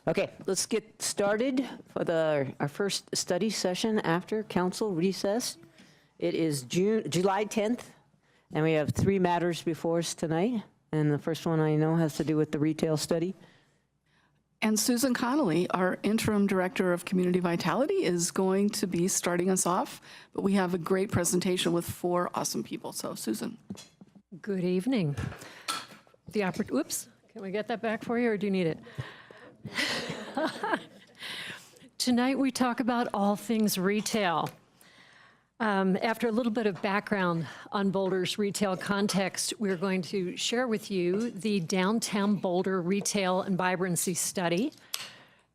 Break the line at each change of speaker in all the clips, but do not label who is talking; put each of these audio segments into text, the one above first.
Okay, let's get started for our first study session after council recess. It is July 10th, and we have 3 matters before us tonight. And the first one I know has to do with the retail study.
And Susan Connolly, our interim director of community vitality, is going to be starting us off. But we have a great presentation with 4 awesome people. So Susan.
Good evening. Oops, can we get that back for you, or do you need it? Tonight we talk about all things retail. After a little bit of background on Boulder's retail context, we're going to share with you the Downtown Boulder Retail and Vibrancy Study,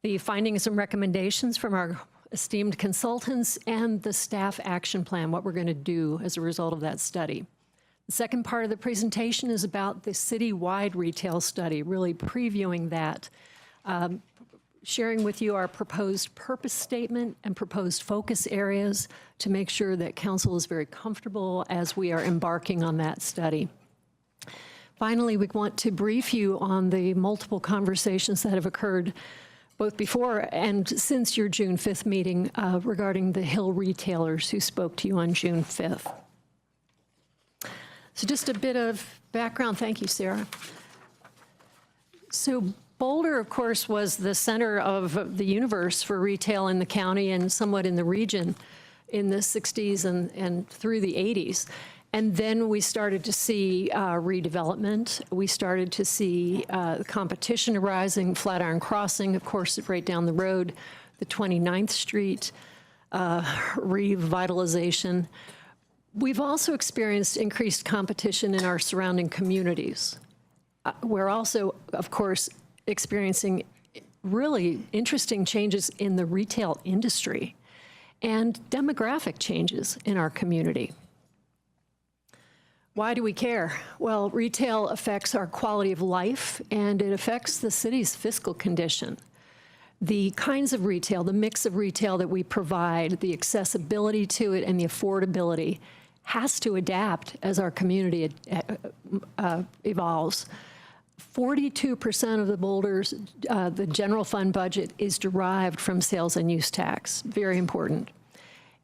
the findings and recommendations from our esteemed consultants, and the staff action plan, what we're going to do as a result of that study. The second part of the presentation is about the citywide retail study, really previewing that. Sharing with you our proposed purpose statement and proposed focus areas to make sure that council is very comfortable as we are embarking on that study. Finally, we want to brief you on the multiple conversations that have occurred both before and since your June 5th meeting regarding the Hill retailers who spoke to you on June 5th. So just a bit of background. Thank you, Sarah. So Boulder, of course, was the center of the universe for retail in the county and somewhat in the region in the 60s and through the 80s. And then we started to see redevelopment. We started to see competition arising, Flatiron Crossing, of course, right down the road, the 29th Street revitalization. We've also experienced increased competition in our surrounding communities. We're also, of course, experiencing really interesting changes in the retail industry and demographic changes in our community. Why do we care? Well, retail affects our quality of life, and it affects the city's fiscal condition. The kinds of retail, the mix of retail that we provide, the accessibility to it and the affordability has to adapt as our community evolves. 42% of the Boulder's, the general fund budget is derived from sales and use tax, very important.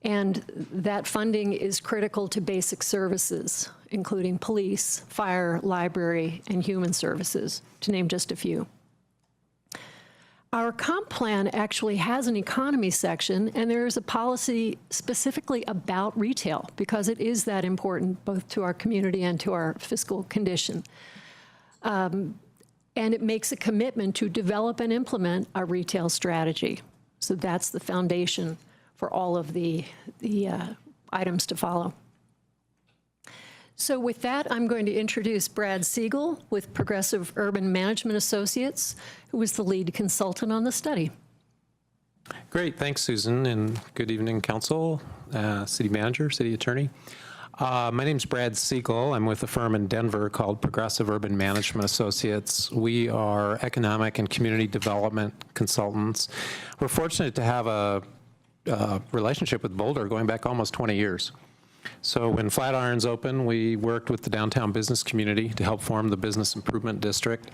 And that funding is critical to basic services, including police, fire, library, and human services, to name just a few. Our comp plan actually has an economy section, and there is a policy specifically about retail because it is that important both to our community and to our fiscal condition. And it makes a commitment to develop and implement a retail strategy. So that's the foundation for all of the items to follow. So with that, I'm going to introduce Brad Siegel with Progressive Urban Management Associates, who was the lead consultant on the study.
Great, thanks, Susan, and good evening, council, city manager, city attorney. My name's Brad Siegel. I'm with a firm in Denver called Progressive Urban Management Associates. We are economic and community development consultants. We're fortunate to have a relationship with Boulder going back almost 20 years. So when Flatiron's open, we worked with the downtown business community to help form the Business Improvement District.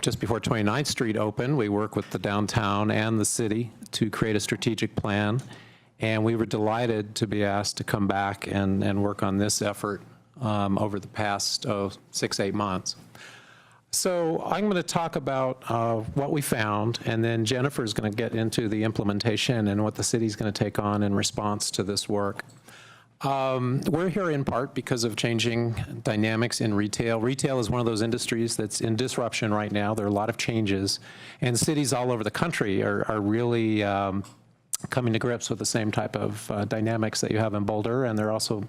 Just before 29th Street opened, we worked with the downtown and the city to create a strategic plan. And we were delighted to be asked to come back and work on this effort over the past 6-8 months. So I'm going to talk about what we found, and then Jennifer's going to get into the implementation and what the city's going to take on in response to this work. We're here in part because of changing dynamics in retail. Retail is one of those industries that's in disruption right now. There are a lot of changes, and cities all over the country are really coming to grips with the same type of dynamics that you have in Boulder, and they're also,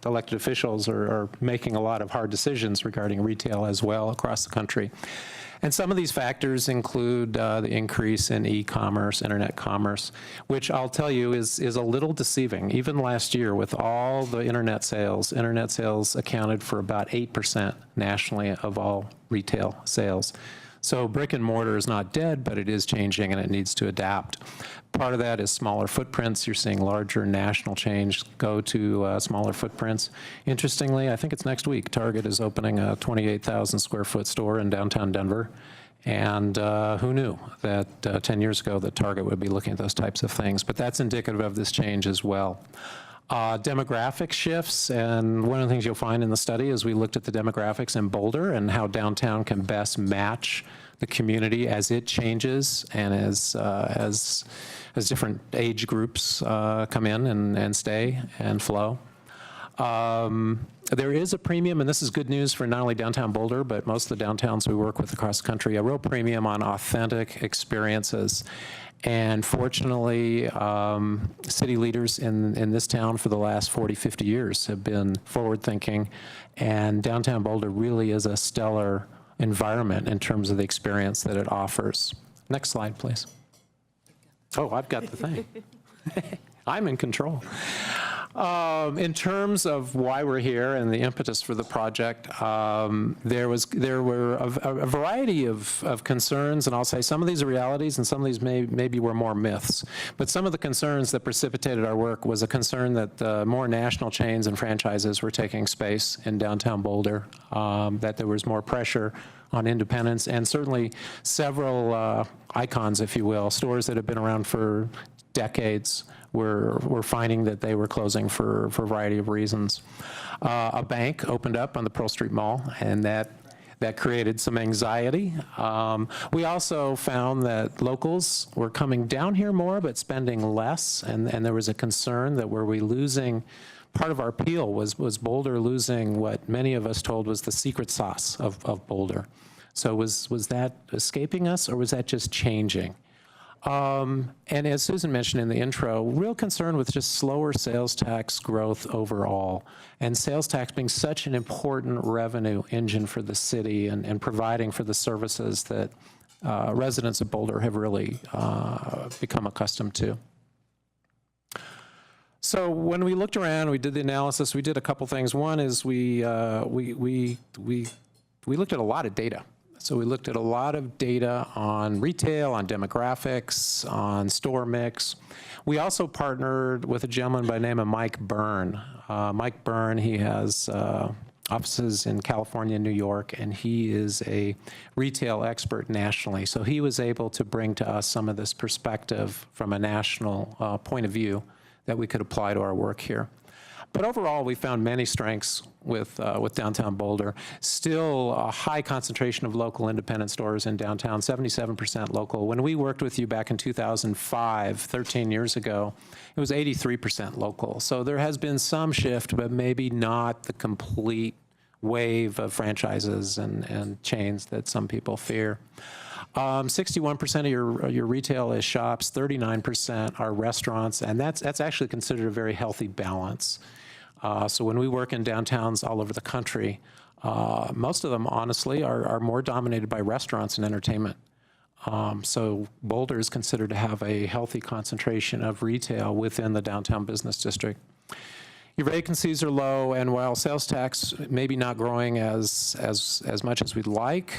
elected officials are making a lot of hard decisions regarding retail as well across the country. And some of these factors include the increase in e-commerce, internet commerce, which I'll tell you is a little deceiving. Even last year with all the internet sales accounted for about 8% nationally of all retail sales. So brick and mortar is not dead, but it is changing and it needs to adapt. Part of that is smaller footprints. You're seeing larger national change go to smaller footprints. Interestingly, I think it's next week, Target is opening a 28,000 square foot store in downtown Denver. And who knew that 10 years ago that Target would be looking at those types of things? But that's indicative of this change as well. Demographic shifts, and one of the things you'll find in the study is we looked at the demographics in Boulder and how downtown can best match the community as it changes and as different age groups come in and stay and flow. There is a premium, and this is good news for not only downtown Boulder, but most of the downtowns we work with across the country, a real premium on authentic experiences. And fortunately, city leaders in this town for the last 40, 50 years have been forward-thinking, and downtown Boulder really is a stellar environment in terms of the experience that it offers. Next slide, please. Oh, I've got the thing. I'm in control. In terms of why we're here and the impetus for the project, there were a variety of concerns, and I'll say some of these are realities and some of these maybe were more myths. But some of the concerns that precipitated our work was a concern that more national chains and franchises were taking space in downtown Boulder, that there was more pressure on independence, and certainly several icons, if you will, stores that have been around for decades were finding that they were closing for a variety of reasons. A bank opened up on the Pearl Street Mall, and that created some anxiety. We also found that locals were coming down here more, but spending less, and there was a concern that were we losing, part of our appeal was Boulder losing what many of us told was the secret sauce of Boulder. So was that escaping us, or was that just changing? And as Susan mentioned in the intro, real concern with just slower sales tax growth overall, and sales tax being such an important revenue engine for the city and providing for the services that residents of Boulder have really become accustomed to. So when we looked around, we did the analysis, we did a couple things. One is we looked at a lot of data. So we looked at a lot of data on retail, on demographics, on store mix. We also partnered with a gentleman by the name of Mike Byrne. Mike Byrne, he has offices in California and New York, and he is a retail expert nationally. So he was able to bring to us some of this perspective from a national point of view that we could apply to our work here. But overall, we found many strengths with downtown Boulder. Still a high concentration of local independent stores in downtown, 77% local. When we worked with you back in 2005, 13 years ago, it was 83% local. So there has been some shift, but maybe not the complete wave of franchises and chains that some people fear. 61% of your retail is shops, 39% are restaurants, and that's actually considered a very healthy balance. So when we work in downtowns all over the country, most of them, honestly, are more dominated by restaurants and entertainment. So Boulder is considered to have a healthy concentration of retail within the downtown business district. Your vacancies are low, and while sales tax maybe not growing as much as we'd like,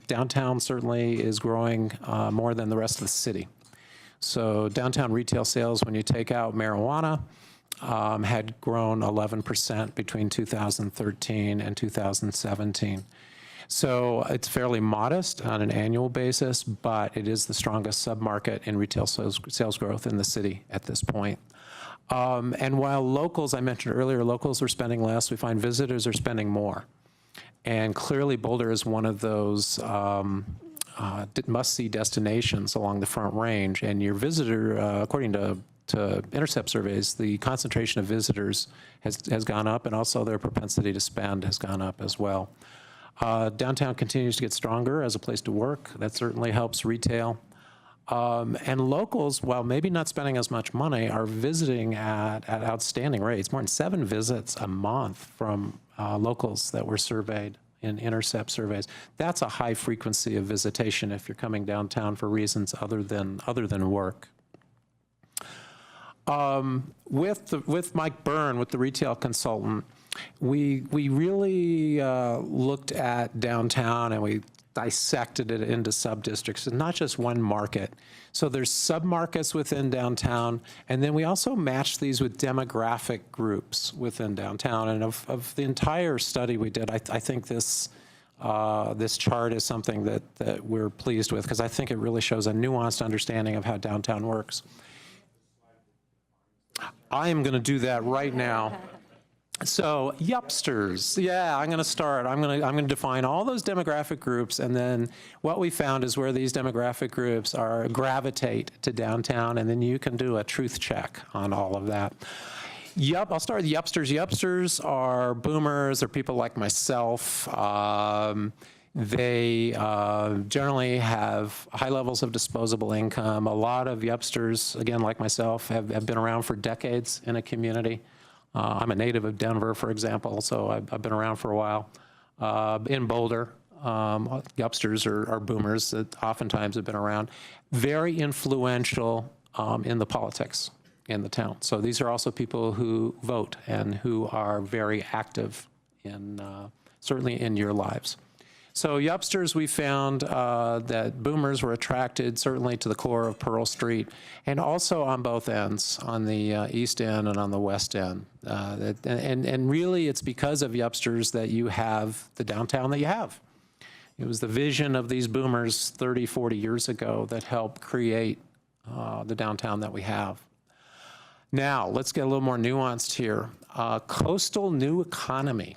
downtown certainly is growing more than the rest of the city. So downtown retail sales, when you take out marijuana, had grown 11% between 2013 and 2017. So it's fairly modest on an annual basis, but it is the strongest submarket in retail sales growth in the city at this point. And while locals, I mentioned earlier, locals are spending less, we find visitors are spending more. And clearly Boulder is one of those must-see destinations along the Front Range. And your visitor, according to Intercept surveys, the concentration of visitors has gone up, and also their propensity to spend has gone up as well. Downtown continues to get stronger as a place to work. That certainly helps retail. And locals, while maybe not spending as much money, are visiting at outstanding rates. More than 7 visits a month from locals that were surveyed in Intercept surveys. That's a high frequency of visitation if you're coming downtown for reasons other than work. With Mike Byrne, with the retail consultant, we really looked at downtown, and we dissected it into sub-districts, and not just one market. So there's sub-markets within downtown, and then we also matched these with demographic groups within downtown. And of the entire study we did, I think this this chart is something that we're pleased with, because I think it really shows a nuanced understanding of how downtown works. I am going to do that right now. So, yupsters, yeah, I'm going to start. I'm going to define all those demographic groups, and then what we found is where these demographic groups gravitate to downtown, and then you can do a truth check on all of that. I'll start with yupsters. Yupsters are boomers, they're people like myself. They generally have high levels of disposable income. A lot of yupsters, again, like myself, have been around for decades in a community. I'm a native of Denver, for example, so I've been around for a while. In Boulder, yupsters are boomers that oftentimes have been around. Very influential in the politics in the town. So these are also people who vote and who are very active in, certainly in your lives. So yupsters, we found that boomers were attracted certainly to the core of Pearl Street, and also on both ends, on the east end and on the west end. And really it's because of yupsters that you have the downtown that you have. It was the vision of these boomers 30, 40 years ago that helped create the downtown that we have. Now, let's get a little more nuanced here. Coastal new economy.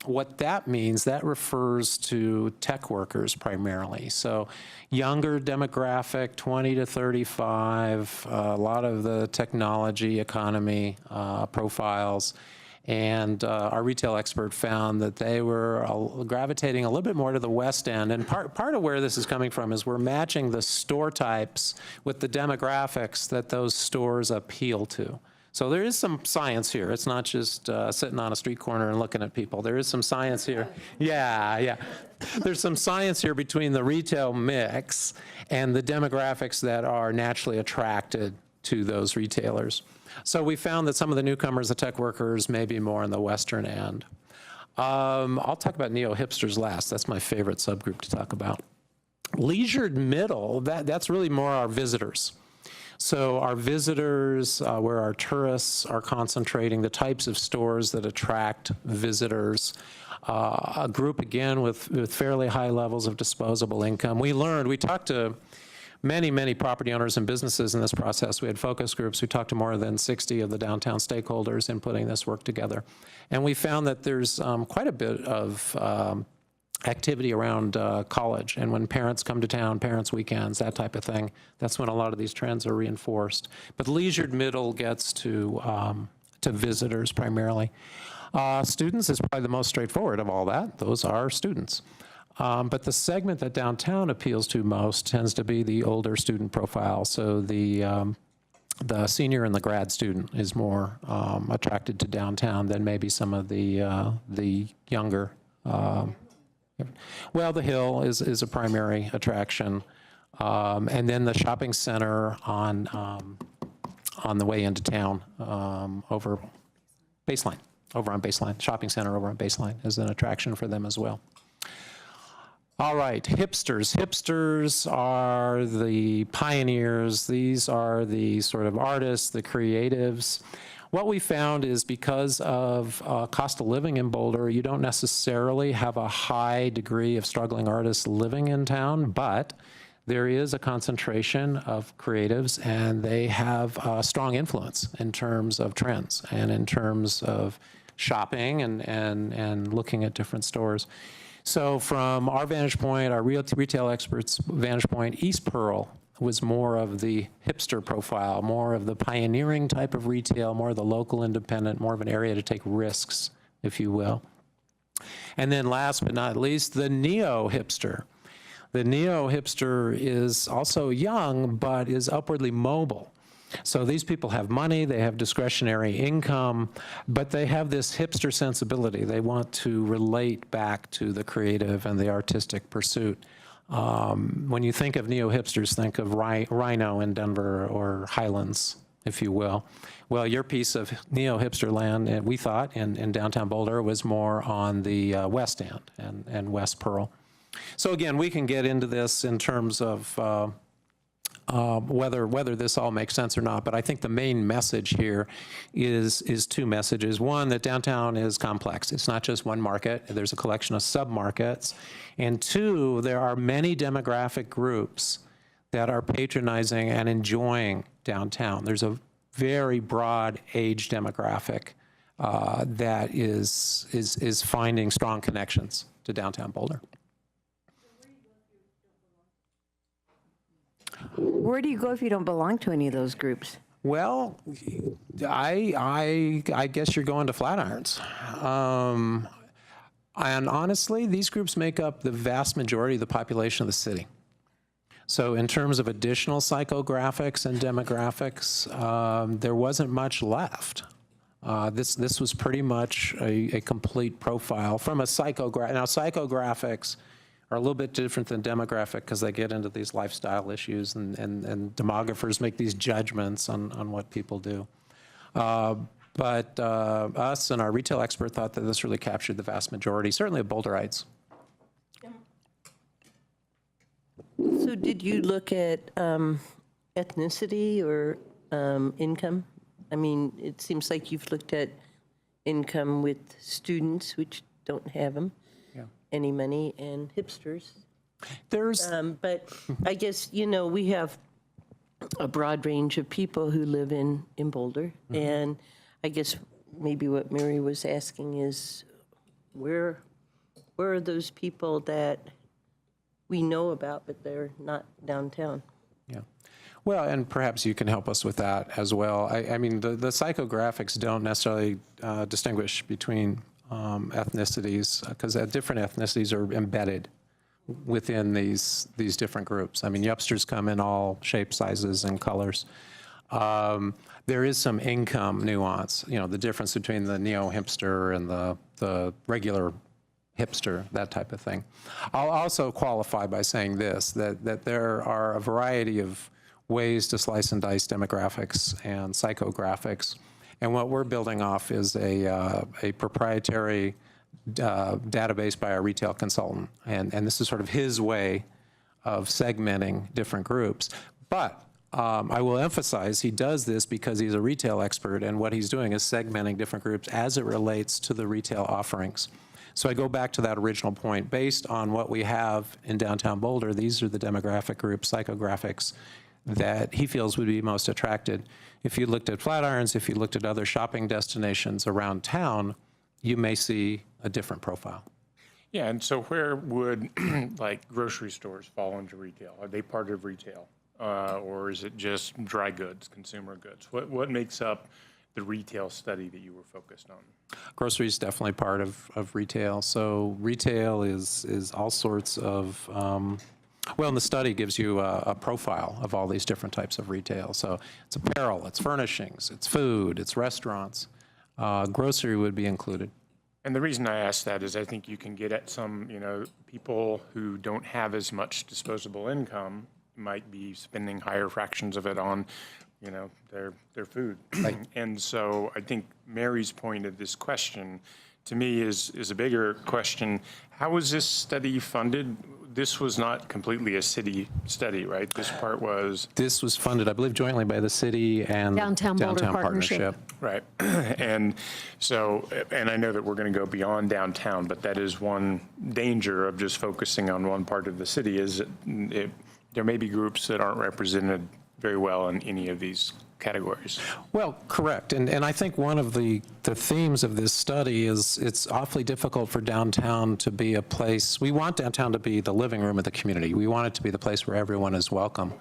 What that means, that refers to tech workers primarily. So younger demographic, 20 to 35, a lot of the technology economy profiles. And our retail expert found that they were gravitating a little bit more to the west end. And part of where this is coming from is we're matching the store types with the demographics that those stores appeal to. So there is some science here. It's not just sitting on a street corner and looking at people. There is some science here. Yeah. There's some science here between the retail mix and the demographics that are naturally attracted to those retailers. So we found that some of the newcomers, the tech workers, may be more on the western end. I'll talk about neo-hipsters last. That's my favorite subgroup to talk about. Leisured middle, that's really more our visitors. So our visitors, where our tourists are concentrating, the types of stores that attract visitors, a group, again, with fairly high levels of disposable income. We talked to many property owners and businesses in this process. We had focus groups. We talked to more than 60 of the downtown stakeholders in putting this work together. And we found that there's quite a bit of activity around college, and when parents come to town, parents' weekends, that type of thing, that's when a lot of these trends are reinforced. But leisured middle gets to visitors primarily. Students is probably the most straightforward of all that. Those are students. But the segment that downtown appeals to most tends to be the older student profile. So the senior and the grad student is more attracted to downtown than maybe some of the younger. Well, the Hill is a primary attraction, and then the shopping center on the way into town over on Baseline. Shopping center over on Baseline is an attraction for them as well. All right, hipsters. Hipsters are the pioneers. These are the sort of artists, the creatives. What we found is because of cost of living in Boulder, you don't necessarily have a high degree of struggling artists living in town, but there is a concentration of creatives, and they have a strong influence in terms of trends and in terms of shopping and looking at different stores. So from our vantage point, our retail experts' vantage point, East Pearl was more of the hipster profile, more of the pioneering type of retail, more of the local independent, more of an area to take risks, if you will. And then last but not least, the neo-hipster. The neo-hipster is also young, but is upwardly mobile. So these people have money, they have discretionary income, but they have this hipster sensibility. They want to relate back to the creative and the artistic pursuit. When you think of neo-hipsters, think of Rhino in Denver or Highlands, if you will. Well, your piece of neo-hipster land, we thought, in downtown Boulder was more on the west end and West Pearl. So again, we can get into this in terms of whether this all makes sense or not. But I think the main message here is two messages. One, that downtown is complex. It's not just one market. There's a collection of sub-markets. And two, there are many demographic groups that are patronizing and enjoying downtown. There's a very broad age demographic that is finding strong connections to downtown Boulder.
Where do you go if you don't belong to any of those groups?
Well, I guess you're going to Flatirons. And honestly, these groups make up the vast majority of the population of the city. So in terms of additional psychographics and demographics, there wasn't much left. This was pretty much a complete profile from a psychograph. Now, psychographics are a little bit different than demographic because they get into these lifestyle issues, and demographers make these judgments on what people do. But us and our retail expert thought that this really captured the vast majority, certainly of Boulderites.
So did you look at ethnicity or income? I mean, it seems like you've looked at income with students, which don't have any money, and hipsters.
There's
But I guess, we have a broad range of people who live in Boulder. And I guess maybe what Mary was asking is, where are those people that we know about, but they're not downtown?
Yeah. Well, and perhaps you can help us with that as well. I mean, the psychographics don't necessarily distinguish between ethnicities, because different ethnicities are embedded within these different groups. I mean, youngsters come in all shapes, sizes, and colors. There is some income nuance, the difference between the neo-hipster and the regular hipster, that type of thing. I'll also qualify by saying this, that there are a variety of ways to slice and dice demographics and psychographics. And what we're building off is a proprietary database by our retail consultant. And this is sort of his way of segmenting different groups. But I will emphasize he does this because he's a retail expert, and what he's doing is segmenting different groups as it relates to the retail offerings. So I go back to that original point. Based on what we have in downtown Boulder, these are the demographic groups, psychographics, that he feels would be most attracted. If you looked at Flatirons, if you looked at other shopping destinations around town, you may see a different profile.
Yeah, and so where would like grocery stores fall into retail? Are they part of retail? Or is it just dry goods, consumer goods? What makes up the retail study that you were focused on?
Grocery is definitely part of retail. So retail is all sorts of, well, and the study gives you a profile of all these different types of retail. So it's apparel, it's furnishings, it's food, it's restaurants. Grocery would be included.
And the reason I ask that is I think you can get at some, people who don't have as much disposable income might be spending higher fractions of it on, their food.
Right.
And so I think Mary's point of this question, to me, is a bigger question. How was this study funded? This was not completely a city study, right? This part was...
This was funded, I believe, jointly by the city and
Downtown Boulder
Partnership.
Right. And so, and I know that we're going to go beyond downtown, but that is one danger of just focusing on one part of the city, is there may be groups that aren't represented very well in any of these categories.
Well, correct. And I think one of the themes of this study is it's awfully difficult for downtown to be a place. We want downtown to be the living room of the community. We want it to be the place where everyone is welcome.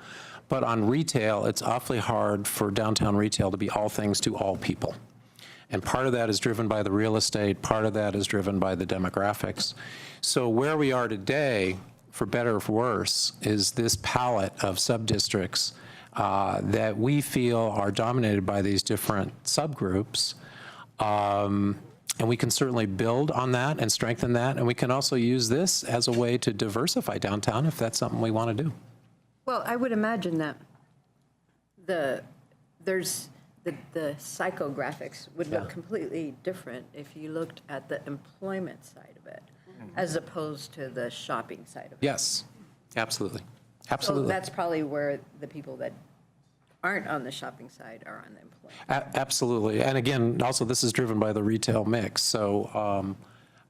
But on retail, it's awfully hard for downtown retail to be all things to all people. And part of that is driven by the real estate. Part of that is driven by the demographics. So where we are today, for better or for worse, is this palette of sub-districts that we feel are dominated by these different subgroups. And we can certainly build on that and strengthen that. And we can also use this as a way to diversify downtown if that's something we want to do.
Well, I would imagine that the psychographics would look completely different if you looked at the employment side of it, as opposed to the shopping side of it.
Yes, absolutely. Absolutely.
So that's probably where the people that aren't on the shopping side are unemployed.
Absolutely. And again, also this is driven by the retail mix. So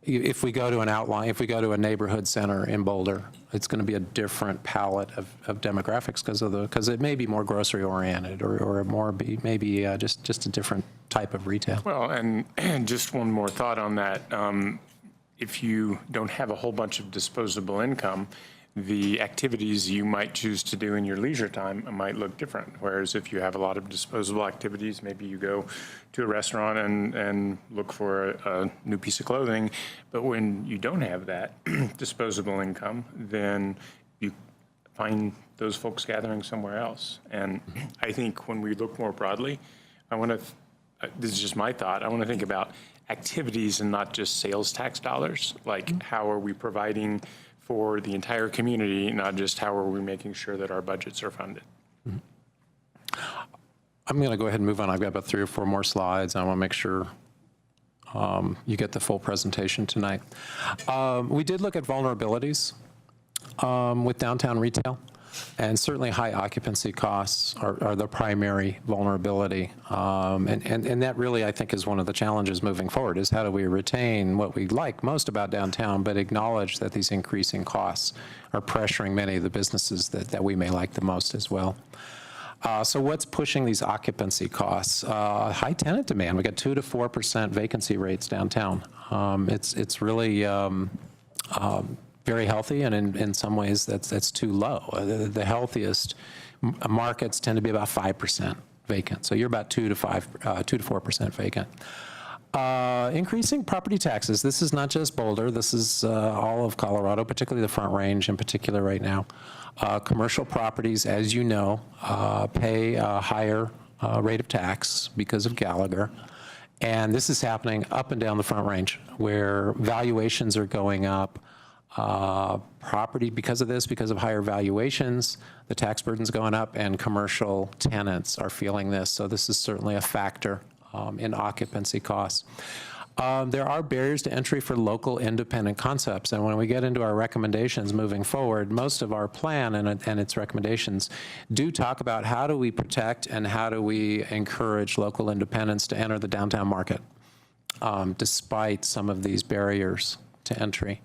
if we go to an outline, if we go to a neighborhood center in Boulder, it's going to be a different palette of demographics because it may be more grocery oriented or more maybe just a different type of retail.
Well, and just one more thought on that. If you don't have a whole bunch of disposable income, the activities you might choose to do in your leisure time might look different. Whereas if you have a lot of disposable activities, maybe you go to a restaurant and look for a new piece of clothing. But when you don't have that disposable income, then you find those folks gathering somewhere else. And I think when we look more broadly, this is just my thought, I want to think about activities and not just sales tax dollars. Like how are we providing for the entire community, not just how are we making sure that our budgets are funded.
I'm going to go ahead and move on. I've got about 3 or 4 more slides. I want to make sure you get the full presentation tonight. We did look at vulnerabilities with downtown retail, and certainly high occupancy costs are the primary vulnerability. And that really, I think, is one of the challenges moving forward, is how do we retain what we like most about downtown, but acknowledge that these increasing costs are pressuring many of the businesses that we may like the most as well. So what's pushing these occupancy costs? High tenant demand. We got 2 to 4% vacancy rates downtown. It's really very healthy, and in some ways that's too low. The healthiest markets tend to be about 5% vacant. So you're about 2 to 4% vacant. Increasing property taxes. This is not just Boulder. This is all of Colorado, particularly the Front Range in particular right now. Commercial properties, as you know, pay a higher rate of tax because of Gallagher. And this is happening up and down the Front Range, where valuations are going up. Property, because of this, because of higher valuations, the tax burden's going up, and commercial tenants are feeling this. So this is certainly a factor in occupancy costs. There are barriers to entry for local independent concepts, and when we get into our recommendations moving forward, most of our plan and its recommendations do talk about how do we protect and how do we encourage local independents to enter the downtown market, despite some of these barriers to entry.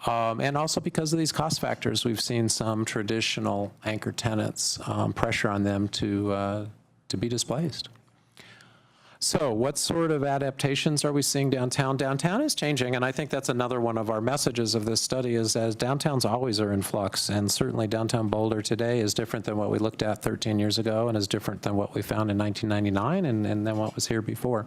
And also because of these cost factors, we've seen some traditional anchor tenants, pressure on them to be displaced. So what sort of adaptations are we seeing downtown? Downtown is changing, and I think that's another one of our messages of this study, is as downtowns always are in flux, and certainly downtown Boulder today is different than what we looked at 13 years ago, and is different than what we found in 1999 and then what was here before.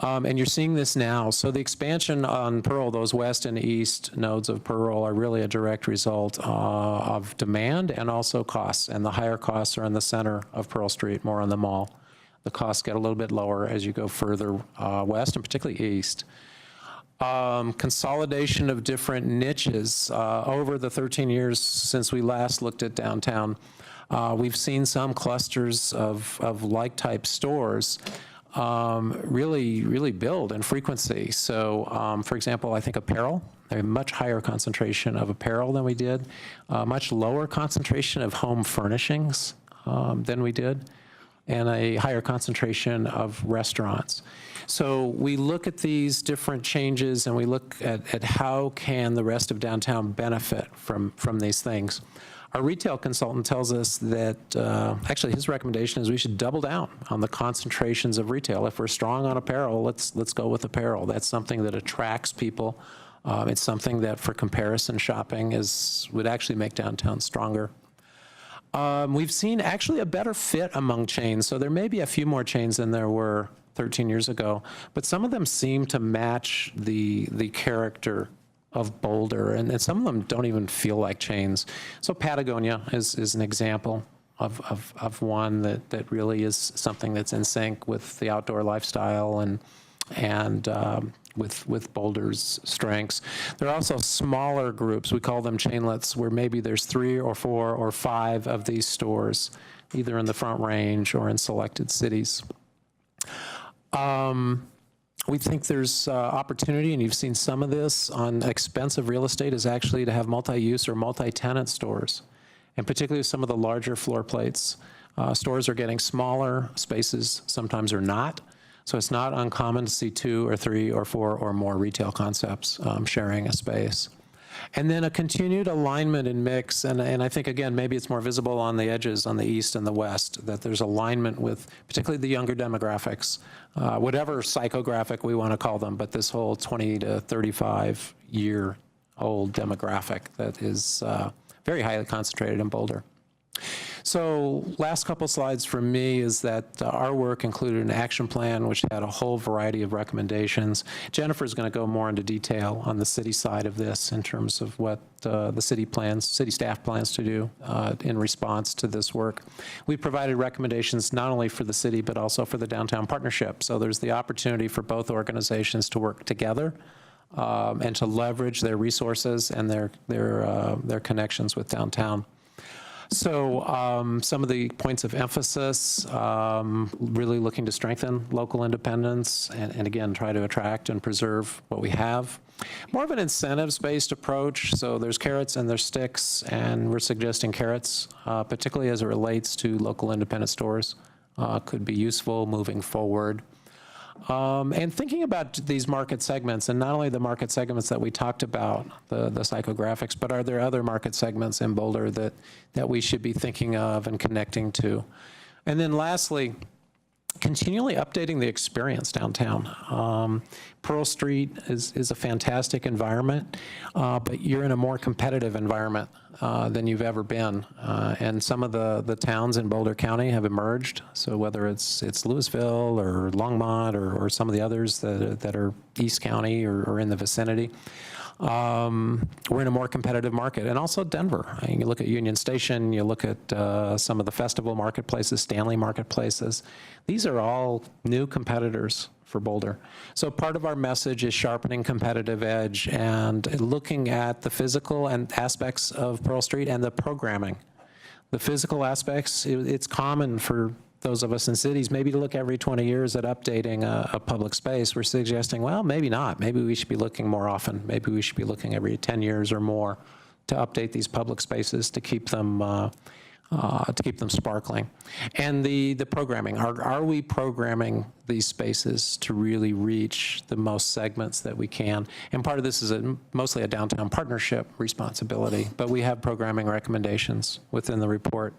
And you're seeing this now. So the expansion on Pearl, those west and east nodes of Pearl, are really a direct result of demand and also costs. And the higher costs are in the center of Pearl Street, more on the mall. The costs get a little bit lower as you go further west, and particularly east. Consolidation of different niches. Over the 13 years since we last looked at downtown, we've seen some clusters of like-type stores really build in frequency. So, for example, I think apparel, a much higher concentration of apparel than we did, much lower concentration of home furnishings than we did, and a higher concentration of restaurants. So we look at these different changes, and we look at how can the rest of downtown benefit from these things. Our retail consultant tells us that, actually his recommendation is we should double down on the concentrations of retail. If we're strong on apparel, let's go with apparel. That's something that attracts people. It's something that for comparison shopping would actually make downtown stronger. We've seen actually a better fit among chains. So there may be a few more chains than there were 13 years ago, but some of them seem to match the character of Boulder, and some of them don't even feel like chains. So Patagonia is an example of one that really is something that's in sync with the outdoor lifestyle and with Boulder's strengths. There are also smaller groups, we call them chainlets, where maybe there's 3 or 4 or 5 of these stores, either in the Front Range or in selected cities. We think there's opportunity, and you've seen some of this on expensive real estate, is actually to have multi-use or multi-tenant stores. and particularly some of the larger floor plates. Stores are getting smaller, spaces sometimes are not. So it's not uncommon to see 2 or 3 or 4 or more retail concepts sharing a space. And then a continued alignment and mix, and I think, again, maybe it's more visible on the edges on the east and the west, that there's alignment with particularly the younger demographics, whatever psychographic we want to call them, but this whole 20 to 35-year-old demographic that is very highly concentrated in Boulder. So last couple slides from me is that our work included an action plan which had a whole variety of recommendations. Jennifer's going to go more into detail on the city side of this in terms of what the city staff plans to do in response to this work. We provided recommendations not only for the city but also for the downtown partnership. So there's the opportunity for both organizations to work together and to leverage their resources and their connections with downtown. So some of the points of emphasis, really looking to strengthen local independence and again, try to attract and preserve what we have. More of an incentives-based approach. So there's carrots and there's sticks, and we're suggesting carrots, particularly as it relates to local independent stores, could be useful moving forward. And thinking about these market segments, and not only the market segments that we talked about, the psychographics, but are there other market segments in Boulder that we should be thinking of and connecting to? And then lastly, continually updating the experience downtown. Pearl Street is a fantastic environment, but you're in a more competitive environment than you've ever been. And some of the towns in Boulder County have emerged. So whether it's Louisville or Longmont or some of the others that are East County or in the vicinity, we're in a more competitive market. And also Denver. I mean, you look at Union Station, you look at some of the festival marketplaces, Stanley marketplaces. These are all new competitors for Boulder. So part of our message is sharpening competitive edge and looking at the physical and aspects of Pearl Street and the programming. The physical aspects, it's common for those of us in cities maybe to look every 20 years at updating a public space. We're suggesting, well, maybe not. Maybe we should be looking more often. Maybe we should be looking every 10 years or more to update these public spaces to keep them sparkling. And the programming, are we programming these spaces to really reach the most segments that we can? And part of this is mostly a downtown partnership responsibility, but we have programming recommendations within the report.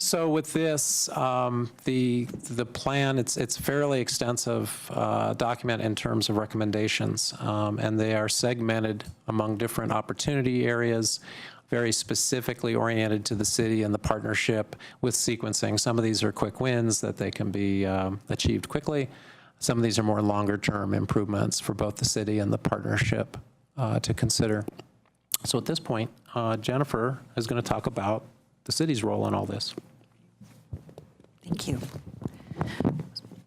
So with this, the plan, it's fairly extensive document in terms of recommendations, and they are segmented among different opportunity areas, very specifically oriented to the city and the partnership with sequencing. Some of these are quick wins that they can be achieved quickly. Some of these are more longer-term improvements for both the city and the partnership to consider. So at this point, Jennifer is going to talk about the city's role in all this.
Thank you.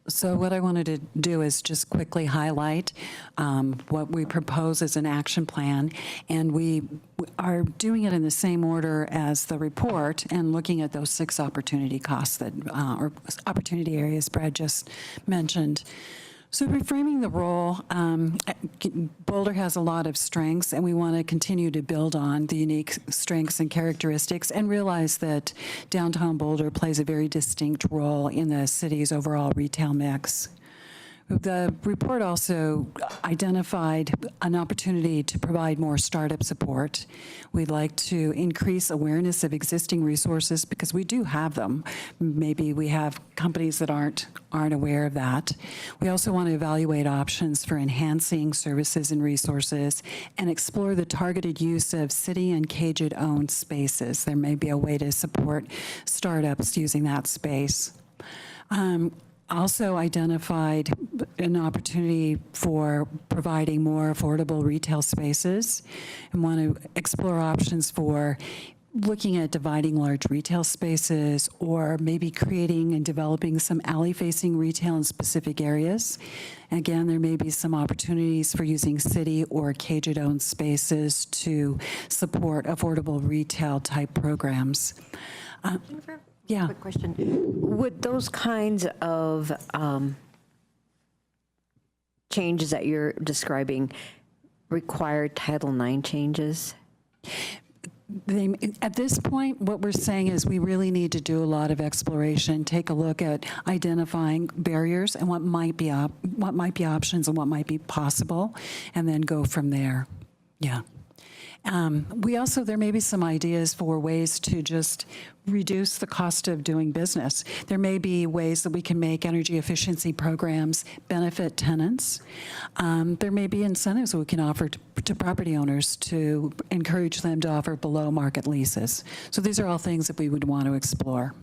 So what I wanted to do is just quickly highlight what we propose as an action plan, and we are doing it in the same order as the report and looking at those 6 opportunity costs that, or opportunity areas Brad just mentioned. So reframing the role, Boulder has a lot of strengths, and we want to continue to build on the unique strengths and characteristics and realize that downtown Boulder plays a very distinct role in the city's overall retail mix. The report also identified an opportunity to provide more startup support. We'd like to increase awareness of existing resources because we do have them. Maybe we have companies that aren't aware of that. We also want to evaluate options for enhancing services and resources and explore the targeted use of city and CAGID-owned spaces. There may be a way to support startups using that space. Also identified an opportunity for providing more affordable retail spaces and want to explore options for looking at dividing large retail spaces or maybe creating and developing some alley-facing retail in specific areas. Again, there may be some opportunities for using city or CAGID-owned spaces to support affordable retail type programs. Yeah.
Quick question. Would those kinds of changes that you're describing require Title IX changes?
At this point, what we're saying is we really need to do a lot of exploration, take a look at identifying barriers and what might be options and what might be possible, and then go from there. Yeah. There may be some ideas for ways to just reduce the cost of doing business. There may be ways that we can make energy efficiency programs benefit tenants. There may be incentives we can offer to property owners to encourage them to offer below market leases. So these are all things that we would want to explore.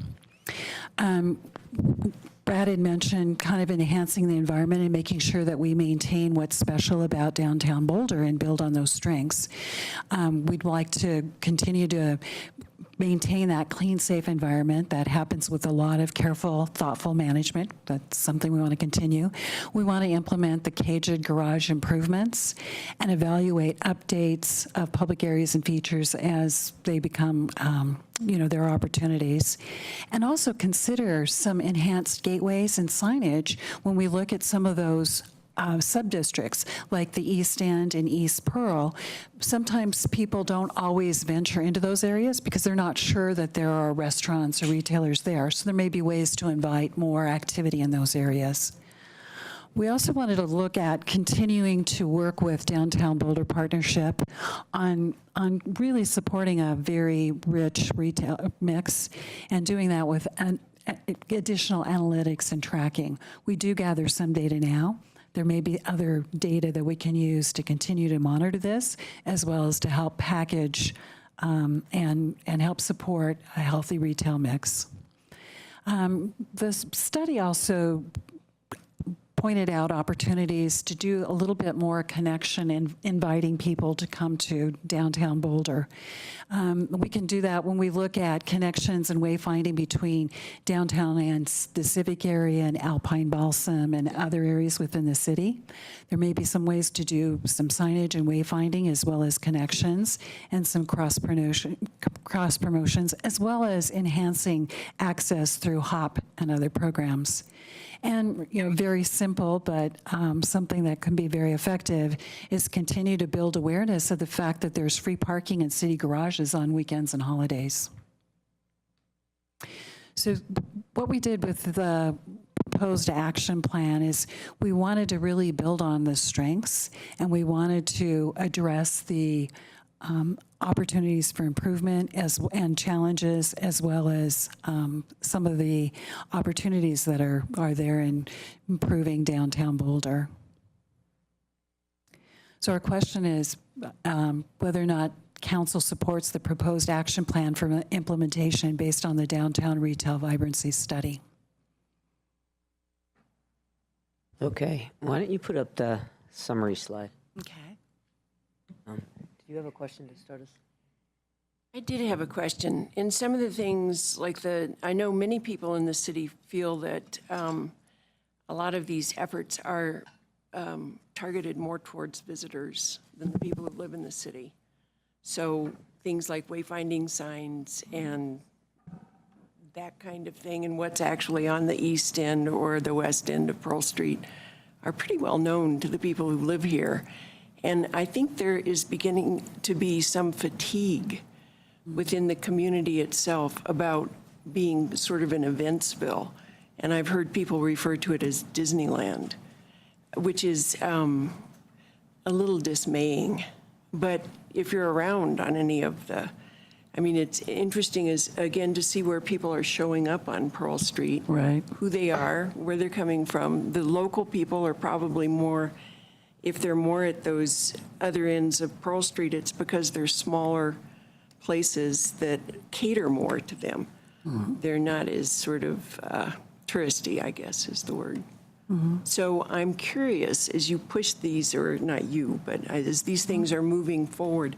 Brad had mentioned kind of enhancing the environment and making sure that we maintain what's special about downtown Boulder and build on those strengths. We'd like to continue to maintain that clean, safe environment. That happens with a lot of careful, thoughtful management. That's something we want to continue. We want to implement the caged garage improvements and evaluate updates of public areas and features as they become, there are opportunities. And also consider some enhanced gateways and signage when we look at some of those sub-districts like the East End and East Pearl. Sometimes people don't always venture into those areas because they're not sure that there are restaurants or retailers there. So there may be ways to invite more activity in those areas. We also wanted to look at continuing to work with Downtown Boulder Partnership on really supporting a very rich retail mix and doing that with additional analytics and tracking. We do gather some data now. There may be other data that we can use to continue to monitor this, as well as to help package and help support a healthy retail mix. The study also pointed out opportunities to do a little bit more connection and inviting people to come to downtown Boulder. We can do that when we look at connections and wayfinding between downtown and the civic area and Alpine Balsam and other areas within the city. There may be some ways to do some signage and wayfinding as well as connections and some cross promotions, as well as enhancing access through HOP and other programs. And, very simple, but something that can be very effective is continue to build awareness of the fact that there's free parking in city garages on weekends and holidays. So what we did with the proposed action plan is we wanted to really build on the strengths, and we wanted to address the opportunities for improvement and challenges, as well as some of the opportunities that are there in improving downtown Boulder. So our question is whether or not Council supports the proposed action plan for implementation based on the Downtown Retail Vibrancy Study.
Okay, why don't you put up the summary slide?
Okay.
Do you have a question to start us?
I did have a question. In some of the things, I know many people in the city feel that a lot of these efforts are targeted more towards visitors than the people who live in the city. So things like wayfinding signs and that kind of thing, and what's actually on the east end or the west end of Pearl Street are pretty well known to the people who live here. And I think there is beginning to be some fatigue within the community itself about being sort of an eventsville. And I've heard people refer to it as Disneyland, which is a little dismaying. But if you're around on any of it's interesting again to see where people are showing up on Pearl Street,
right?
Who they are, where they're coming from. The local people are probably more, if they're more at those other ends of Pearl Street, it's because they're smaller places that cater more to them. Mm-hmm. They're not as sort of touristy, I guess is the word. Mm-hmm. So I'm curious, as you push these, or not you, but as these things are moving forward,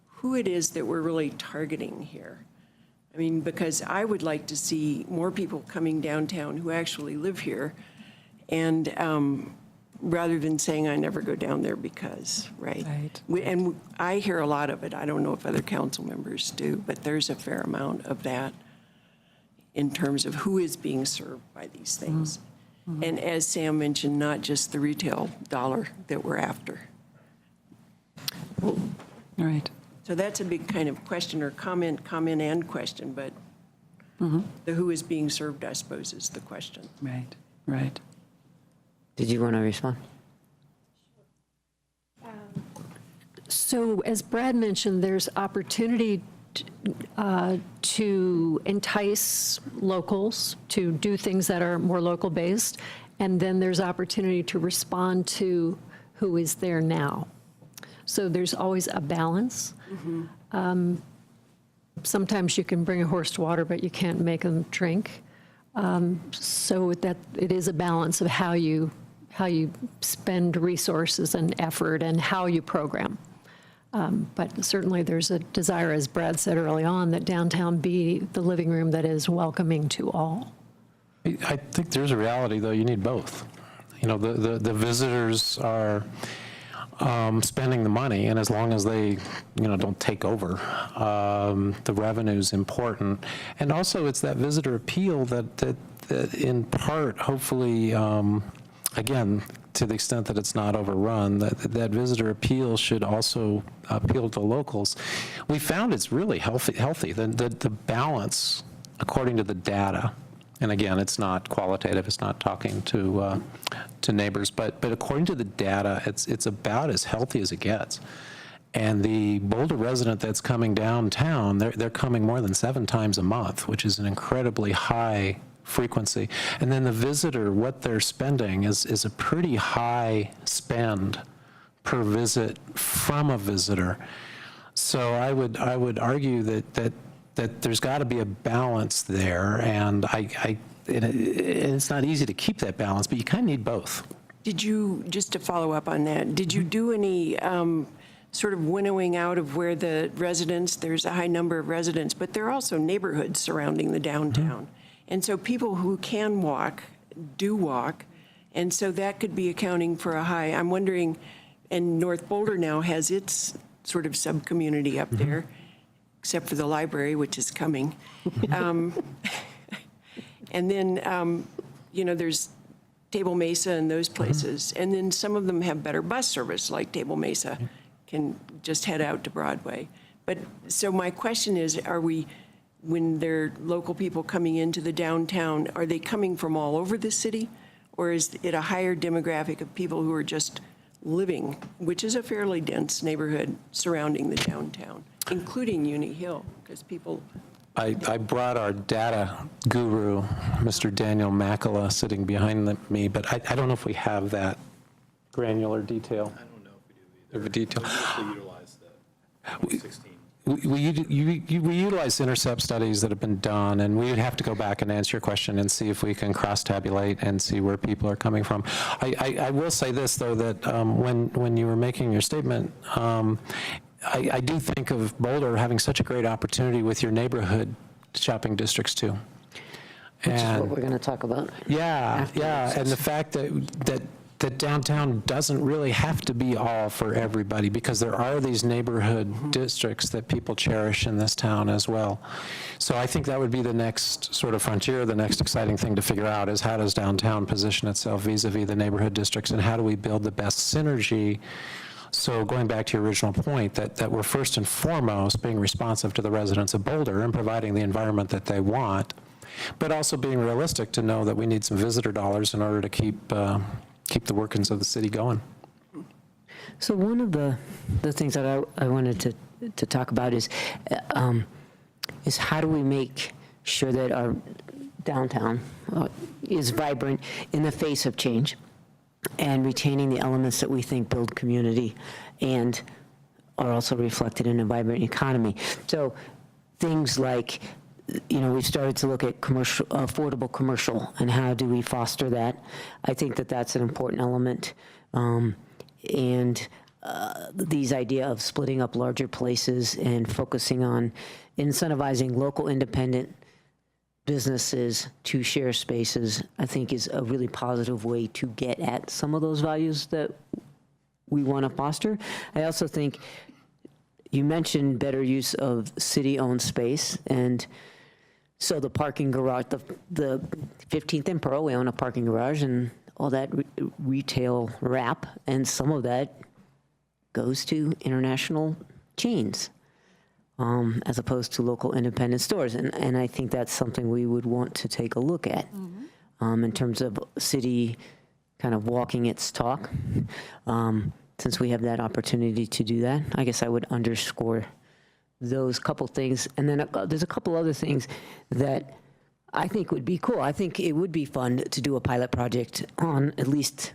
who it is that we're really targeting here. I mean, because I would like to see more people coming downtown who actually live here, and rather than saying I never go down there because, right? And I hear a lot of it. I don't know if other council members do, but there's a fair amount of that in terms of who is being served by these things. Mm-hmm. And as Sam mentioned, not just the retail dollar that we're after.
All right.
So that's a big kind of question or comment and question, but the who is being served, I suppose, is the question.
Right, right.
Did you want to respond?
So as Brad mentioned, there's opportunity to entice locals to do things that are more local based. And then there's opportunity to respond to who is there now. So there's always a balance. Sometimes you can bring a horse to water, but you can't make them drink. So that it is a balance of how you spend resources and effort and how you program. But certainly there's a desire, as Brad said early on, that downtown be the living room that is welcoming to all.
I think there's a reality, though, you need both. You know, the visitors are spending the money, and as long as they, don't take over, the revenue's important. And also, it's that visitor appeal that in part, hopefully, again, to the extent that it's not overrun, that visitor appeal should also appeal to locals. We found it's really healthy. The balance, according to the data, and again, it's not qualitative, it's not talking to neighbors, but according to the data, it's about as healthy as it gets. And the Boulder resident that's coming downtown, they're coming more than 7 times a month, which is an incredibly high frequency. And then the visitor, what they're spending is a pretty high spend per visit from a visitor. So I would argue that there's got to be a balance there, and it's not easy to keep that balance, but you kind of need both.
Did you, just to follow up on that, did you do any sort of winnowing out of where the residents, there's a high number of residents, but there are also neighborhoods surrounding the downtown. And so people who can walk, do walk, and so that could be accounting for a high. I'm wondering, and North Boulder now has its sort of sub-community up there, except for the library, which is coming. And then, there's Table Mesa and those places. And then some of them have better bus service, like Table Mesa can just head out to Broadway. But so my question is, when they're local people coming into the downtown, are they coming from all over the city? Or is it a higher demographic of people who are just living, which is a fairly dense neighborhood surrounding the downtown, including Uni Hill, because people...
I brought our data guru, Mr. Daniel Makala, sitting behind me, but I don't know if we have that granular detail.
I don't know if we do either.
Of a detail.
We utilize the 16.
We utilize intercept studies that have been done, and we would have to go back and answer your question and see if we can cross-tabulate and see where people are coming from. I will say this, though, that when you were making your statement, I do think of Boulder having such a great opportunity with your neighborhood shopping districts, too.
Which is what we're going to talk about.
Yeah, and the fact that downtown doesn't really have to be all for everybody, because there are these neighborhood districts that people cherish in this town as well. So I think that would be the next sort of frontier, the next exciting thing to figure out is how does downtown position itself vis-a-vis the neighborhood districts, and how do we build the best synergy. So going back to your original point, that we're first and foremost being responsive to the residents of Boulder and providing the environment that they want, but also being realistic to know that we need some visitor dollars in order to keep the workings of the city going.
So one of the things that I wanted to talk about is how do we make sure that our downtown is vibrant in the face of change, and retaining the elements that we think build community and are also reflected in a vibrant economy. So things like, we've started to look at affordable commercial, and how do we foster that? I think that that's an important element. These idea of splitting up larger places and focusing on incentivizing local independent businesses to share spaces, I think is a really positive way to get at some of those values that we want to foster. I also think you mentioned better use of city-owned space, and so the parking garage, the 15th and Pearl, we own a parking garage and all that retail wrap, and some of that goes to international chains. as opposed to local independent stores. And I think that's something we would want to take a look at in terms of city kind of walking its talk. Since we have that opportunity to do that, I guess I would underscore those couple things. And then there's a couple other things that I think would be cool. I think it would be fun to do a pilot project on at least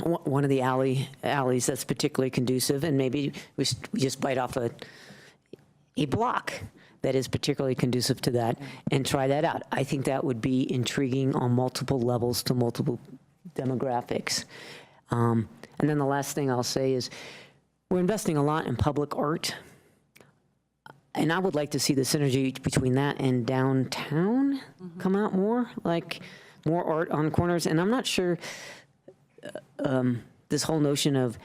one of the alleys that's particularly conducive, and maybe we just bite off a block that is particularly conducive to that and try that out. I think that would be intriguing on multiple levels to multiple demographics. And then the last thing I'll say is we're investing a lot in public art, and I would like to see the synergy between that and downtown come out more, like more art on corners. And I'm not sure this whole notion of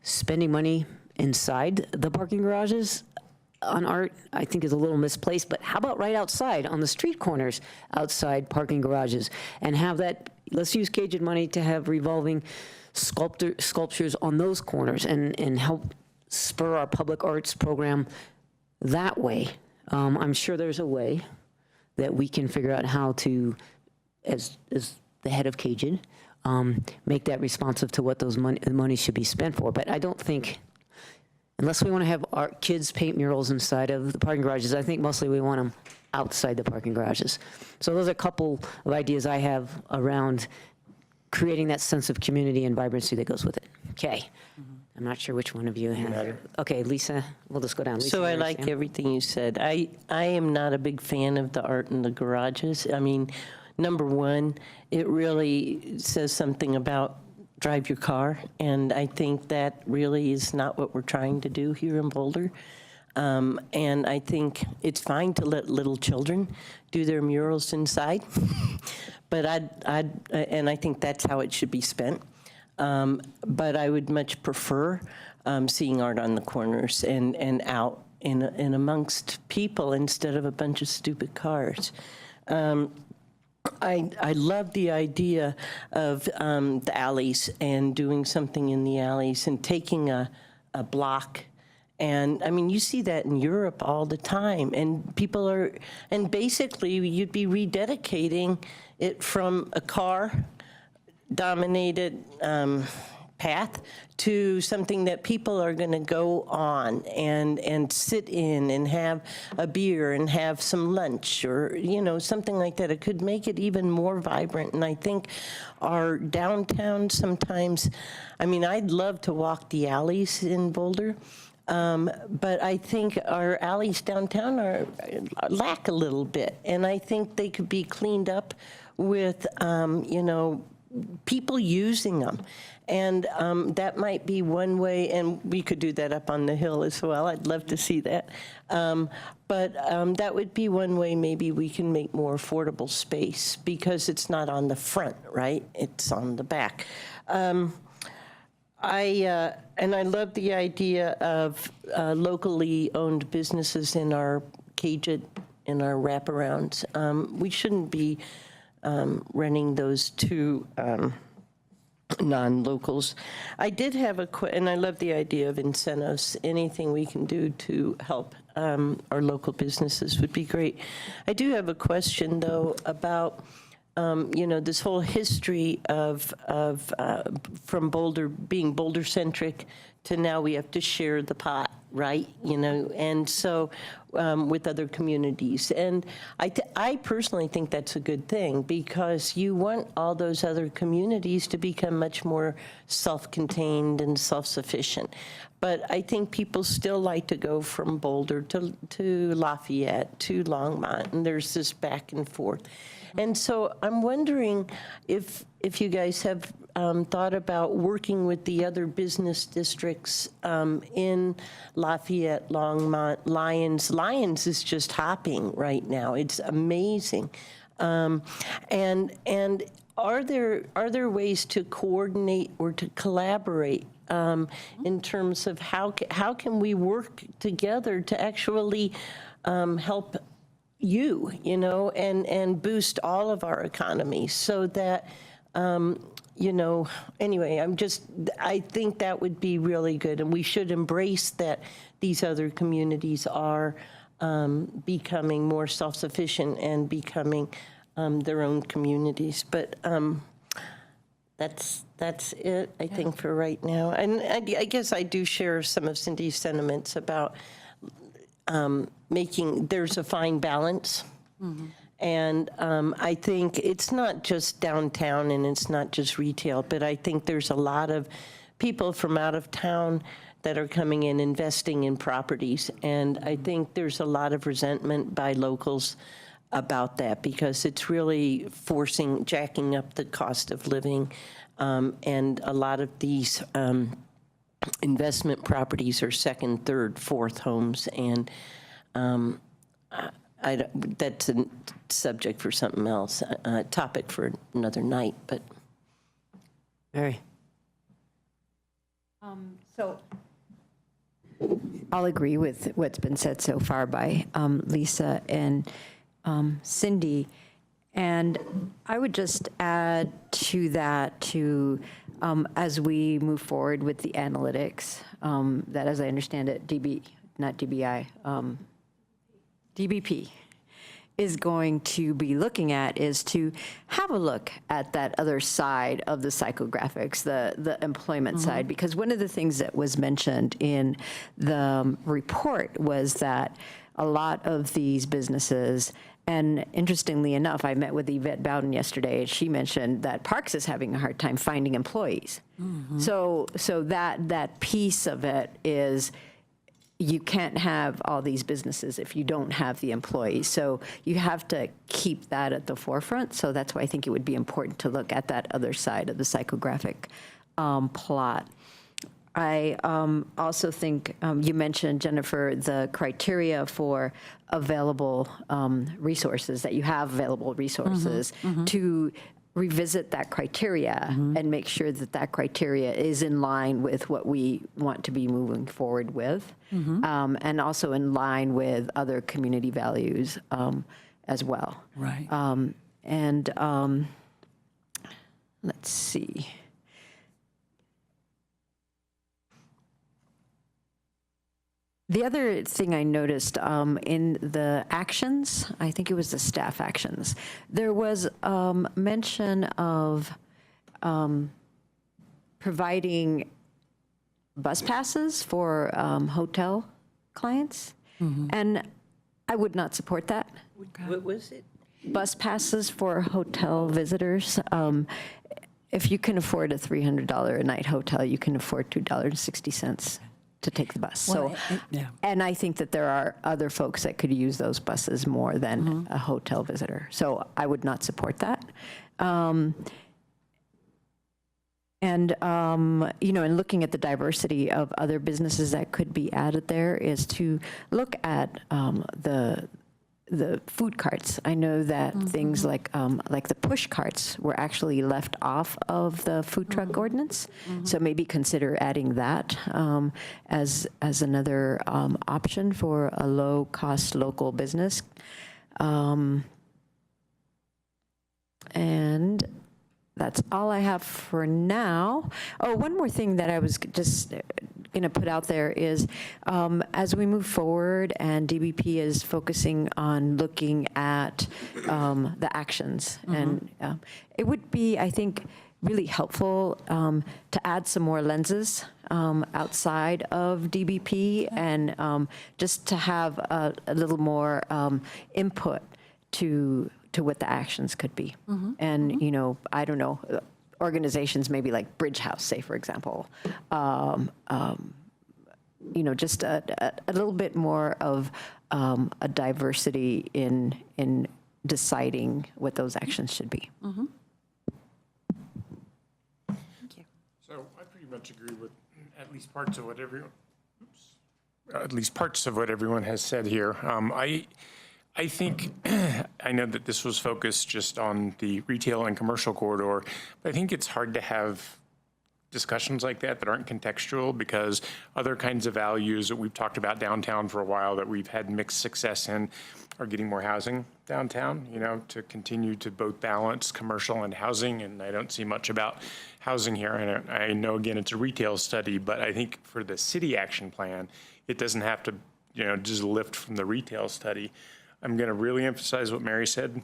spending money inside the parking garages on art, I think, is a little misplaced. But how about right outside on the street corners outside parking garages, and have that, let's use caged money to have revolving sculptures on those corners and help spur our public arts program that way. I'm sure there's a way that we can figure out how to, as the head of Cajun, make that responsive to what those money should be spent for. But I don't think, unless we want to have our kids paint murals inside of the parking garages, I think mostly we want them outside the parking garages. So those are a couple of ideas I have around creating that sense of community and vibrancy that goes with it. Okay. I'm not sure which one of you has. Okay, Lisa, we'll just go down. Lisa,
So I
Mary,
like
Sam.
everything you said. I am not a big fan of the art in the garages. I mean, number one, it really says something about drive your car, and I think that really is not what we're trying to do here in Boulder. And I think it's fine to let little children do their murals inside, but I think that's how it should be spent. But I would much prefer seeing art on the corners and out in amongst people instead of a bunch of stupid cars. I love the idea of the alleys and doing something in the alleys and taking a block. And I mean, you see that in Europe all the time, and people are, and basically you'd be rededicating it from a car-dominated path to something that people are going to go on and sit in and have a beer and have some lunch, or, you know, something like that. It could make it even more vibrant. And I think our downtown sometimes, I mean, I'd love to walk the alleys in Boulder, but I think our alleys downtown lack a little bit. And I think they could be cleaned up with, you know, people using them. And that might be one way, and we could do that up on the hill as well. I'd love to see that. But that would be one way maybe we can make more affordable space, because it's not on the front, right? It's on the back. And I love the idea of locally owned businesses in our caged, in our wraparounds. We shouldn't be renting those to non-locals. I did have and I love the idea of incentives. Anything we can do to help our local businesses would be great. I do have a question, though, about you know, this whole history of from Boulder being Boulder-centric to now we have to share the pot, right? You know, and so with other communities. And I personally think that's a good thing, because you want all those other communities to become much more self-contained and self-sufficient. But I think people still like to go from Boulder to Lafayette to Longmont, and there's this back and forth. And so I'm wondering if you guys have thought about working with the other business districts in Lafayette, Longmont, Lyons. Lyons is just hopping right now. It's amazing. And are there ways to coordinate or to collaborate in terms of how can we work together to actually help you know, and boost all of our economies, so that anyway, I think that would be really good. And we should embrace that these other communities are becoming more self-sufficient and becoming their own communities. But that's it, I think, for right now. And I guess I do share some of Cindy's sentiments about there's a fine balance. And I think it's not just downtown and it's not just retail, but I think there's a lot of people from out of town that are coming in, investing in properties. And I think there's a lot of resentment by locals about that because it's really jacking up the cost of living. And a lot of these investment properties are second, third, fourth homes. And that's a subject for something else, a topic for another night, but.
Mary?
So I'll agree with what's been said so far by Lisa and Cindy. And I would just add to that as we move forward with the analytics, that as I understand it, DBP is going to be looking at is to have a look at that other side of the psychographics, the employment side, because one of the things that was mentioned in the report was that a lot of these businesses, and interestingly enough, I met with Yvette Bowden yesterday, and she mentioned that Parks is having a hard time finding employees. So that piece of it is, you can't have all these businesses if you don't have the employees. So you have to keep that at the forefront. So that's why I think it would be important to look at that other side of the psychographic plot. I also think you mentioned, Jennifer, the criteria for available resources, that you have available resources to revisit that criteria and make sure that that criteria is in line with what we want to be moving forward with, and also in line with other community values as well.
Right.
Let's see. The other thing I noticed in the actions, I think it was the staff actions, there was mention of providing bus passes for hotel clients, and I would not support that.
What was it?
Bus passes for hotel visitors. If you can afford a $300 a night hotel, you can afford $2.60 to take the bus.
Well,
So, and I think that there are other folks that could use those buses more than a hotel visitor. So I would not support that. And looking at the diversity of other businesses that could be added there is to look at the food carts. I know that things like the push carts were actually left off of the food truck ordinance. So maybe consider adding that as another option for a low-cost local business. And that's all I have for now. Oh, one more thing that I was just going to put out there is as we move forward and DBP is focusing on looking at the actions, and it would be, I think, really helpful to add some more lenses outside of DBP and just to have a little more input to what the actions could be. And, I don't know, organizations maybe like Bridge House, say, for example, just a little bit more of a diversity in deciding what those actions should be.
Thank you.
So I pretty much agree with at least parts of what everyone has said here. I think, I know that this was focused just on the retail and commercial corridor, but I think it's hard to have discussions like that aren't contextual, because other kinds of values that we've talked about downtown for a while that we've had mixed success in are getting more housing downtown, to continue to both balance commercial and housing. And I don't see much about housing here. And I know, again, it's a retail study, but I think for the city action plan, it doesn't have to, just lift from the retail study. I'm going to really emphasize what Mary said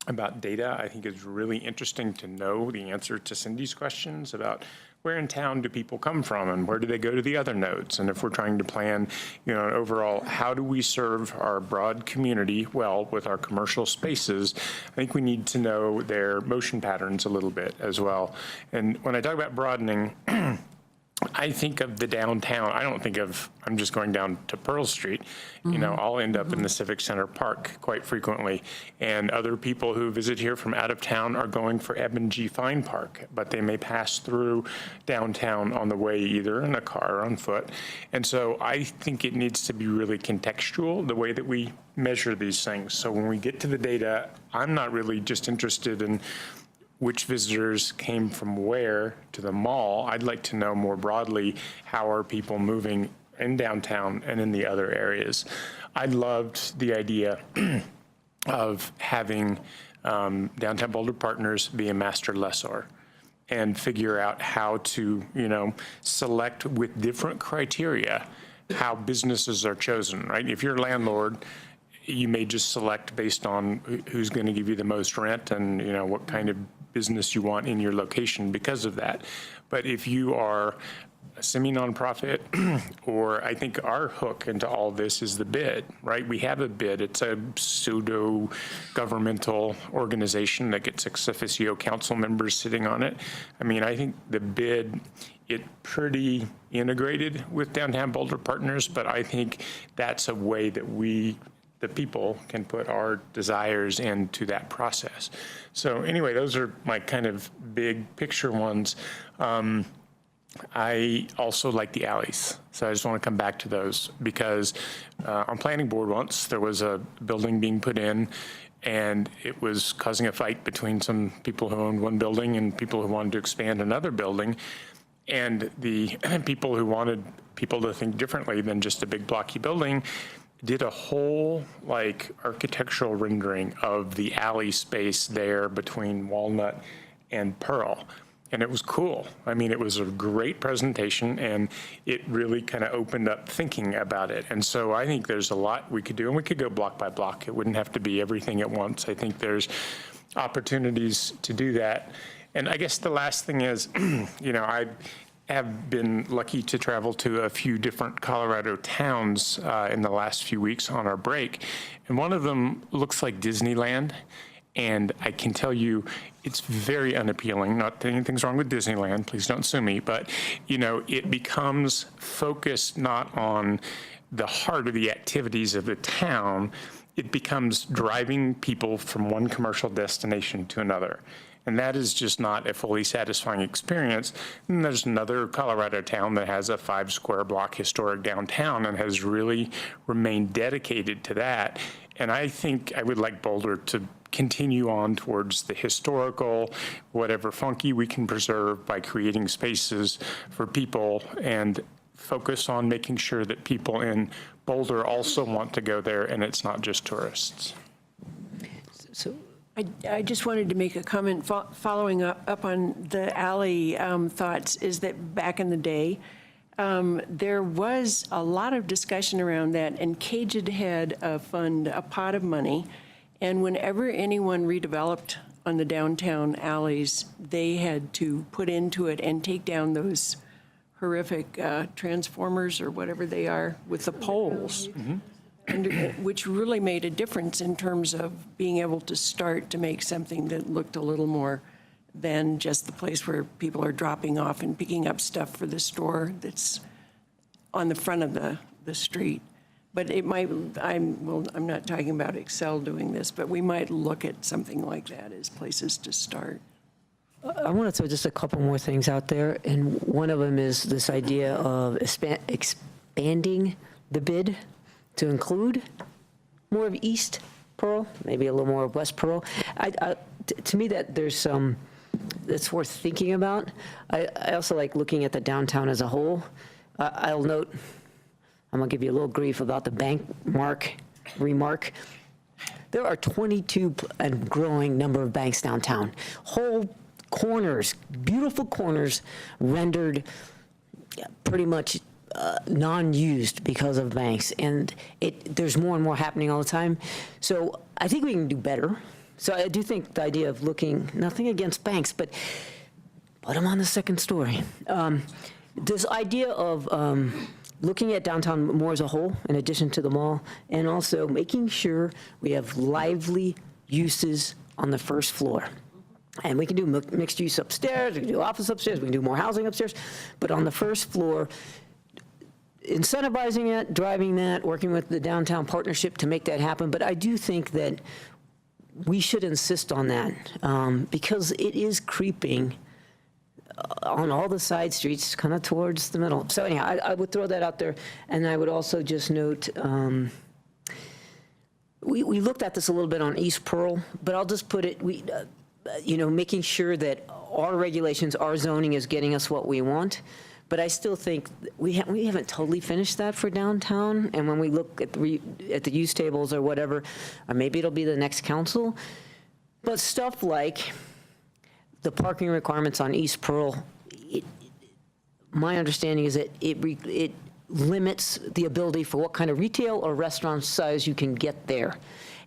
about data. I think it's really interesting to know the answer to Cindy's questions about where in town do people come from and where do they go to the other nodes? And if we're trying to plan, overall, how do we serve our broad community well with our commercial spaces? I think we need to know their motion patterns a little bit as well. And when I talk about broadening, I think of the downtown. I don't think of, I'm just going down to Pearl Street. I'll end up in the Civic Center Park quite frequently. And other people who visit here from out of town are going for Eben G. Fine Park, but they may pass through downtown on the way, either in a car or on foot. And so I think it needs to be really contextual, the way that we measure these things. So when we get to the data, I'm not really just interested in which visitors came from where to the mall. I'd like to know more broadly, how are people moving in downtown and in the other areas. I loved the idea of having Downtown Boulder Partners be a master lessor and figure out how to, select with different criteria how businesses are chosen, right? If you're a landlord, you may just select based on who's going to give you the most rent and, what kind of business you want in your location because of that. But if you are a semi-nonprofit, or I think our hook into all this is the bid, right? We have a bid. It's a pseudo-governmental organization that gets ex officio council members sitting on it. I think the bid, it's pretty integrated with Downtown Boulder Partners, but I think that's a way that we, the people, can put our desires into that process. So anyway, those are my kind of big picture ones. I also like the alleys. So I just want to come back to those because on planning board once, there was a building being put in and it was causing a fight between some people who owned one building and people who wanted to expand another building. And the people who wanted people to think differently than just a big blocky building did a whole architectural rendering of the alley space there between Walnut and Pearl. And it was cool. It was a great presentation and it really kind of opened up thinking about it. And so I think there's a lot we could do, and we could go block by block. It wouldn't have to be everything at once. I think there's opportunities to do that. And I guess the last thing is, I have been lucky to travel to a few different Colorado towns in the last few weeks on our break. And one of them looks like Disneyland. And I can tell you, it's very unappealing. Not that anything's wrong with Disneyland, please don't sue me, but it becomes focused not on the heart of the activities of the town. It becomes driving people from one commercial destination to another. And that is just not a fully satisfying experience. And there's another Colorado town that has a 5 square block historic downtown and has really remained dedicated to that. And I think I would like Boulder to continue on towards the historical, whatever funky we can preserve by creating spaces for people and focus on making sure that people in Boulder also want to go there and it's not just tourists.
So
I just wanted to make a comment following up on the alley thoughts, is that back in the day, there was a lot of discussion around that, and Caged had a fund, a pot of money, and whenever anyone redeveloped on the downtown alleys, they had to put into it and take down those horrific transformers or whatever they are with the poles. Mm-hmm. Which really made a difference in terms of being able to start to make something that looked a little more than just the place where people are dropping off and picking up stuff for the store that's on the front of the street. But it might, I'm not talking about Excel doing this, but we might look at something like that as places to start.
I want to throw just a couple more things out there, and one of them is this idea of expanding the bid to include more of East Pearl, maybe a little more of West Pearl. To me, that there's some that's worth thinking about. I also like looking at the downtown as a whole. I'll note, I'm gonna give you a little grief about the bank remark. There are 22 and growing number of banks downtown. Whole corners, beautiful corners rendered pretty much non-used because of banks. And there's more and more happening all the time. So I think we can do better. So I do think the idea of looking, nothing against banks, but put them on the second story. This idea of looking at downtown more as a whole, in addition to the mall, and also making sure we have lively uses on the first floor. And we can do mixed use upstairs, we can do office upstairs, we can do more housing upstairs, but on the first floor, incentivizing it, driving that, working with the downtown partnership to make that happen. But I do think that we should insist on that because it is creeping on all the side streets, kind of towards the middle. So anyhow, I would throw that out there. And I would also just note, we looked at this a little bit on East Pearl, but I'll just put it, making sure that our regulations, our zoning is getting us what we want. But I still think we haven't totally finished that for downtown. And when we look at the use tables or whatever, or maybe it'll be the next council. But stuff like the parking requirements on East Pearl, my understanding is that it limits the ability for what kind of retail or restaurant size you can get there.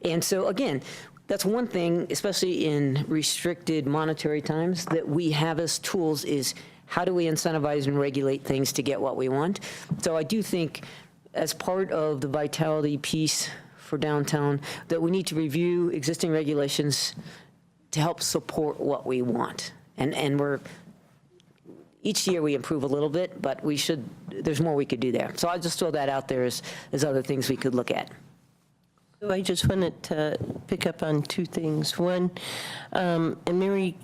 And so again, that's one thing, especially in restricted monetary times, that we have as tools is how do we incentivize and regulate things to get what we want? So I do think as part of the vitality piece for downtown that we need to review existing regulations to help support what we want. And each year we improve a little bit, but there's more we could do there. So I'll just throw that out there as other things we could look at.
So I just wanted to pick up on two things. One, and Mary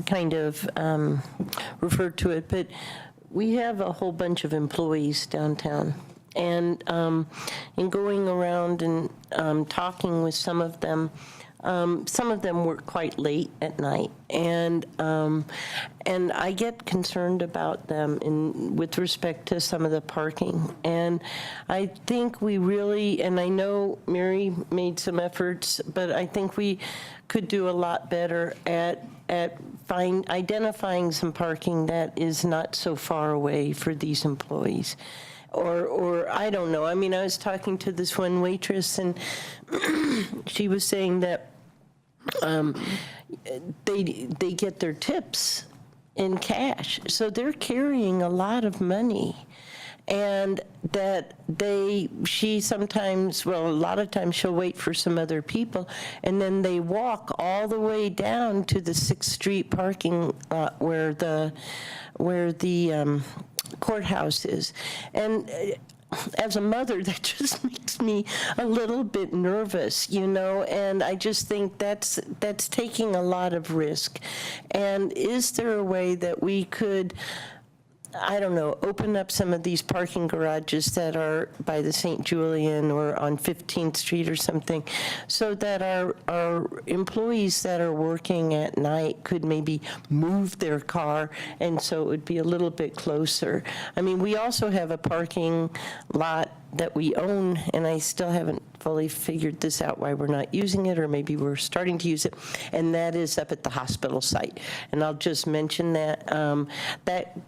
kind of referred to it, but we have a whole bunch of employees downtown. And in going around and talking with some of them work quite late at night, and I get concerned about them with respect to some of the parking. And I think we really, and I know Mary made some efforts, but I think we could do a lot better at identifying some parking that is not so far away for these employees. Or I don't know. I mean, I was talking to this one waitress, and she was saying that they get their tips in cash, so they're carrying a lot of money, and that she sometimes, well, a lot of times she'll wait for some other people, and then they walk all the way down to the 6th Street parking lot where the courthouse is. And as a mother, that just makes me a little bit nervous, and I just think that's taking a lot of risk. And is there a way that we could, I don't know, open up some of these parking garages that are by the St. Julian or on 15th Street or something, so that our employees that are working at night could maybe move their car, and so it would be a little bit closer. I mean, we also have a parking lot that we own, and I still haven't fully figured this out, why we're not using it, or maybe we're starting to use it, and that is up at the hospital site. And I'll just mention that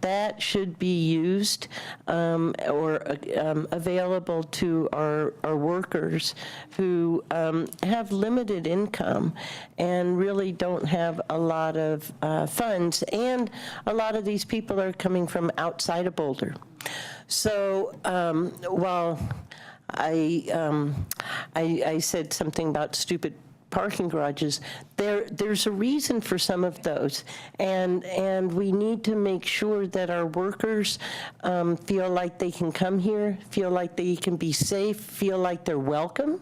that should be used or available to our workers who have limited income and really don't have a lot of funds, and a lot of these people are coming from outside of Boulder. So while I said something about stupid parking garages, there's a reason for some of those, and we need to make sure that our workers feel like they can come here, feel like they can be safe, feel like they're welcome,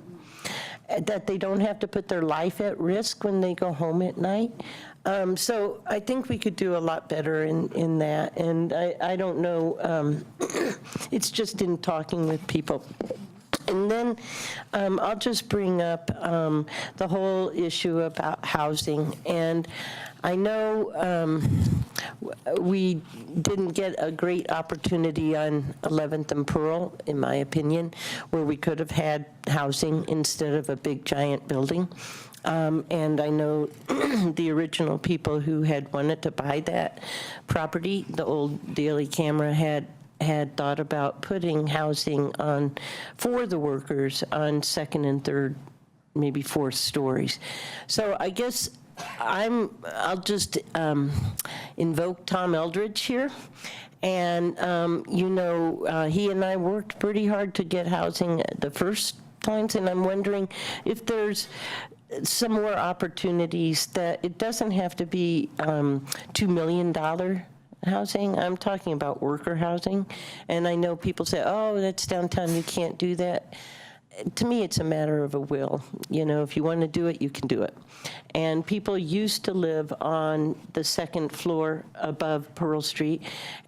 that they don't have to put their life at risk when they go home at night. So I think we could do a lot better in that, and I don't know, it's just in talking with people. And then I'll just bring up the whole issue about housing. And I know we didn't get a great opportunity on 11th and Pearl, in my opinion, where we could have had housing instead of a big giant building. And I know the original people who had wanted to buy that property, the old Daily Camera, had thought about putting housing on for the workers on second and third, maybe fourth stories. So I guess I'll just invoke Tom Eldridge here. And, he and I worked pretty hard to get housing the first times, and I'm wondering if there's some more opportunities that it doesn't have to be $2 million housing. I'm talking about worker housing. And I know people say, oh, that's downtown, you can't do that. To me, it's a matter of a will. If you want to do it, you can do it. And people used to live on the second floor above Pearl Street.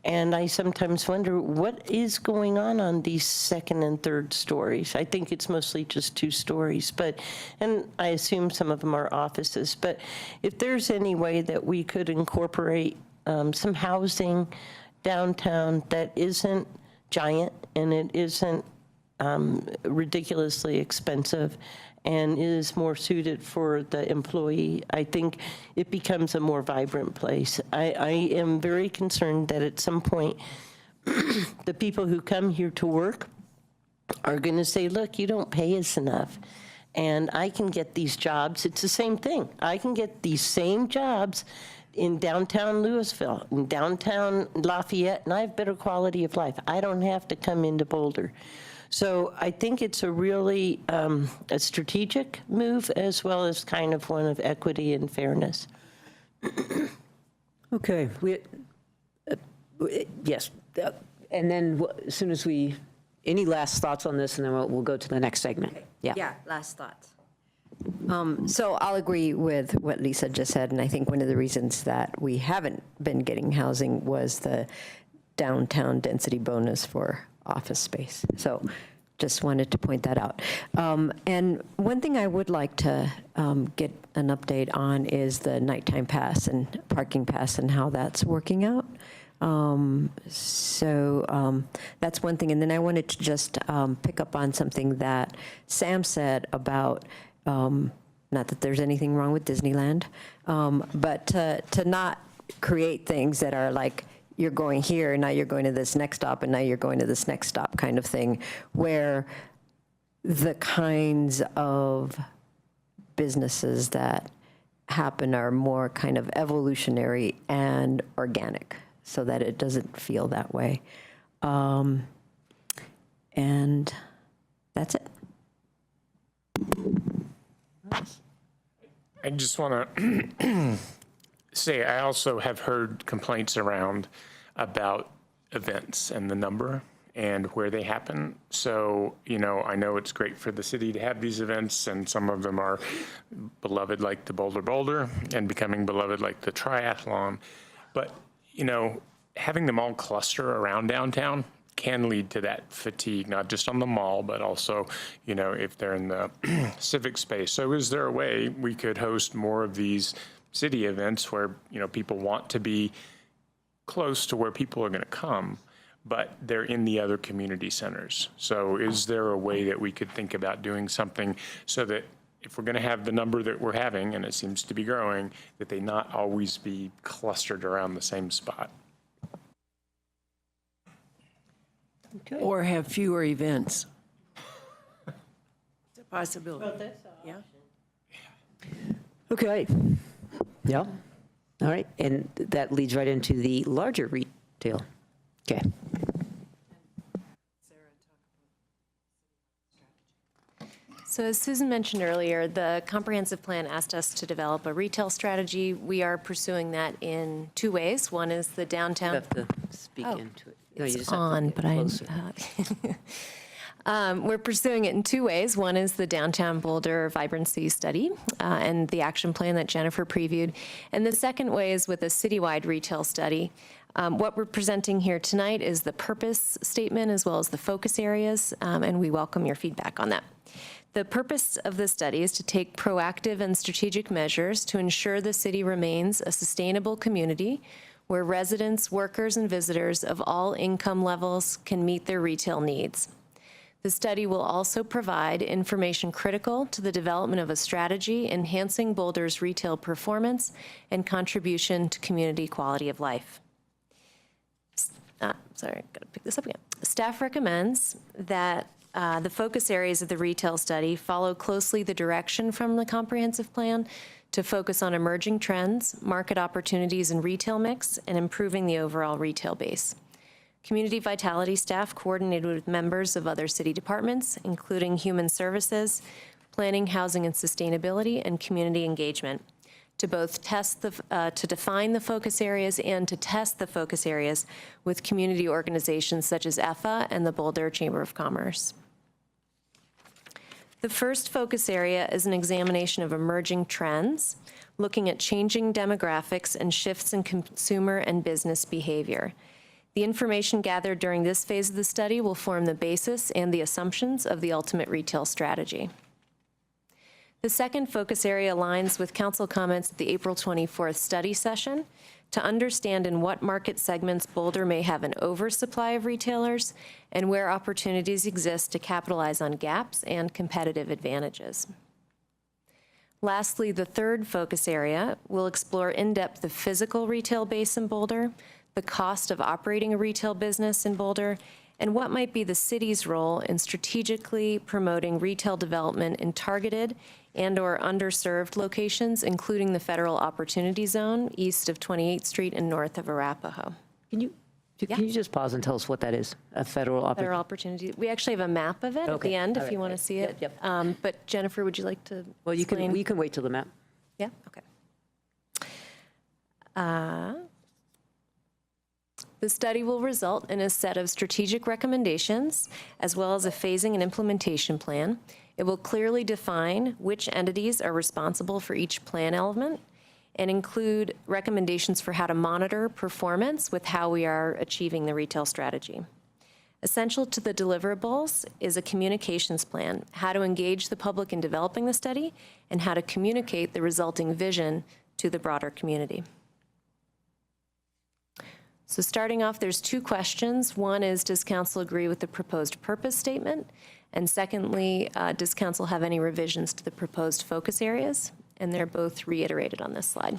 And I sometimes wonder what is going on these second and third stories. I think it's mostly just 2 stories, and I assume some of them are offices. But if there's any way that we could incorporate some housing downtown that isn't giant and it isn't ridiculously expensive and is more suited for the employee, I think it becomes a more vibrant place. I am very concerned that at some point the people who come here to work are going to say, look, you don't pay us enough. And I can get these jobs. It's the same thing. I can get these same jobs in downtown Louisville, in downtown Lafayette, and I have better quality of life. I don't have to come into Boulder. So I think it's a really a strategic move as well as kind of one of equity and fairness.
Okay, yes. And then as soon as any last thoughts on this, and then we'll go to the next segment. Yeah.
Yeah, last thoughts. So I'll agree with what Lisa just said, and I think one of the reasons that we haven't been getting housing was the downtown density bonus for office space. So just wanted to point that out. And one thing I would like to get an update on is the nighttime pass and parking pass and how that's working out. So that's one thing. And then I wanted to just pick up on something that Sam said about, not that there's anything wrong with Disneyland, but to not create things that are like, you're going here, now you're going to this next stop, and now you're going to this next stop kind of thing, where the kinds of businesses that happen are more kind of evolutionary and organic, so that it doesn't feel that way. And that's it.
I just want to say, I also have heard complaints around about events and the number and where they happen. So, I know it's great for the city to have these events, and some of them are beloved, like the Boulder, and becoming beloved like the triathlon. But, having them all cluster around downtown can lead to that fatigue, not just on the mall, but also, if they're in the civic space. So is there a way we could host more of these city events where, people want to be close to where people are going to come, but they're in the other community centers? So is there a way that we could think about doing something so that if we're going to have the number that we're having, and it seems to be growing, that they not always be clustered around the same spot?
Okay.
Or have fewer events. It's a possibility. Yeah.
Okay. Yeah. All right. And that leads right into the larger retail. Okay.
So as Susan mentioned earlier, the comprehensive plan asked us to develop a retail strategy. We are pursuing that in 2 ways. One is the downtown.
You have to speak into it. No, you
It's
just have to
on,
get
but
closer.
we're pursuing it in 2 ways. One is the Downtown Boulder Vibrancy Study and the action plan that Jennifer previewed. And the second way is with a citywide retail study. What we're presenting here tonight is the purpose statement as well as the focus areas, and we welcome your feedback on that. The purpose of the study is to take proactive and strategic measures to ensure the city remains a sustainable community where residents, workers, and visitors of all income levels can meet their retail needs. The study will also provide information critical to the development of a strategy enhancing Boulder's retail performance and contribution to community quality of life. Sorry, gotta pick this up again. Staff recommends that the focus areas of the retail study follow closely the direction from the comprehensive plan to focus on emerging trends, market opportunities in retail mix, and improving the overall retail base. Community Vitality staff coordinated with members of other city departments, including Human Services, Planning, Housing and Sustainability, and Community Engagement, to both to define the focus areas and to test the focus areas with community organizations such as EFA and the Boulder Chamber of Commerce. The first focus area is an examination of emerging trends, looking at changing demographics and shifts in consumer and business behavior. The information gathered during this phase of the study will form the basis and the assumptions of the ultimate retail strategy. The second focus area aligns with council comments at the April 24th study session to understand in what market segments Boulder may have an oversupply of retailers and where opportunities exist to capitalize on gaps and competitive advantages. Lastly, the third focus area will explore in depth the physical retail base in Boulder, the cost of operating a retail business in Boulder, and what might be the city's role in strategically promoting retail development in targeted and/or underserved locations, including the Federal Opportunity Zone east of 28th Street and north of Arapahoe.
Can you just pause and tell us what that is? A federal opportunity?
Federal Opportunity. We actually have a map of it at the end if you want to see it.
Yep.
But Jennifer, would you like to
Well, you
explain?
can wait till the map.
Yeah, okay. The study will result in a set of strategic recommendations, as well as a phasing and implementation plan. It will clearly define which entities are responsible for each plan element and include recommendations for how to monitor performance with how we are achieving the retail strategy. Essential to the deliverables is a communications plan, how to engage the public in developing the study, and how to communicate the resulting vision to the broader community. So starting off, there's two questions. One is, does council agree with the proposed purpose statement? And secondly, does council have any revisions to the proposed focus areas? And they're both reiterated on this slide.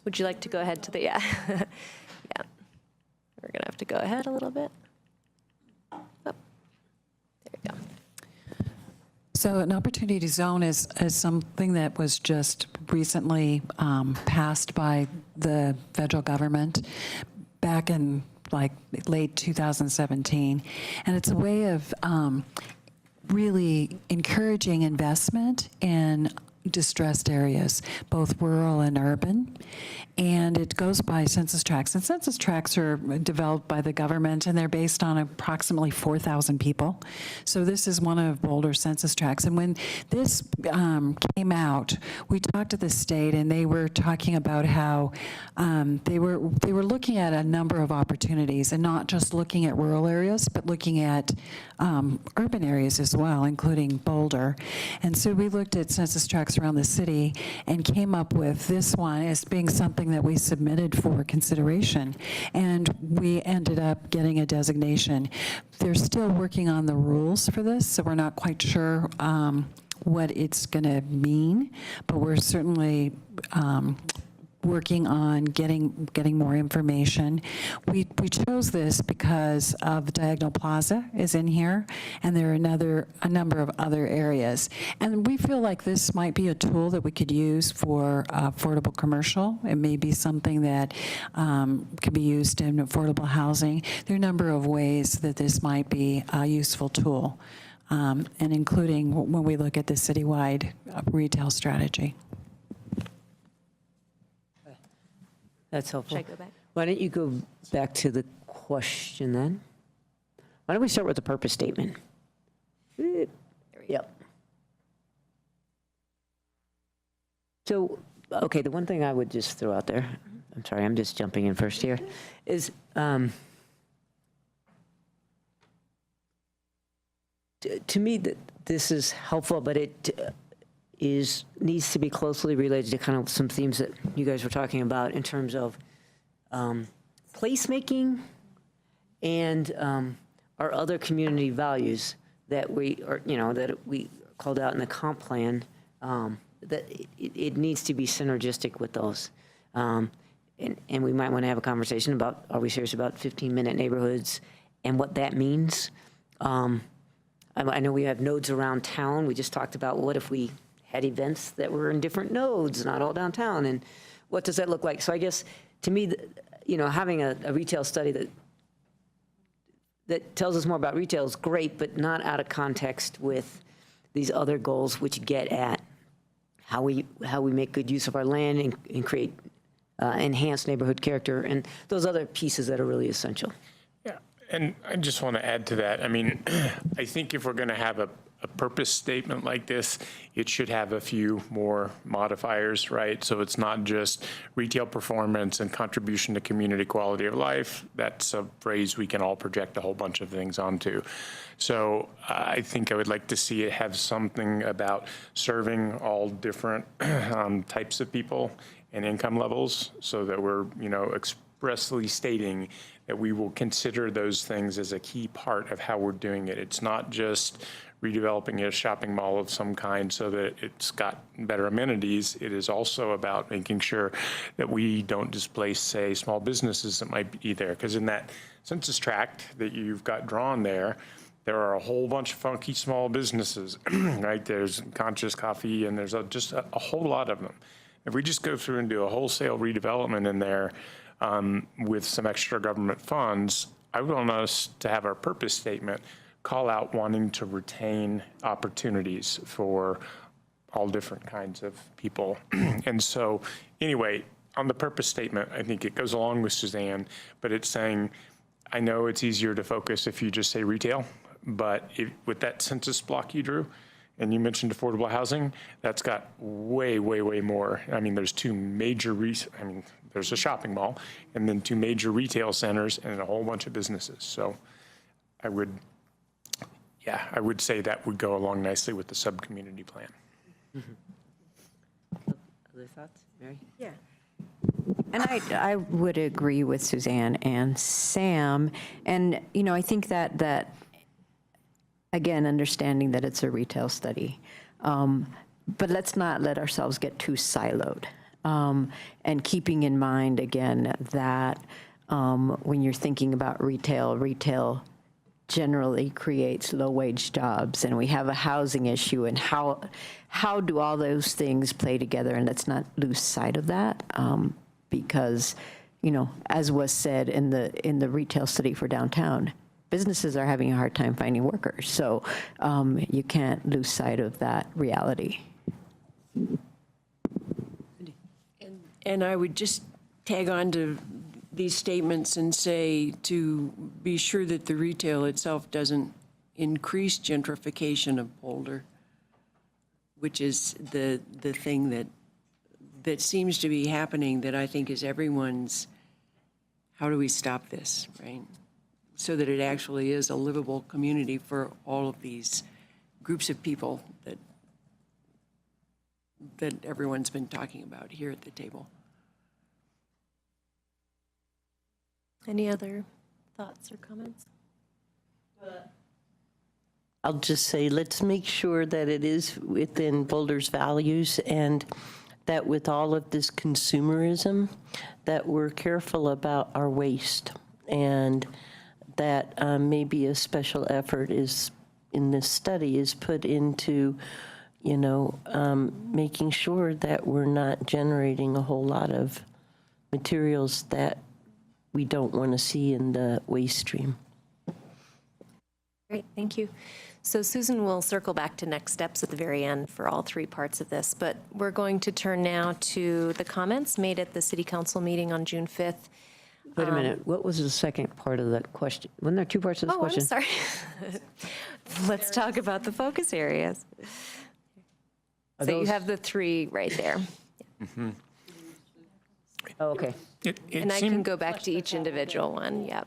Would you like to go ahead to the, yeah. Yeah. We're gonna have to go ahead a little bit. Oh, there we go.
So an opportunity zone is something that was just recently passed by the federal government back in like late 2017. And it's a way of really encouraging investment in distressed areas, both rural and urban. And it goes by census tracts. And census tracts are developed by the government, and they're based on approximately 4,000 people. So this is one of Boulder's census tracts. And when this came out, we talked to the state, and they were talking about how they were looking at a number of opportunities, and not just looking at rural areas, but looking at urban areas as well, including Boulder. And so we looked at census tracts around the city and came up with this one as being something that we submitted for consideration, and we ended up getting a designation. They're still working on the rules for this, so we're not quite sure what it's going to mean, but we're certainly working on getting more information. We chose this because of Diagonal Plaza is in here, and there are a number of other areas. And we feel like this might be a tool that we could use for affordable commercial. It may be something that could be used in affordable housing. There are a number of ways that this might be a useful tool, and including when we look at the citywide retail strategy.
That's helpful.
Should I go back?
Why don't you go back to the question then? Why don't we start with the purpose statement? Yep. So, okay, the one thing I would just throw out there, I'm sorry, I'm just jumping in first here, is to me, this is helpful, but it needs to be closely related to kind of some themes that you guys were talking about in terms of placemaking and our other community values that we are, that we called out in the comp plan, that it needs to be synergistic with those. And we might want to have a conversation about, are we serious about 15-minute neighborhoods and what that means? I know we have nodes around town. We just talked about what if we had events that were in different nodes, not all downtown, and what does that look like? So I guess, to me, having a retail study that tells us more about retail is great, but not out of context with these other goals, which get at how we make good use of our land and create enhanced neighborhood character and those other pieces that are really essential.
Yeah, and I just want to add to that. I mean, I think if we're going to have a purpose statement like this, it should have a few more modifiers, right? So it's not just retail performance and contribution to community quality of life. That's a phrase we can all project a whole bunch of things onto. So I think I would like to see it have something about serving all different types of people and income levels, so that we're, expressly stating that we will consider those things as a key part of how we're doing it. It's not just redeveloping a shopping mall of some kind so that it's got better amenities. It is also about making sure that we don't displace, say, small businesses that might be there. Because in that census tract that you've got drawn there are a whole bunch of funky small businesses, right? There's Conscious Coffee, and there's just a whole lot of them. If we just go through and do a wholesale redevelopment in there with some extra government funds, I want us to have our purpose statement call out wanting to retain opportunities for all different kinds of people. And so anyway, on the purpose statement, I think it goes along with Suzanne, but it's saying, I know it's easier to focus if you just say retail, but with that census block you drew, and you mentioned affordable housing, that's got way, way, way more. I mean, there's there's a shopping mall, and then 2 major retail centers and a whole bunch of businesses. So I would say that would go along nicely with the sub-community plan.
Other thoughts, Mary?
Yeah. And I would agree with Suzanne and Sam. And, I think that again, understanding that it's a retail study, but let's not let ourselves get too siloed. And keeping in mind, again, that when you're thinking about retail generally creates low-wage jobs, and we have a housing issue, and how do all those things play together? And let's not lose sight of that, because, as was said in the retail study for downtown, businesses are having a hard time finding workers. So you can't lose sight of that reality.
And I would just tag on to these statements and say to be sure that the retail itself doesn't increase gentrification of Boulder, which is the thing that seems to be happening, that I think is everyone's, how do we stop this, right? So that it actually is a livable community for all of these groups of people that everyone's been talking about here at the table.
Any other thoughts or comments?
I'll just say, let's make sure that it is within Boulder's values, and that with all of this consumerism, that we're careful about our waste, and that maybe a special effort is in this study is put into, making sure that we're not generating a whole lot of materials that we don't want to see in the waste stream.
Great, thank you. So Susan will circle back to next steps at the very end for all 3 parts of this, but we're going to turn now to the comments made at the City Council meeting on June 5th.
Wait a minute, what was the second part of that question? Wasn't there 2 parts of this question?
I'm sorry. Let's talk about the focus areas. So you have the 3 right there.
Mm-hmm.
Oh, okay.
And I can go back to each individual one, yep.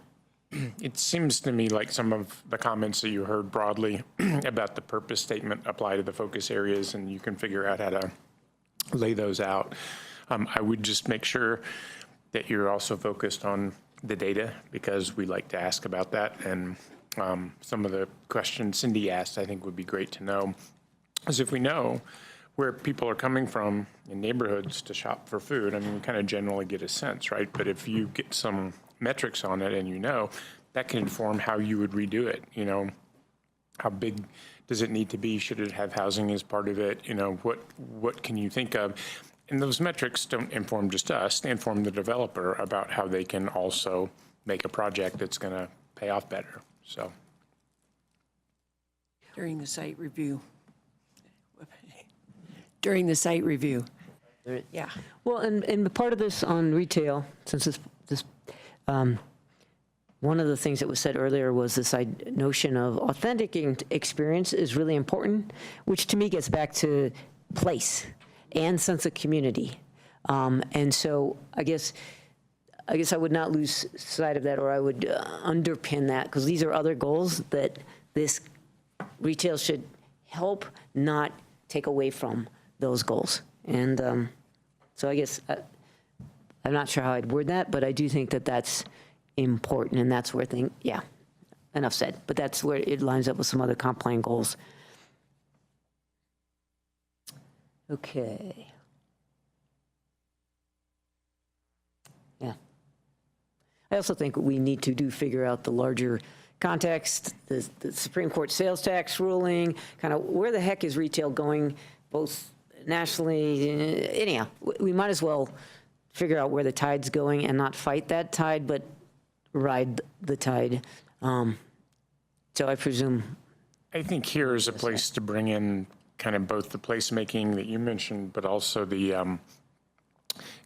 It seems to me like some of the comments that you heard broadly about the purpose statement apply to the focus areas, and you can figure out how to lay those out. I would just make sure that you're also focused on the data, because we like to ask about that. And some of the questions Cindy asked, I think would be great to know, is if we know where people are coming from in neighborhoods to shop for food, I mean, we kind of generally get a sense, right? But if you get some metrics on it and that can inform how you would redo it. How big does it need to be? Should it have housing as part of it? What can you think of? And those metrics don't inform just us, they inform the developer about how they can also make a project that's going to pay off better. So
During the site review. During the site review. Yeah.
Well, and part of this on retail, since this one of the things that was said earlier was this notion of authentic experience is really important, which to me gets back to place and sense of community. And so I guess I would not lose sight of that, or I would underpin that, because these are other goals that this retail should help, not take away from those goals. And so I guess I'm not sure how I'd word that, but I do think that that's important, and that's where enough said. But that's where it lines up with some other comp plan goals. Okay. Yeah. I also think we need to figure out the larger context, the Supreme Court sales tax ruling, kind of where the heck is retail going, both nationally. Anyhow, we might as well figure out where the tide's going and not fight that tide, but ride the tide. So I presume.
I think here is a place to bring in kind of both the placemaking that you mentioned, but also the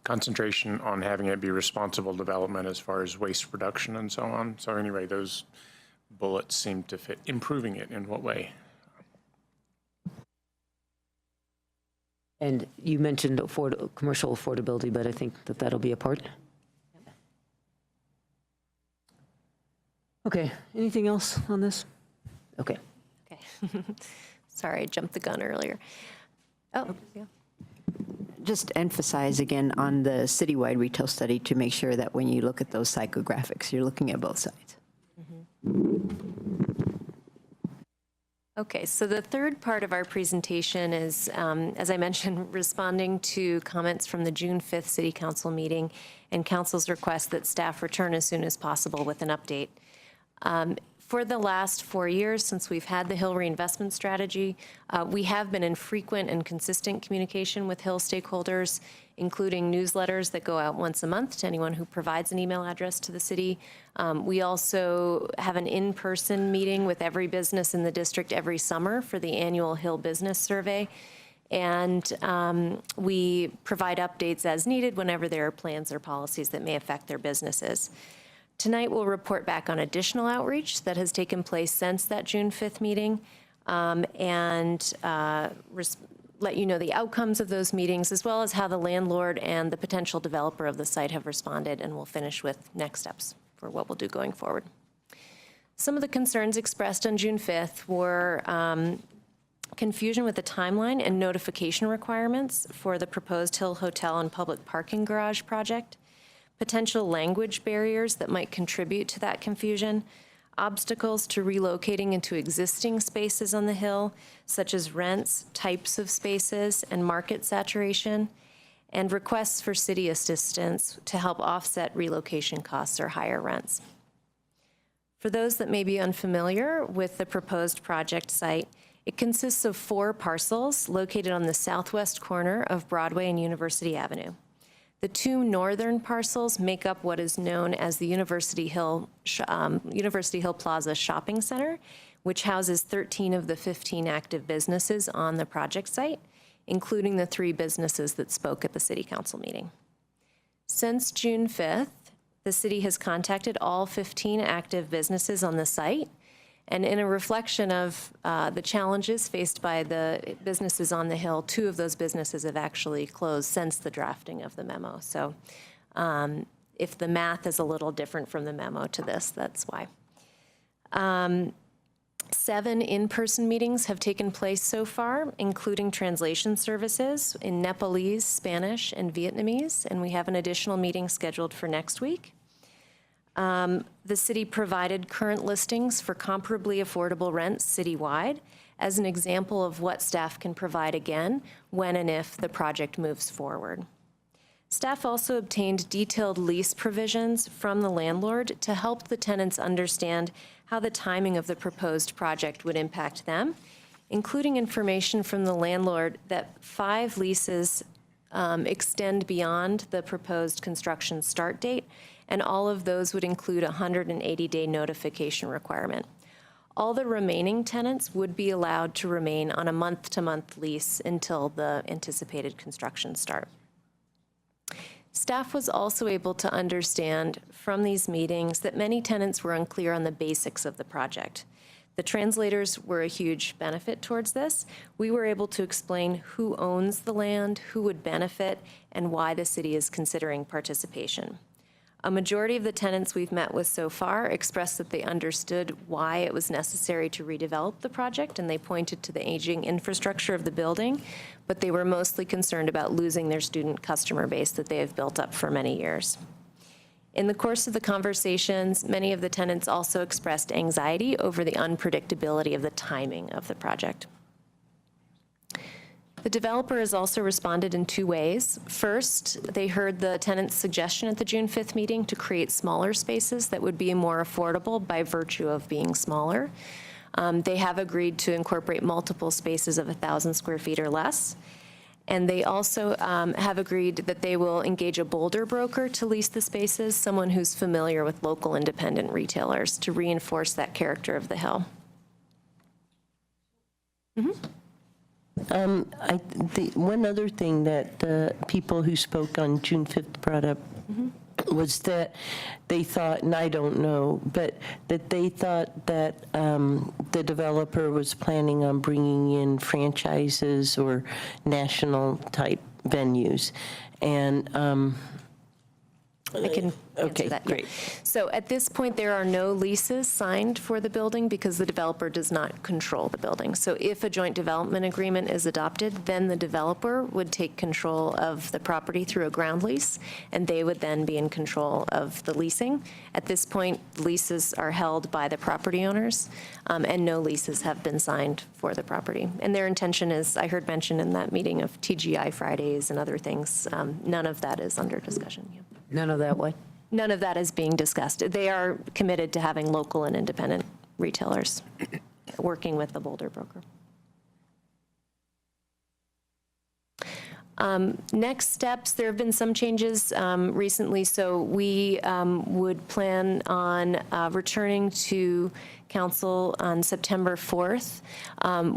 concentration on having it be responsible development as far as waste reduction and so on. So anyway, those bullets seem to fit. Improving it in what way?
And you mentioned commercial affordability, but I think that'll be a part. Okay, anything else on this? Okay.
Okay. Sorry, I jumped the gun earlier. Oh, yeah.
Just emphasize again on the citywide retail study to make sure that when you look at those psychographics, you're looking at both sides.
Okay, so the third part of our presentation is, as I mentioned, responding to comments from the June 5th City Council meeting and Council's request that staff return as soon as possible with an update. For the last 4 years since we've had the Hill Reinvestment Strategy, we have been in frequent and consistent communication with Hill stakeholders, including newsletters that go out once a month to anyone who provides an email address to the city. We also have an in-person meeting with every business in the district every summer for the annual Hill Business Survey. And we provide updates as needed whenever there are plans or policies that may affect their businesses. Tonight, we'll report back on additional outreach that has taken place since that June 5th meeting, and let you know the outcomes of those meetings, as well as how the landlord and the potential developer of the site have responded, and we'll finish with next steps for what we'll do going forward. Some of the concerns expressed on June 5th were confusion with the timeline and notification requirements for the proposed Hill Hotel and public parking garage project, potential language barriers that might contribute to that confusion, obstacles to relocating into existing spaces on the Hill, such as rents, types of spaces, and market saturation, and requests for city assistance to help offset relocation costs or higher rents. For those that may be unfamiliar with the proposed project site, it consists of 4 parcels located on the southwest corner of Broadway and University Avenue. The 2 northern parcels make up what is known as the University Hill Plaza Shopping Center, which houses 13 of the 15 active businesses on the project site, including the 3 businesses that spoke at the City Council meeting. Since June 5th, the city has contacted all 15 active businesses on the site, and in a reflection of the challenges faced by the businesses on the Hill, 2 of those businesses have actually closed since the drafting of the memo. So If the math is a little different from the memo to this, that's why. 7 in-person meetings have taken place so far, including translation services in Nepalese, Spanish, and Vietnamese, and we have an additional meeting scheduled for next week. The city provided current listings for comparably affordable rents citywide as an example of what staff can provide again when and if the project moves forward. Staff also obtained detailed lease provisions from the landlord to help the tenants understand how the timing of the proposed project would impact them, including information from the landlord that 5 leases extend beyond the proposed construction start date, and all of those would include a 180-day notification requirement. All the remaining tenants would be allowed to remain on a month-to-month lease until the anticipated construction start. Staff was also able to understand from these meetings that many tenants were unclear on the basics of the project. The translators were a huge benefit towards this. We were able to explain who owns the land, who would benefit, and why the city is considering participation. A majority of the tenants we've met with so far expressed that they understood why it was necessary to redevelop the project, and they pointed to the aging infrastructure of the building, but they were mostly concerned about losing their student customer base that they have built up for many years. In the course of the conversations, many of the tenants also expressed anxiety over the unpredictability of the timing of the project. The developer has also responded in 2 ways. First, they heard the tenant's suggestion at the June 5th meeting to create smaller spaces that would be more affordable by virtue of being smaller. They have agreed to incorporate multiple spaces of 1,000 square feet or less. And they also have agreed that they will engage a Boulder broker to lease the spaces, someone who's familiar with local independent retailers, to reinforce that character of the hill.
One other thing that the people who spoke on June 5th brought up was that they thought, and I don't know, but that they thought that the developer was planning on bringing in franchises or national-type venues. And
I can answer that.
great.
So at this point, there are no leases signed for the building because the developer does not control the building. So if a joint development agreement is adopted, then the developer would take control of the property through a ground lease, and they would then be in control of the leasing. At this point, leases are held by the property owners, and no leases have been signed for the property. And their intention is, I heard mentioned in that meeting, of TGI Fridays and other things. None of that is under discussion yet.
None of that what?
None of that is being discussed. They are committed to having local and independent retailers working with the Boulder broker. Next steps, there have been some changes recently, so we would plan on returning to Council on September 4th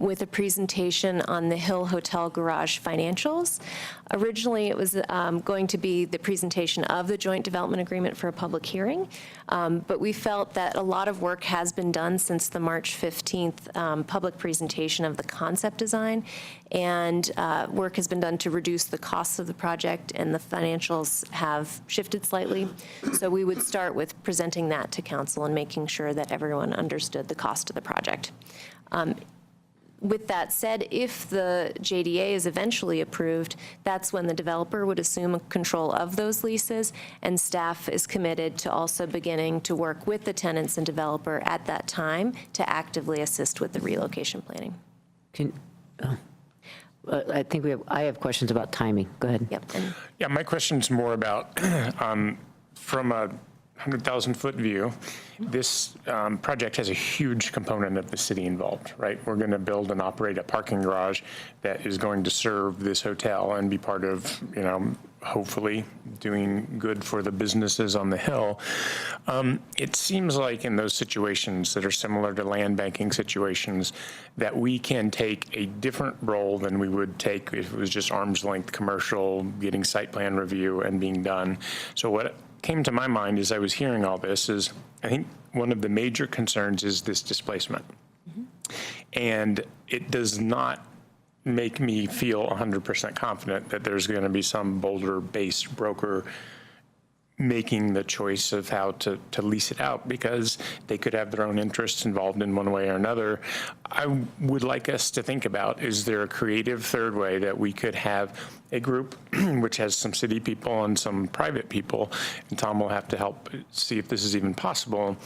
with a presentation on the Hill Hotel Garage financials. Originally, it was going to be the presentation of the joint development agreement for a public hearing, but we felt that a lot of work has been done since the March 15th public presentation of the concept design, and work has been done to reduce the costs of the project, and the financials have shifted slightly. So we would start with presenting that to council and making sure that everyone understood the cost of the project. With that said, if the JDA is eventually approved, that's when the developer would assume control of those leases, and staff is committed to also beginning to work with the tenants and developer at that time to actively assist with the relocation planning.
I think I have questions about timing. Go ahead.
Yep.
Yeah, my question's more about, from a 100,000-foot view, this project has a huge component of the city involved, right? We're going to build and operate a parking garage that is going to serve this hotel and be part of, hopefully doing good for the businesses on the hill. It seems like in those situations that are similar to land banking situations, that we can take a different role than we would take if it was just arm's length commercial, getting site plan review and being done. So what came to my mind as I was hearing all this is, I think one of the major concerns is this displacement. And it does not make me feel 100% confident that there's going to be some Boulder-based broker making the choice of how to lease it out, because they could have their own interests involved in one way or another. I would like us to think about, is there a creative third way that we could have a group which has some city people and some private people, and Tom will have to help see if this is even possible,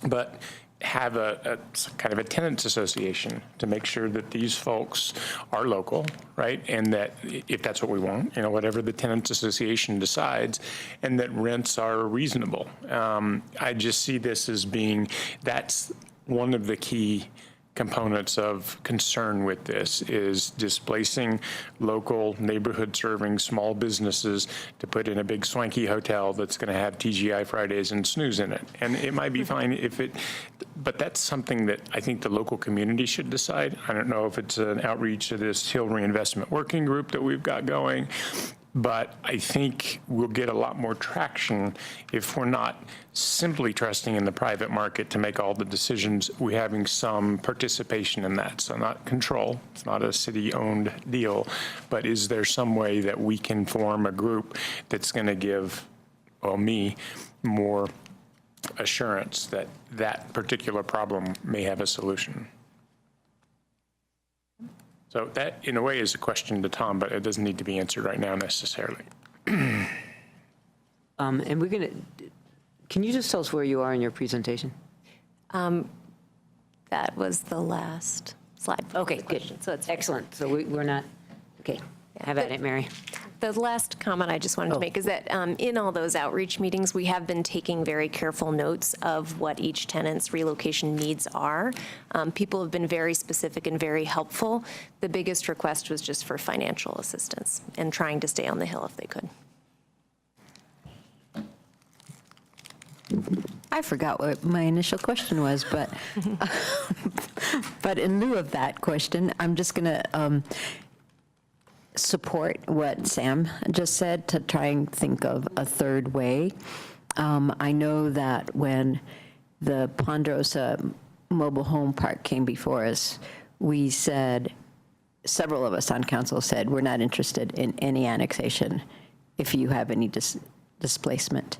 but have a kind of a tenants association to make sure that these folks are local, right? And that if that's what we want, whatever the tenants association decides, and that rents are reasonable. I just see this as being, that's one of the key components of concern with this, is displacing local neighborhood serving small businesses to put in a big swanky hotel that's going to have TGI Fridays and snooze in it. And it might be fine if it, but that's something that I think the local community should decide. I don't know if it's an outreach to this Hill Reinvestment Working Group that we've got going, but I think we'll get a lot more traction if we're not simply trusting in the private market to make all the decisions. We're having some participation in that, so not control. It's not a city-owned deal, but is there some way that we can form a group that's going to give, well, me more assurance that that particular problem may have a solution? So that, in a way, is a question to Tom, but it doesn't need to be answered right now necessarily.
And we're going to, can you just tell us where you are in your presentation?
That was the last slide.
Okay, good. So it's excellent. So we're not, okay, have at it, Mary.
The last comment I just wanted to make is that in all those outreach meetings, we have been taking very careful notes of what each tenant's relocation needs are. People have been very specific and very helpful. The biggest request was just for financial assistance and trying to stay on the Hill if they could.
I forgot what my initial question was, but but in lieu of that question, I'm just going to support what Sam just said, to try and think of a third way. I know that when the Ponderosa Mobile Home Park came before us, we said, several of us on council said, we're not interested in any annexation if you have any displacement.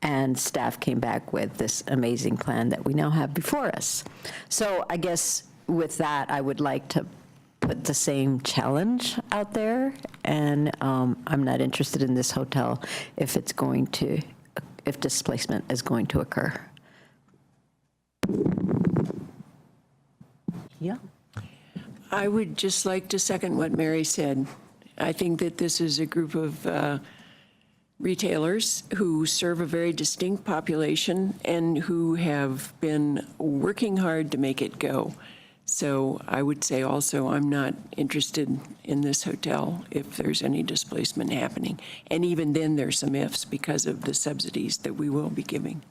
And staff came back with this amazing plan that we now have before us. So I guess with that, I would like to put the same challenge out there, and I'm not interested in this hotel if it's going to, if displacement is going to occur.
Yeah.
I would just like to second what Mary said. I think that this is a group of retailers who serve a very distinct population and who have been working hard to make it go. So I would say also, I'm not interested in this hotel if there's any displacement happening. And even then, there's some ifs because of the subsidies that we will be giving.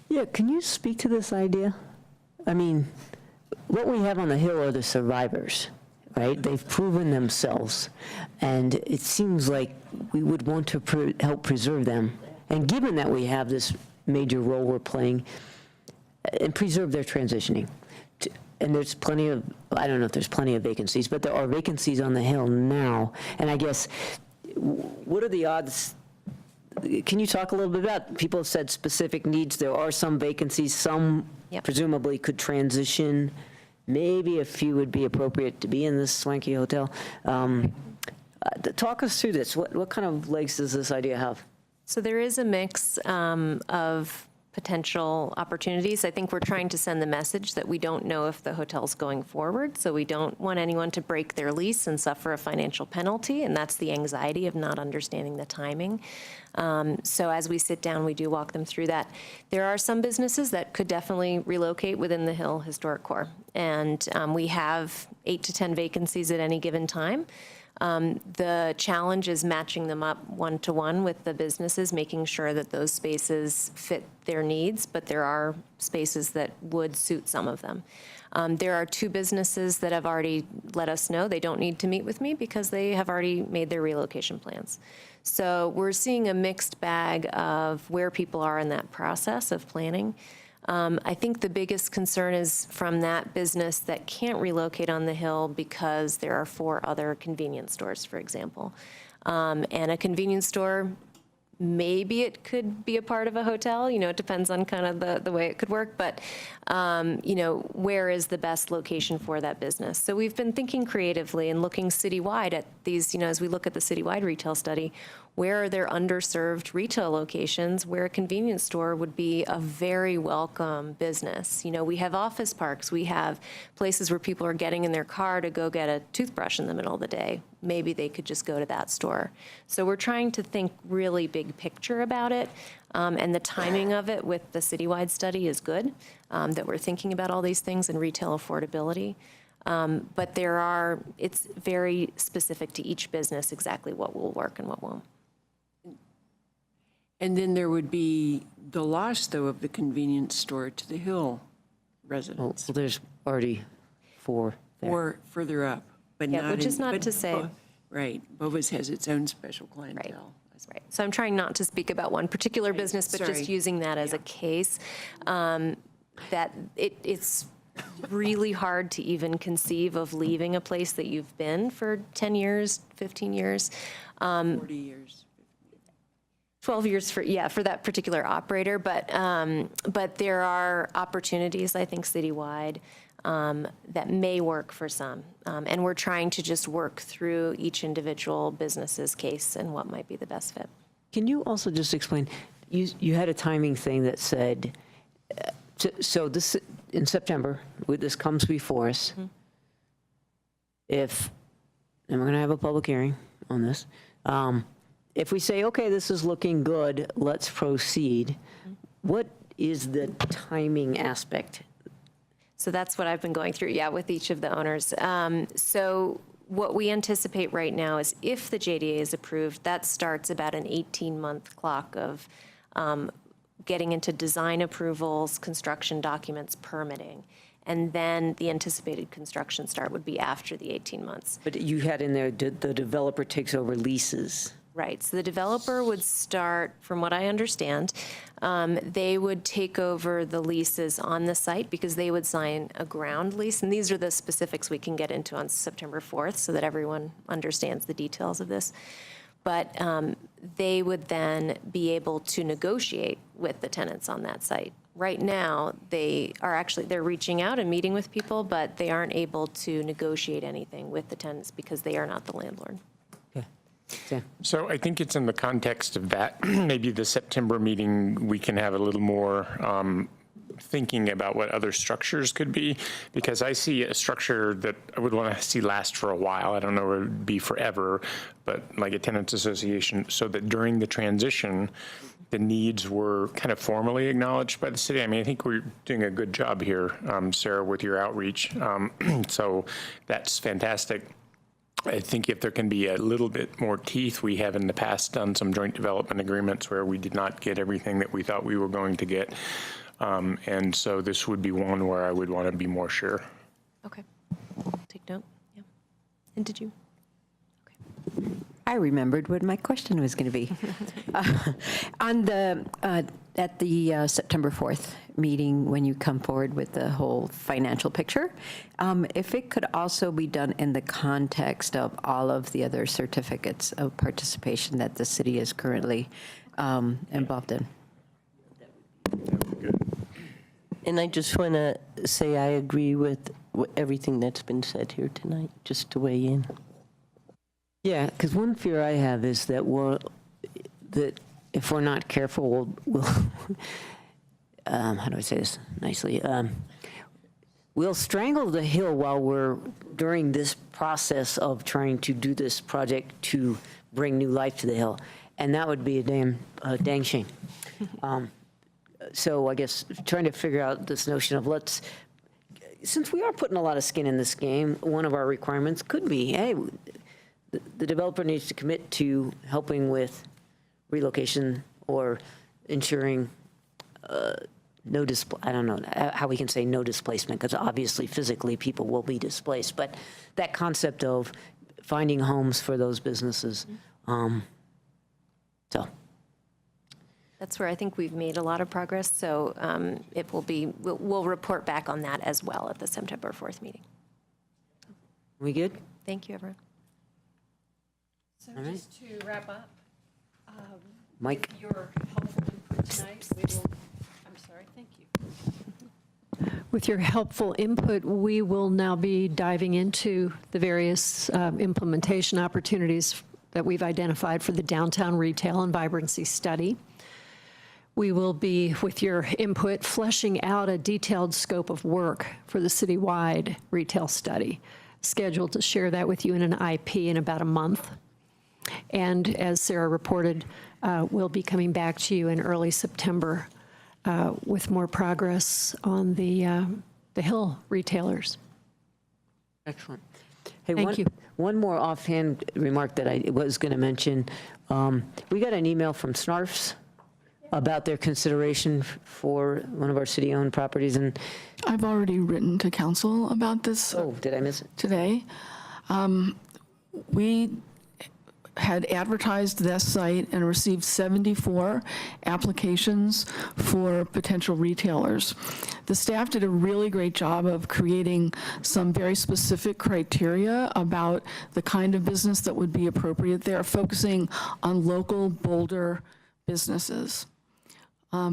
Yeah, can you speak to this idea? I mean, what we have on the Hill are the survivors, right? They've proven themselves, and it seems like we would want to help preserve them. And given that we have this major role we're playing, and preserve their transitioning. And there's plenty of, I don't know if there's plenty of vacancies, but there are vacancies on the Hill now. And I guess, what are the odds? Can you talk a little bit about, people have said specific needs, there are some vacancies, some presumably could transition, maybe a few would be appropriate to be in this swanky hotel. Talk us through this. What kind of legs does this idea have?
So there is a mix of potential opportunities. I think we're trying to send the message that we don't know if the hotel's going forward, so we don't want anyone to break their lease and suffer a financial penalty, and that's the anxiety of not understanding the timing. So as we sit down, we do walk them through that. There are some businesses that could definitely relocate within the Hill Historic Core, and we have 8 to 10 vacancies at any given time. The challenge is matching them up one-to-one with the businesses, making sure that those spaces fit their needs, but there are spaces that would suit some of them. There are 2 businesses that have already let us know they don't need to meet with me because they have already made their relocation plans. So we're seeing a mixed bag of where people are in that process of planning. I think the biggest concern is from that business that can't relocate on the Hill because there are 4 other convenience stores, for example. And a convenience store maybe it could be a part of a hotel, it depends on kind of the way it could work, but, where is the best location for that business? So we've been thinking creatively and looking citywide at these, as we look at the citywide retail study, where are there underserved retail locations where a convenience store would be a very welcome business? We have office parks, we have places where people are getting in their car to go get a toothbrush in the middle of the day. Maybe they could just go to that store. So we're trying to think really big picture about it, and the timing of it with the citywide study is good, that we're thinking about all these things and retail affordability. But it's very specific to each business exactly what will work and what won't.
And then there would be the loss, though, of the convenience store to the Hill residents,
Well, there's already 4 there.
or further up, but
Yeah,
not
which is not
but
to say-
Right, Bova's has its own special clientele.
Right. So I'm trying not to speak about one particular business, but just
Sorry.
using that as a case, that it's really hard to even conceive of leaving a place that you've been for 10 years, 15 years.
40 years.
12 years for that particular operator, but there are opportunities, I think, citywide that may work for some. And we're trying to just work through each individual business's case and what might be the best fit.
Can you also just explain, you had a timing thing that said, so this, in September, this comes before us. And we're going to have a public hearing on this. If we say, okay, this is looking good, let's proceed, what is the timing aspect?
So that's what I've been going through, with each of the owners. So what we anticipate right now is if the JDA is approved, that starts about an 18-month clock of getting into design approvals, construction documents, permitting. And then the anticipated construction start would be after the 18 months.
But you had in there, the developer takes over leases.
Right, so the developer would start, from what I understand, they would take over the leases on the site because they would sign a ground lease. And these are the specifics we can get into on September 4th so that everyone understands the details of this. But they would then be able to negotiate with the tenants on that site. Right now, they're reaching out and meeting with people, but they aren't able to negotiate anything with the tenants because they are not the landlord.
Yeah.
So I think it's in the context of that, maybe the September meeting, we can have a little more thinking about what other structures could be, because I see a structure that I would want to see last for a while. I don't know if it would be forever, but like a tenants association, so that during the transition, the needs were kind of formally acknowledged by the city. I mean, I think we're doing a good job here, Sarah, with your outreach. So that's fantastic. I think if there can be a little bit more teeth, we have in the past done some joint development agreements where we did not get everything that we thought we were going to get. And so this would be one where I would want to be more sure.
Okay, take note, yeah. And did you? Okay.
I remembered what my question was going to be. At the September 4th meeting, when you come forward with the whole financial picture, if it could also be done in the context of all of the other certificates of participation that the city is currently involved in.
And I just want to say I agree with everything that's been said here tonight, just to weigh in.
Yeah, because one fear I have is that that if we're not careful, we'll how do I say this nicely? We'll strangle the hill while we're during this process of trying to do this project to bring new life to the hill, and that would be a dang shame. So I guess trying to figure out this notion of since we are putting a lot of skin in this game, one of our requirements could be, hey, the developer needs to commit to helping with relocation or ensuring I don't know how we can say no displacement, because obviously physically people will be displaced, but that concept of finding homes for those businesses. So.
That's where I think we've made a lot of progress, so we'll report back on that as well at the September 4th meeting.
We good?
Thank you, everyone.
So just to wrap up,
Mike?
Your helpful input tonight, I'm sorry, thank you. With your helpful input, we will now be diving into the various implementation opportunities that we've identified for the downtown retail and vibrancy study. We will be, with your input, fleshing out a detailed scope of work for the citywide retail study, scheduled to share that with you in an IP in about a month. And as Sarah reported, we'll be coming back to you in early September with more progress on the Hill retailers.
Excellent. Hey,
Thank you.
One more offhand remark that I was going to mention. We got an email from Snarfs about their consideration for one of our city-owned properties, and
I've already written to council about this.
oh, did I miss it?
Today. We had advertised this site and received 74 applications for potential retailers. The staff did a really great job of creating some very specific criteria about the kind of business that would be appropriate there, focusing on local Boulder businesses.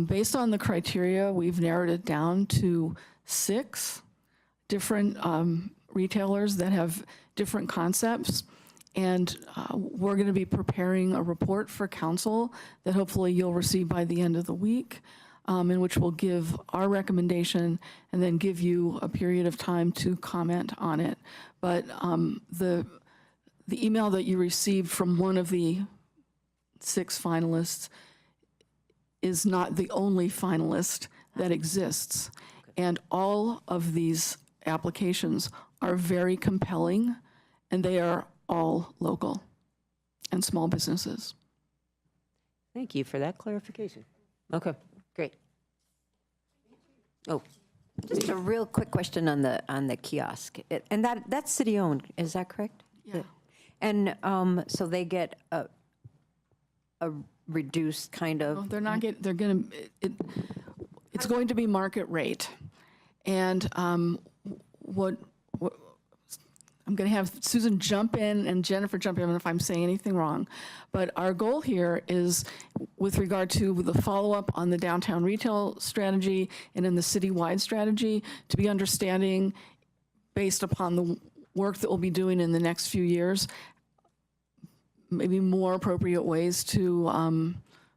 Based on the criteria, we've narrowed it down to 6 different retailers that have different concepts. And we're going to be preparing a report for council that hopefully you'll receive by the end of the week, in which we'll give our recommendation and then give you a period of time to comment on it. But the email that you received from one of the 6 finalists is not the only finalist that exists. And all of these applications are very compelling, and they are all local and small businesses.
Thank you for that clarification. Okay, great. Oh,
Just a real quick question on the kiosk. And that's city-owned, is that correct?
Yeah.
And so they get a reduced kind of...
They're not they're going to, it's going to be market rate. And what I'm going to have Susan jump in and Jennifer jump in if I'm saying anything wrong. But our goal here is, with regard to the follow-up on the downtown retail strategy and in the citywide strategy, to be understanding, based upon the work that we'll be doing in the next few years, maybe more appropriate ways to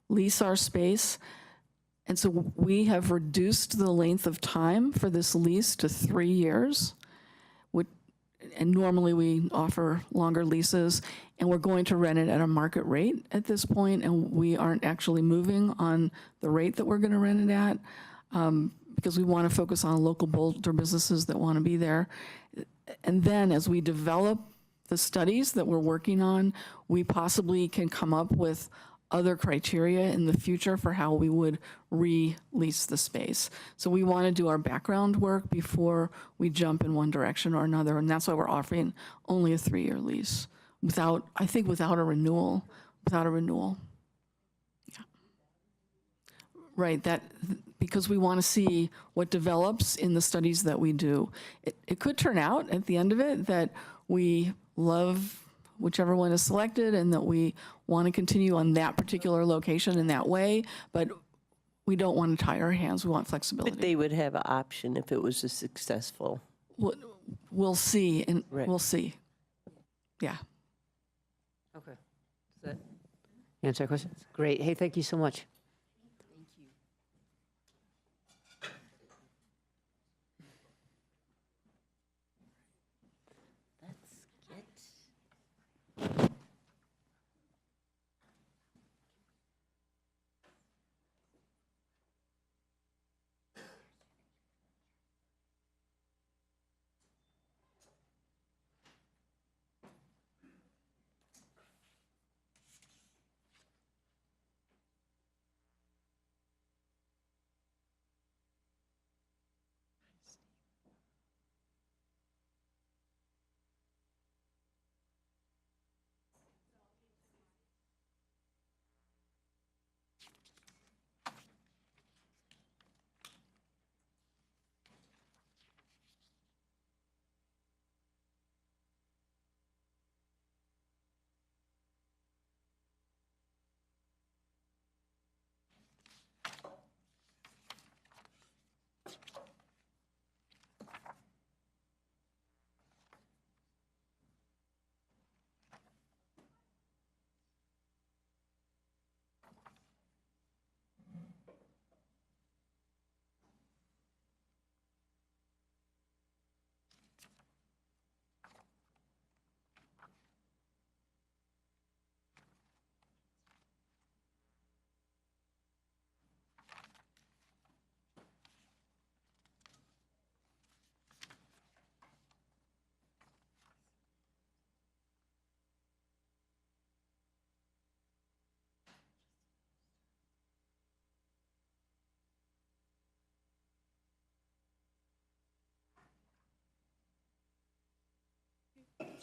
lease our space. And so we have reduced the length of time for this lease to 3 years. And normally we offer longer leases, and we're going to rent it at a market rate at this point, and we aren't actually moving on the rate that we're going to rent it at, because we want to focus on local Boulder businesses that want to be there. And then as we develop the studies that we're working on, we possibly can come up with other criteria in the future for how we would re-lease the space. So we want to do our background work before we jump in one direction or another, and that's why we're offering only a 3-year lease, without a renewal. Yeah. Right, because we want to see what develops in the studies that we do. It could turn out at the end of it that we love whichever one is selected and that we want to continue on that particular location in that way, but we don't want to tie our hands. We want flexibility.
But they would have an option if it was a successful.
We'll see, and
Right.
we'll see. Yeah.
okay. Does that answer our questions? Great. Hey, thank you so much.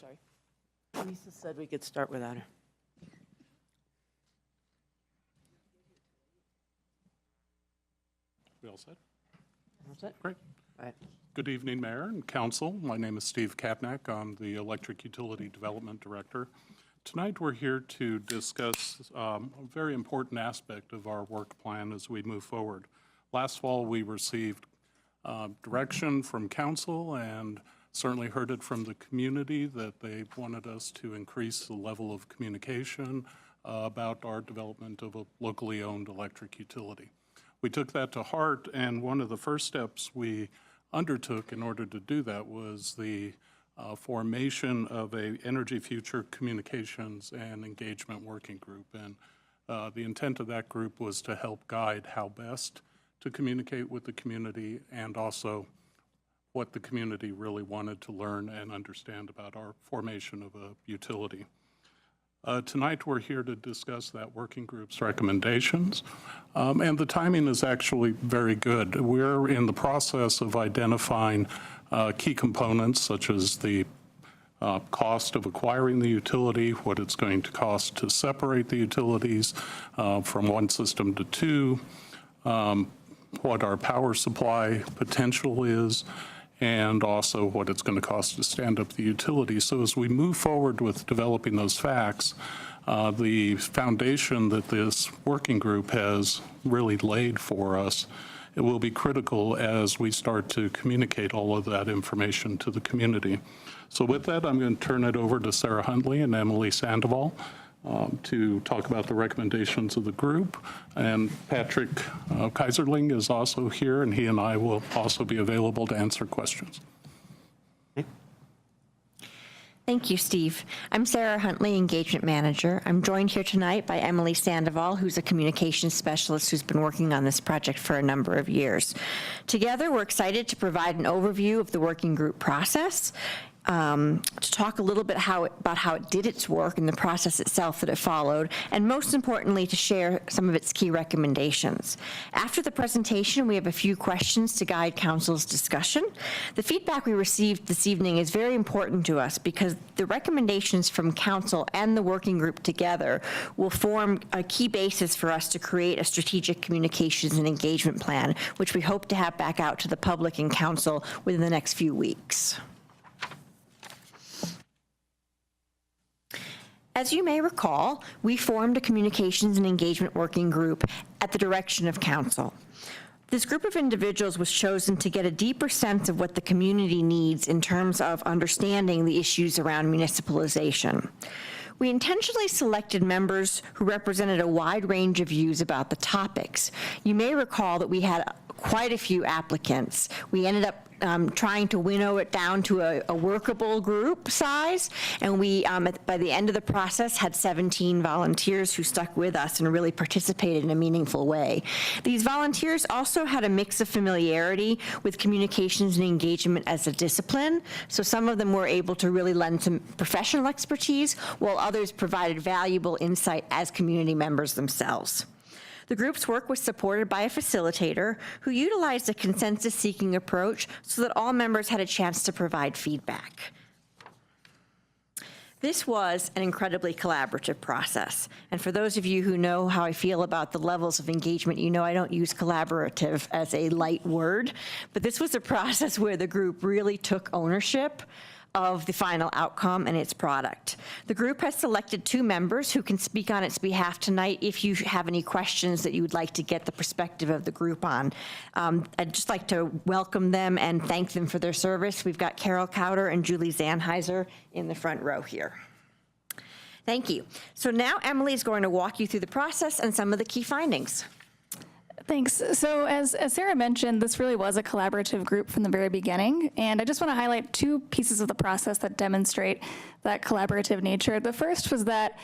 sorry. Lisa said we could start without her.
We all set?
That's it?
Great.
All right.
Good evening, Mayor and Council. My name is Steve Kapnack. I'm the Electric Utility Development Director. Tonight, we're here to discuss a very important aspect of our work plan as we move forward. Last fall, we received direction from Council and certainly heard it from the community that they wanted us to increase the level of communication about our development of a locally owned electric utility. We took that to heart, and one of the first steps we undertook in order to do that was the formation of a Energy Future Communications and Engagement Working Group. And the intent of that group was to help guide how best to communicate with the community and also what the community really wanted to learn and understand about our formation of a utility. Tonight, we're here to discuss that working group's recommendations, and the timing is actually very good. We're in the process of identifying key components such as the cost of acquiring the utility, what it's going to cost to separate the utilities from one system to two, what our power supply potential is, and also what it's going to cost to stand up the utility. So as we move forward with developing those facts, the foundation that this working group has really laid for us, it will be critical as we start to communicate all of that information to the community. So with that, I'm going to turn it over to Sarah Hundley and Emily Sandoval to talk about the recommendations of the group. And Patrick Kaiserling is also here, and he and I will also be available to answer questions.
Thank you, Steve. I'm Sarah Huntley, Engagement Manager. I'm joined here tonight by Emily Sandoval, who's a communications specialist who's been working on this project for a number of years. Together, we're excited to provide an overview of the working group process, to talk a little bit about how it did its work and the process itself that it followed, and most importantly, to share some of its key recommendations. After the presentation, we have a few questions to guide Council's discussion. The feedback we received this evening is very important to us because the recommendations from Council and the working group together will form a key basis for us to create a strategic communications and engagement plan, which we hope to have back out to the public and Council within the next few weeks. As you may recall, we formed a communications and engagement working group at the direction of Council. This group of individuals was chosen to get a deeper sense of what the community needs in terms of understanding the issues around municipalization. We intentionally selected members who represented a wide range of views about the topics. You may recall that we had quite a few applicants. We ended up trying to winnow it down to a workable group size, and we, by the end of the process, had 17 volunteers who stuck with us and really participated in a meaningful way. These volunteers also had a mix of familiarity with communications and engagement as a discipline, so some of them were able to really lend some professional expertise, while others provided valuable insight as community members themselves. The group's work was supported by a facilitator who utilized a consensus-seeking approach so that all members had a chance to provide feedback. This was an incredibly collaborative process. And for those of you who know how I feel about the levels of engagement, you know I don't use collaborative as a light word, but this was a process where the group really took ownership of the final outcome and its product. The group has selected 2 members who can speak on its behalf tonight if you have any questions that you would like to get the perspective of the group on. I'd just like to welcome them and thank them for their service. We've got Carol Cowder and Julie Zanheiser in the front row here. Thank you. So now Emily is going to walk you through the process and some of the key findings.
Thanks. So as Sarah mentioned, this really was a collaborative group from the very beginning. And I just want to highlight 2 pieces of the process that demonstrate that collaborative nature. The first was that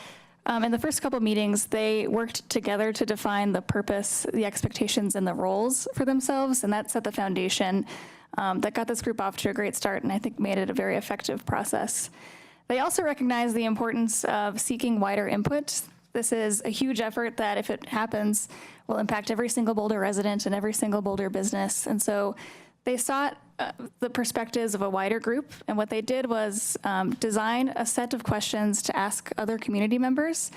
in the first couple meetings, they worked together to define the purpose, the expectations, and the roles for themselves. And that set the foundation that got this group off to a great start and I think made it a very effective process. They also recognized the importance of seeking wider input. This is a huge effort that, if it happens, will impact every single Boulder resident and every single Boulder business. And so they sought the perspectives of a wider group. And what they did was design a set of questions to ask other community members.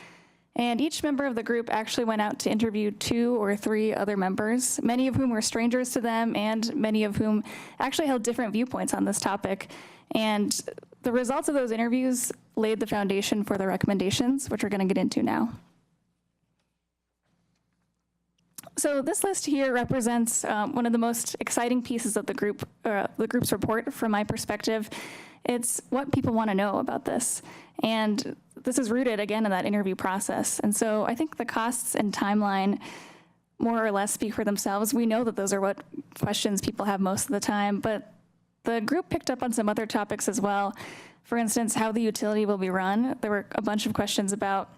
And each member of the group actually went out to interview 2 or 3 other members, many of whom were strangers to them and many of whom actually held different viewpoints on this topic. And the results of those interviews laid the foundation for the recommendations, which we're going to get into now. So this list here represents one of the most exciting pieces of the group's report from my perspective. It's what people want to know about this. And this is rooted, again, in that interview process. And so I think the costs and timeline more or less speak for themselves. We know that those are what questions people have most of the time, but the group picked up on some other topics as well. For instance, how the utility will be run. There were a bunch of questions about,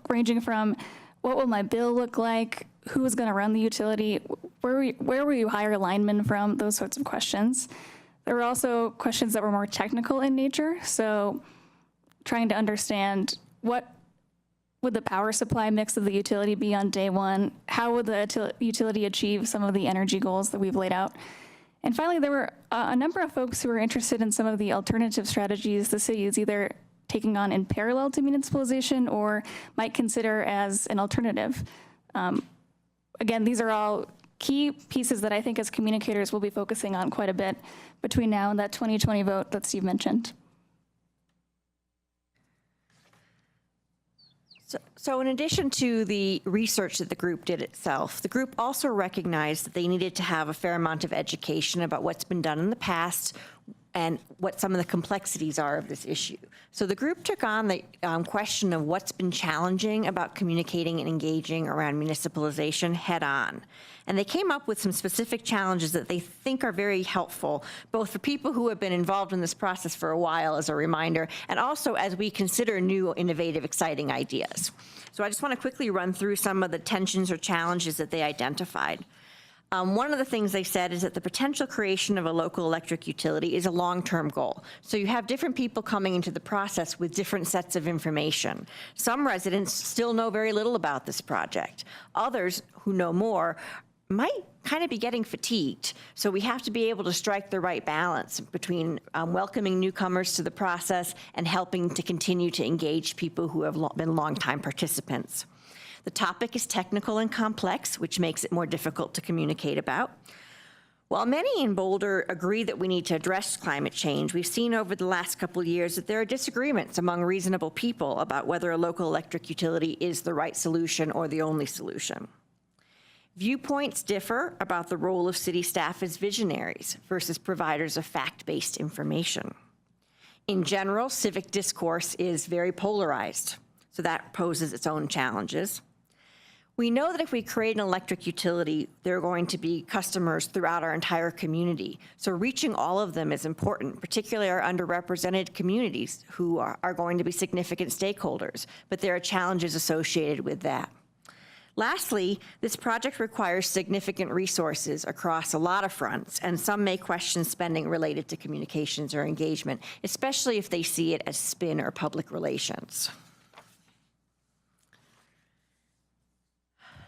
ranging from what will my bill look like, who is going to run the utility, where will you hire linemen from, those sorts of questions. There were also questions that were more technical in nature, so trying to understand what would the power supply mix of the utility be on day one, how would the utility achieve some of the energy goals that we've laid out. And finally, there were a number of folks who were interested in some of the alternative strategies the city is either taking on in parallel to municipalization or might consider as an alternative. Again, these are all key pieces that I think as communicators we'll be focusing on quite a bit between now and that 2020 vote that Steve mentioned.
So in addition to the research that the group did itself, the group also recognized that they needed to have a fair amount of education about what's been done in the past and what some of the complexities are of this issue. So the group took on the question of what's been challenging about communicating and engaging around municipalization head on. And they came up with some specific challenges that they think are very helpful, both for people who have been involved in this process for a while as a reminder, and also as we consider new, innovative, exciting ideas. So I just want to quickly run through some of the tensions or challenges that they identified. One of the things they said is that the potential creation of a local electric utility is a long-term goal. So you have different people coming into the process with different sets of information. Some residents still know very little about this project. Others who know more might kind of be getting fatigued. So we have to be able to strike the right balance between welcoming newcomers to the process and helping to continue to engage people who have been longtime participants. The topic is technical and complex, which makes it more difficult to communicate about. While many in Boulder agree that we need to address climate change, we've seen over the last couple of years that there are disagreements among reasonable people about whether a local electric utility is the right solution or the only solution. Viewpoints differ about the role of city staff as visionaries versus providers of fact-based information. In general, civic discourse is very polarized, so that poses its own challenges. We know that if we create an electric utility, there are going to be customers throughout our entire community. So reaching all of them is important, particularly our underrepresented communities who are going to be significant stakeholders, but there are challenges associated with that. Lastly, this project requires significant resources across a lot of fronts, and some may question spending related to communications or engagement, especially if they see it as spin or public relations.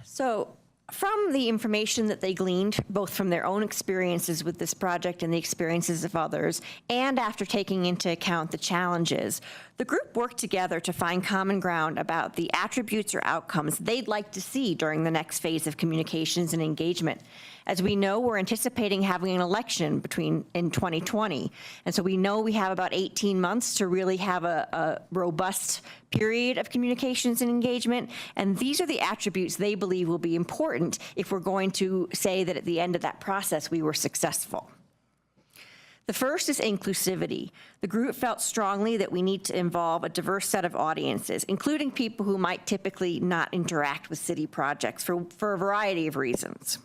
So from the information that they gleaned, both from their own experiences with this project and the experiences of others, and after taking into account the challenges, the group worked together to find common ground about the attributes or outcomes they'd like to see during the next phase of communications and engagement. As we know, we're anticipating having an election in 2020. And so we know we have about 18 months to really have a robust period of communications and engagement. And these are the attributes they believe will be important if we're going to say that at the end of that process, we were successful. The first is inclusivity. The group felt strongly that we need to involve a diverse set of audiences, including people who might typically not interact with city projects for a variety of reasons.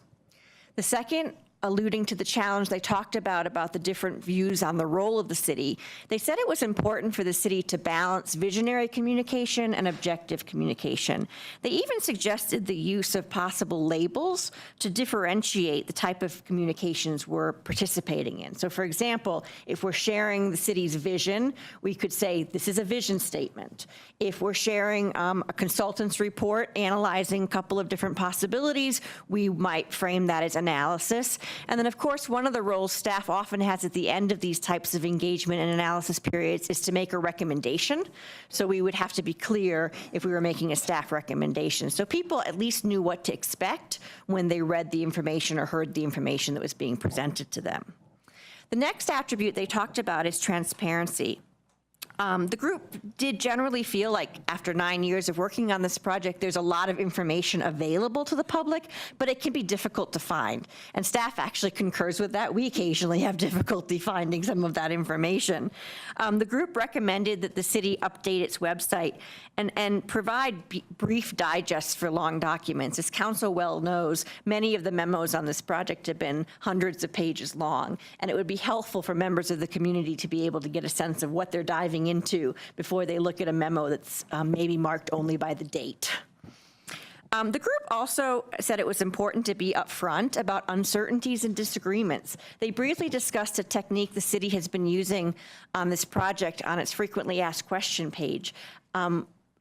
The second, alluding to the challenge they talked about the different views on the role of the city, they said it was important for the city to balance visionary communication and objective communication. They even suggested the use of possible labels to differentiate the type of communications we're participating in. So for example, if we're sharing the city's vision, we could say this is a vision statement. If we're sharing a consultant's report analyzing a couple of different possibilities, we might frame that as analysis. And then, of course, one of the roles staff often has at the end of these types of engagement and analysis periods is to make a recommendation. So we would have to be clear if we were making a staff recommendation. So people at least knew what to expect when they read the information or heard the information that was being presented to them. The next attribute they talked about is transparency. The group did generally feel like after 9 years of working on this project, there's a lot of information available to the public, but it can be difficult to find. And staff actually concurs with that. We occasionally have difficulty finding some of that information. The group recommended that the city update its website and provide brief digests for long documents. As council well knows, many of the memos on this project have been hundreds of pages long, and it would be helpful for members of the community to be able to get a sense of what they're diving into before they look at a memo that's maybe marked only by the date. The group also said it was important to be upfront about uncertainties and disagreements. They briefly discussed a technique the city has been using on this project on its frequently asked question page,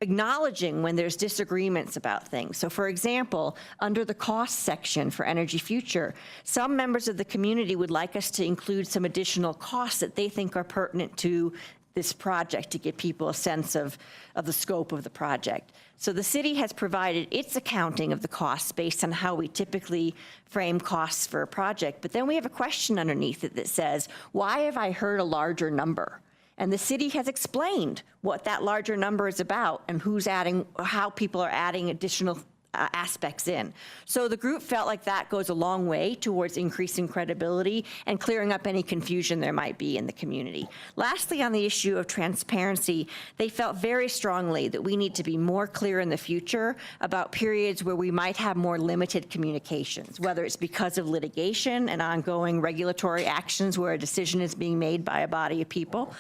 acknowledging when there's disagreements about things. So for example, under the cost section for Energy Future, some members of the community would like us to include some additional costs that they think are pertinent to this project to give people a sense of the scope of the project. So the city has provided its accounting of the costs based on how we typically frame costs for a project, but then we have a question underneath it that says, why have I heard a larger number? And the city has explained what that larger number is about and who's adding, how people are adding additional aspects in. So the group felt like that goes a long way towards increasing credibility and clearing up any confusion there might be in the community. Lastly, on the issue of transparency, they felt very strongly that we need to be more clear in the future about periods where we might have more limited communications, whether it's because of litigation and ongoing regulatory actions where a decision is being made by a body of people,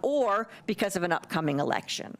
or because of an upcoming election.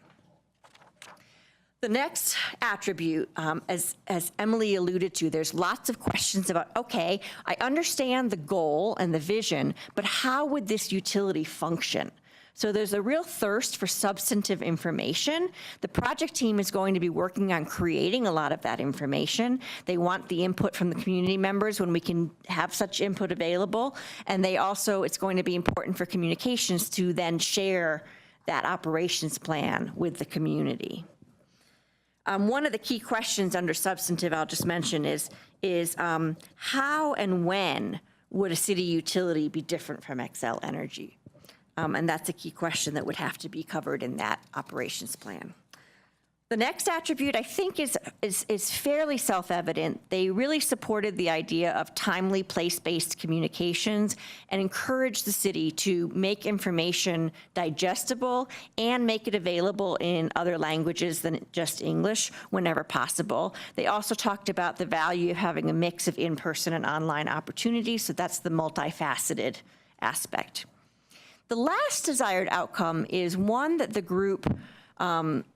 The next attribute, as Emily alluded to, there's lots of questions about, okay, I understand the goal and the vision, but how would this utility function? So there's a real thirst for substantive information. The project team is going to be working on creating a lot of that information. They want the input from the community members when we can have such input available. And they also, it's going to be important for communications to then share that operations plan with the community. One of the key questions under substantive I'll just mention is how and when would a city utility be different from Xcel Energy? And that's a key question that would have to be covered in that operations plan. The next attribute, I think, is fairly self-evident. They really supported the idea of timely place-based communications and encouraged the city to make information digestible and make it available in other languages than just English whenever possible. They also talked about the value of having a mix of in-person and online opportunities, so that's the multifaceted aspect. The last desired outcome is one that the group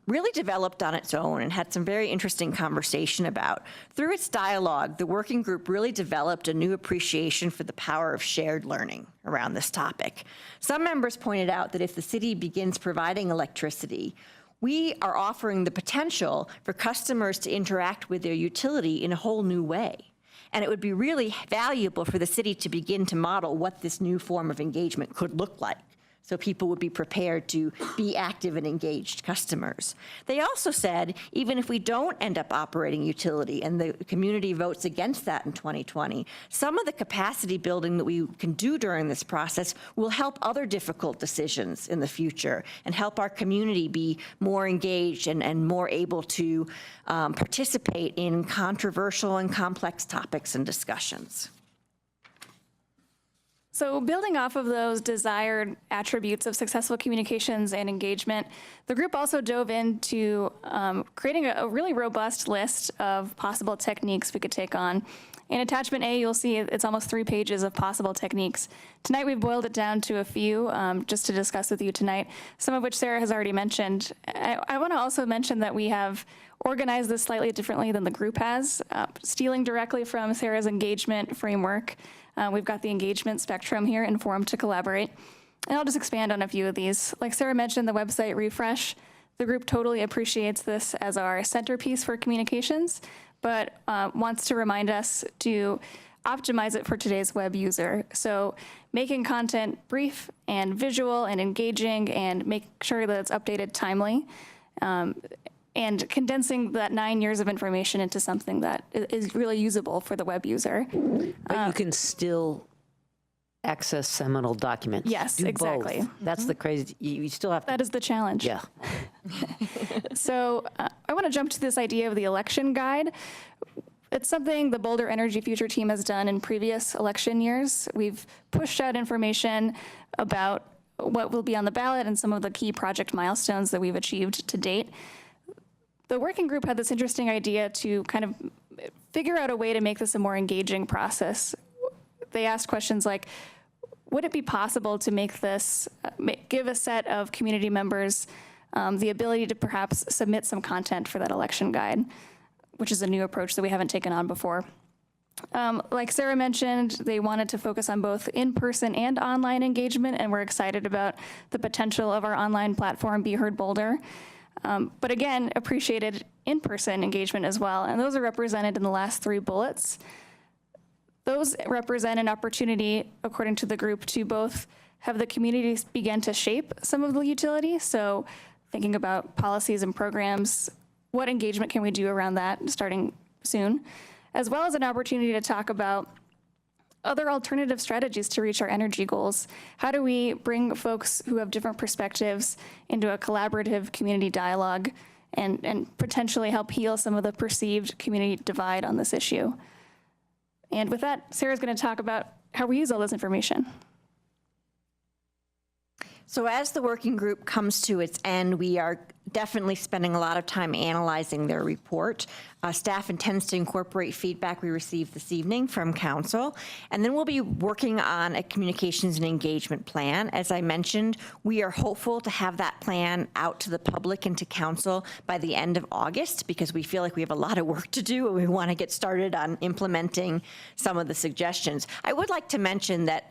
really developed on its own and had some very interesting conversation about. Through its dialogue, the working group really developed a new appreciation for the power of shared learning around this topic. Some members pointed out that if the city begins providing electricity, we are offering the potential for customers to interact with their utility in a whole new way. And it would be really valuable for the city to begin to model what this new form of engagement could look like, so people would be prepared to be active and engaged customers. They also said, even if we don't end up operating utility and the community votes against that in 2020, some of the capacity building that we can do during this process will help other difficult decisions in the future and help our community be more engaged and more able to participate in controversial and complex topics and discussions.
So building off of those desired attributes of successful communications and engagement, the group also dove into creating a really robust list of possible techniques we could take on. In attachment A, you'll see it's almost 3 pages of possible techniques. Tonight, we've boiled it down to a few just to discuss with you tonight, some of which Sarah has already mentioned. I want to also mention that we have organized this slightly differently than the group has, stealing directly from Sarah's engagement framework. We've got the engagement spectrum here, informed to collaborate. And I'll just expand on a few of these. Like Sarah mentioned, the website refresh. The group totally appreciates this as our centerpiece for communications, but wants to remind us to optimize it for today's web user. So making content brief and visual and engaging and make sure that it's updated timely, and condensing that 9 years of information into something that is really usable for the web user.
But you can still access seminal documents.
Yes,
Do
exactly.
both. That's the crazy, you still have to.
That is the challenge.
Yeah.
So I want to jump to this idea of the election guide. It's something the Boulder Energy Future team has done in previous election years. We've pushed out information about what will be on the ballot and some of the key project milestones that we've achieved to date. The working group had this interesting idea to kind of figure out a way to make this a more engaging process. They asked questions like, would it be possible to make this, give a set of community members the ability to perhaps submit some content for that election guide, which is a new approach that we haven't taken on before. Like Sarah mentioned, they wanted to focus on both in-person and online engagement, and we're excited about the potential of our online platform, Be Heard Boulder. But again, appreciated in-person engagement as well, and those are represented in the last 3 bullets. Those represent an opportunity, according to the group, to both have the community begin to shape some of the utility, so thinking about policies and programs, what engagement can we do around that starting soon, as well as an opportunity to talk about other alternative strategies to reach our energy goals. How do we bring folks who have different perspectives into a collaborative community dialogue and potentially help heal some of the perceived community divide on this issue? And with that, Sarah's going to talk about how we use all this information.
So as the working group comes to its end, we are definitely spending a lot of time analyzing their report. Staff intends to incorporate feedback we received this evening from council, and then we'll be working on a communications and engagement plan. As I mentioned, we are hopeful to have that plan out to the public and to council by the end of August, because we feel like we have a lot of work to do and we want to get started on implementing some of the suggestions. I would like to mention that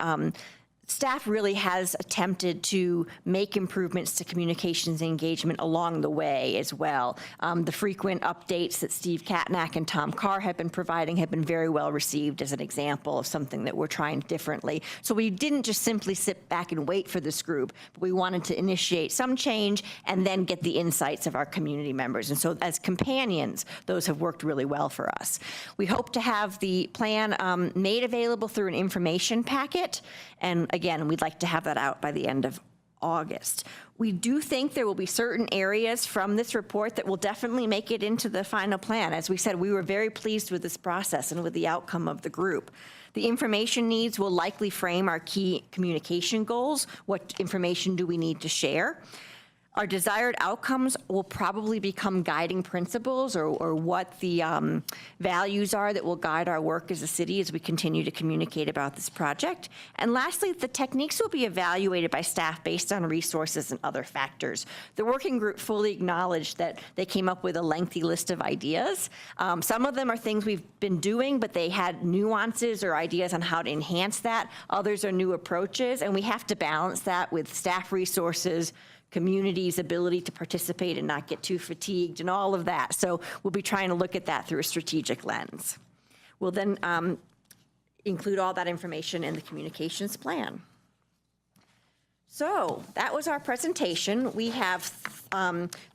staff really has attempted to make improvements to communications and engagement along the way as well. The frequent updates that Steve Katnack and Tom Carr have been providing have been very well received as an example of something that we're trying differently. So we didn't just simply sit back and wait for this group, but we wanted to initiate some change and then get the insights of our community members. And so as companions, those have worked really well for us. We hope to have the plan made available through an information packet, and again, we'd like to have that out by the end of August. We do think there will be certain areas from this report that will definitely make it into the final plan. As we said, we were very pleased with this process and with the outcome of the group. The information needs will likely frame our key communication goals. What information do we need to share? Our desired outcomes will probably become guiding principles, or what the values are that will guide our work as a city as we continue to communicate about this project. And lastly, the techniques will be evaluated by staff based on resources and other factors. The working group fully acknowledged that they came up with a lengthy list of ideas. Some of them are things we've been doing, but they had nuances or ideas on how to enhance that. Others are new approaches, and we have to balance that with staff resources, community's ability to participate and not get too fatigued, and all of that. So we'll be trying to look at that through a strategic lens. We'll then include all that information in the communications plan. So that was our presentation. We have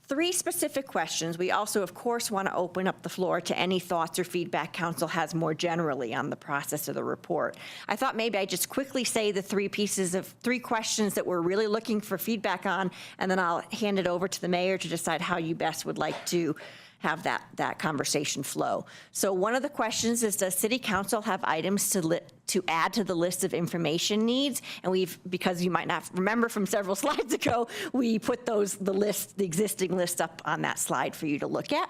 3 specific questions. We also, of course, want to open up the floor to any thoughts or feedback council has more generally on the process of the report. I thought maybe I'd just quickly say the 3 questions that we're really looking for feedback on, and then I'll hand it over to the mayor to decide how you best would like to have that conversation flow. So one of the questions is, does city council have items to add to the list of information needs? And because you might not remember from several slides ago, we put the existing list up on that slide for you to look at.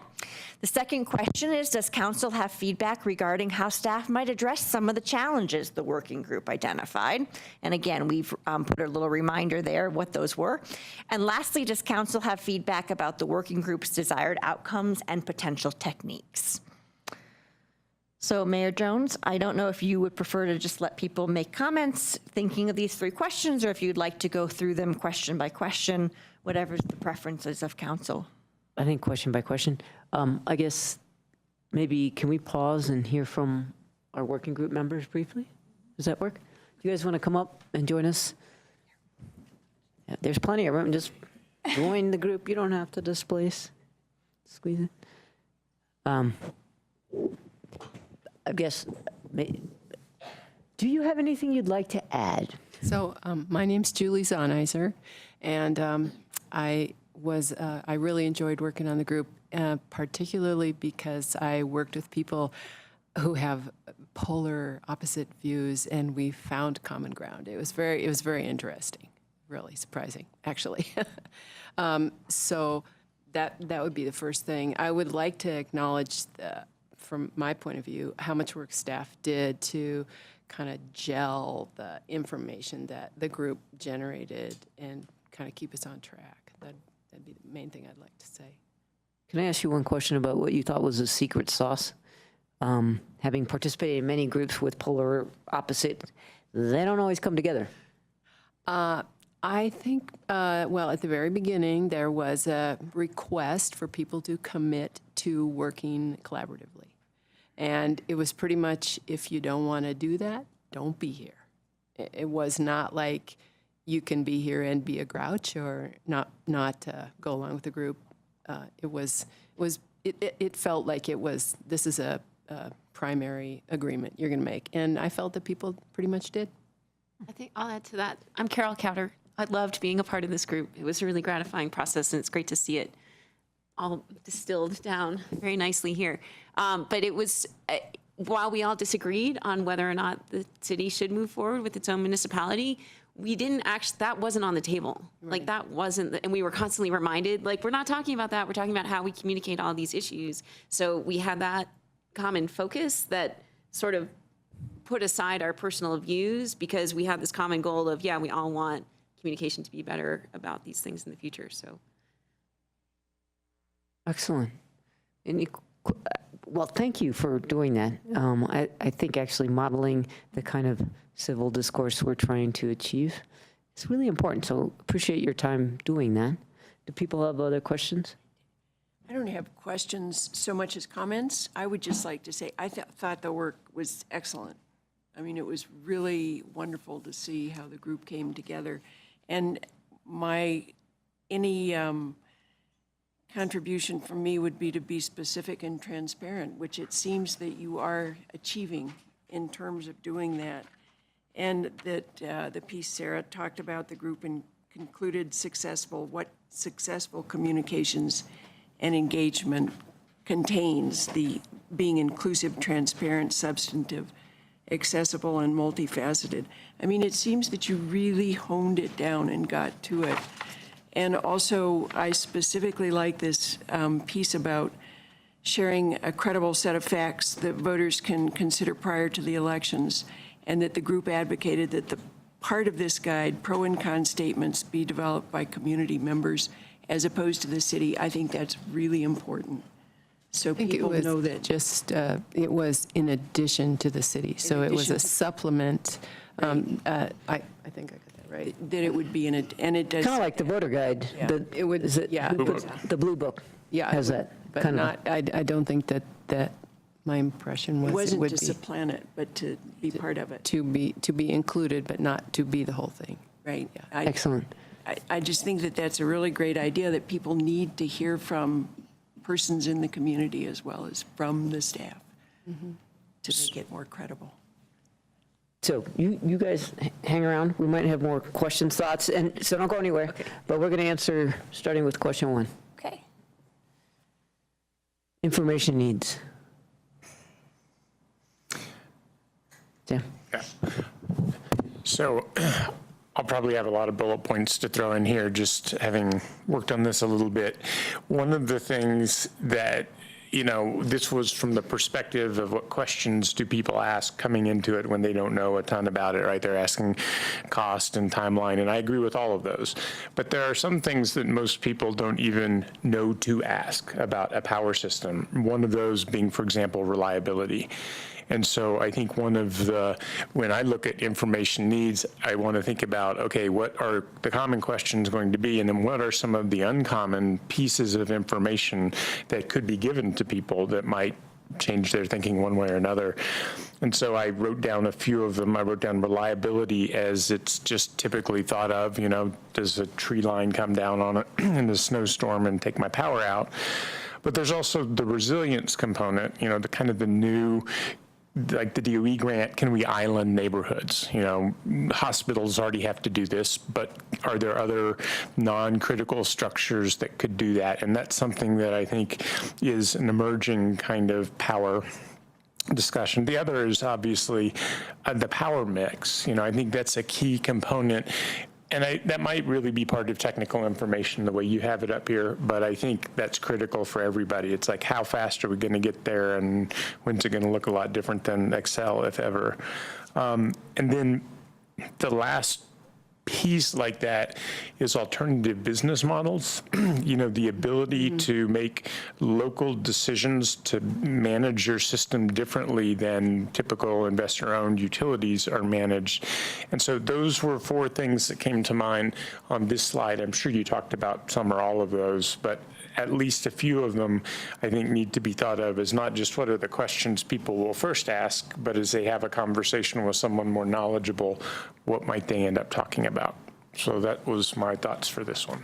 The second question is, does council have feedback regarding how staff might address some of the challenges the working group identified? And again, we've put a little reminder there what those were. And lastly, does council have feedback about the working group's desired outcomes and potential techniques? So Mayor Jones, I don't know if you would prefer to just let people make comments thinking of these 3 questions, or if you'd like to go through them question by question, whatever's the preferences of council.
I think question by question. I guess maybe can we pause and hear from our working group members briefly? Does that work? You guys want to come up and join us? Yeah, there's plenty of room. Just join the group. You don't have to displace. Squeeze it. I guess, do you have anything you'd like to add?
So my name's Julie Zahniser, and I really enjoyed working on the group, particularly because I worked with people who have polar opposite views, and we found common ground. It was very interesting, really surprising, actually. So that would be the first thing. I would like to acknowledge, from my point of view, how much work staff did to kind of gel the information that the group generated and kind of keep us on track. That'd be the main thing I'd like to say.
Can I ask you one question about what you thought was a secret sauce? Having participated in many groups with polar opposite, they don't always come together.
I think, well, at the very beginning, there was a request for people to commit to working collaboratively. And it was pretty much, if you don't want to do that, don't be here. It was not like you can be here and be a grouch or not go along with the group. It felt like this is a primary agreement you're going to make. And I felt that people pretty much did.
I think I'll add to that. I'm Carol Cowder. I loved being a part of this group. It was a really gratifying process, and it's great to see it all distilled down very nicely here. But it was, while we all disagreed on whether or not the city should move forward with its own municipality, we didn't actually, that wasn't on the table. Right. Like that wasn't, and we were constantly reminded, like, we're not talking about that. We're talking about how we communicate all these issues. So we had that common focus that sort of put aside our personal views because we had this common goal of, yeah, we all want communication to be better about these things in the future. So.
Excellent. Well, thank you for doing that. I think actually modeling the kind of civil discourse we're trying to achieve is really important. So appreciate your time doing that. Do people have other questions?
I don't have questions so much as comments. I would just like to say I thought the work was excellent. I mean, it was really wonderful to see how the group came together. And any contribution from me would be to be specific and transparent, which it seems that you are achieving in terms of doing that. And that the piece Sarah talked about, the group and concluded what successful communications and engagement contains, the being inclusive, transparent, substantive, accessible, and multifaceted. I mean, it seems that you really honed it down and got to it. And also, I specifically like this piece about sharing a credible set of facts that voters can consider prior to the elections, and that the group advocated that the part of this guide, pro and con statements, be developed by community members as opposed to the city. I think that's really important. So people know that.
Just, it was in addition to the city, so it was a supplement. I think I got that right.
That it would be in it, and it does.
Kind of like the voter guide.
Yeah.
It would. Is it,
yeah.
The blue book.
Yeah,
has that.
But
kind
not. I don't think that my impression was
it wasn't
would
to
be
supplant it, but to be part of it.
To be included, but not to be the whole thing.
Right.
Yeah.
Excellent.
I just think that that's a really great idea, that people need to hear from persons in the community as well as from the staff to make it more credible.
So you guys hang around. We might have more questions, thoughts, and so don't go anywhere. Okay. But we're going to answer starting with question 1.
Okay.
Information needs. Sam.
Yeah. So I'll probably have a lot of bullet points to throw in here, just having worked on this a little bit. One of the things that, this was from the perspective of what questions do people ask coming into it when they don't know a ton about it, right? They're asking cost and timeline, and I agree with all of those. But there are some things that most people don't even know to ask about a power system. One of those being, for example, reliability. And so I think when I look at information needs, I want to think about, okay, what are the common questions going to be? And then what are some of the uncommon pieces of information that could be given to people that might change their thinking one way or another. And so I wrote down a few of them. I wrote down reliability as it's just typically thought of, does a tree line come down on it in a snowstorm and take my power out? But there's also the resilience component, the kind of the new, like the DOE grant, can we island neighborhoods? Hospitals already have to do this, but are there other non-critical structures that could do that? And that's something that I think is an emerging kind of power discussion. The other is obviously the power mix. I think that's a key component. And that might really be part of technical information, the way you have it up here, but I think that's critical for everybody. It's like, how fast are we going to get there, and when's it going to look a lot different than Excel, if ever? And then the last piece like that is alternative business models. The ability to make local decisions to manage your system differently than typical investor-owned utilities are managed. And so those were 4 things that came to mind on this slide. I'm sure you talked about some or all of those, but at least a few of them, I think, need to be thought of as not just what are the questions people will first ask, but as they have a conversation with someone more knowledgeable, what might they end up talking about? So that was my thoughts for this one.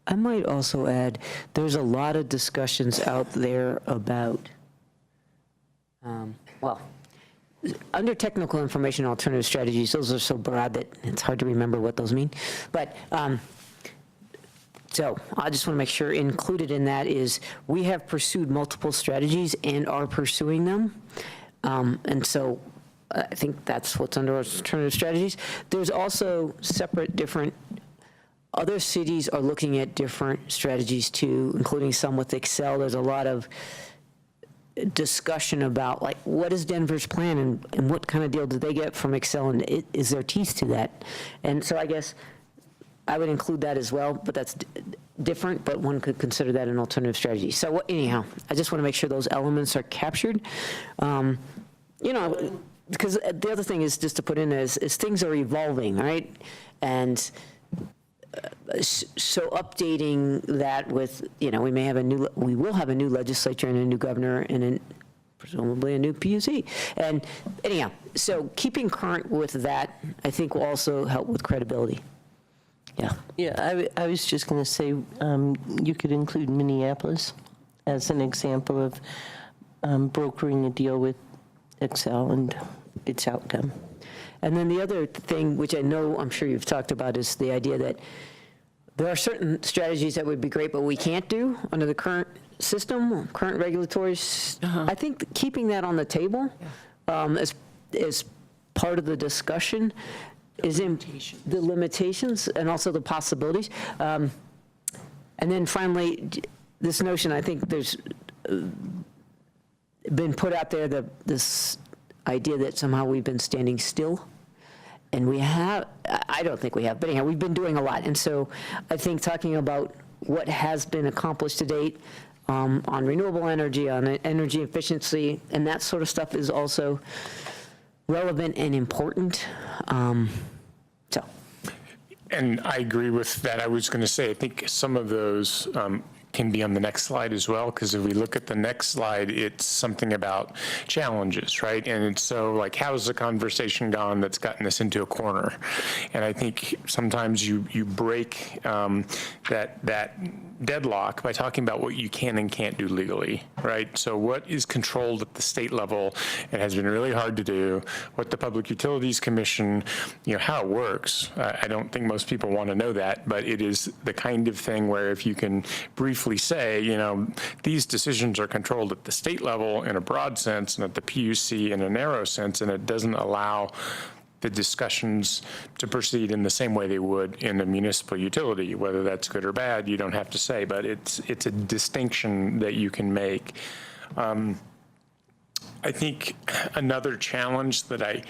I might also add, there's a lot of discussions out there about, under technical information alternative strategies, those are so broad that it's hard to remember what those mean. But so I just want to make sure included in that is we have pursued multiple strategies and are pursuing them. And so I think that's what's under alternative strategies. There's also separate, different, other cities are looking at different strategies too, including some with Excel. There's a lot of discussion about, like, what is Denver's plan and what kind of deal did they get from Excel, and is there teeth to that? And so I guess I would include that as well, but that's different, but one could consider that an alternative strategy. So anyhow, I just want to make sure those elements are captured. Because the other thing is just to put in is things are evolving, right? And so updating that with, we will have a new legislature and a new governor and presumably a new PUC. And anyhow, so keeping current with that, I think, will also help with credibility. Yeah.
Yeah, I was just going to say, you could include Minneapolis as an example of brokering a deal with Excel and its outcome.
And then the other thing, which I'm sure you've talked about, is the idea that there are certain strategies that would be great, but we can't do under the current system, current regulatory. I think keeping that on the table as part of the discussion is in the limitations and also the possibilities. And then finally, this notion, I think there's been put out there, this idea that somehow we've been standing still. And we have, I don't think we have, but anyhow, we've been doing a lot. And so I think talking about what has been accomplished to date on renewable energy, on energy efficiency, and that sort of stuff is also relevant and important.
And I agree with that. I was going to say, I think some of those can be on the next slide as well, because if we look at the next slide, it's something about challenges, right? And it's so like, how's the conversation gone that's gotten us into a corner? And I think sometimes you break that deadlock by talking about what you can and can't do legally, right? So what is controlled at the state level and has been really hard to do, what the Public Utilities Commission, how it works. I don't think most people want to know that, but it is the kind of thing where if you can briefly say, these decisions are controlled at the state level in a broad sense and at the PUC in a narrow sense, and it doesn't allow the discussions to proceed in the same way they would in a municipal utility. Whether that's good or bad, you don't have to say, but it's a distinction that you can make. I think another challenge that I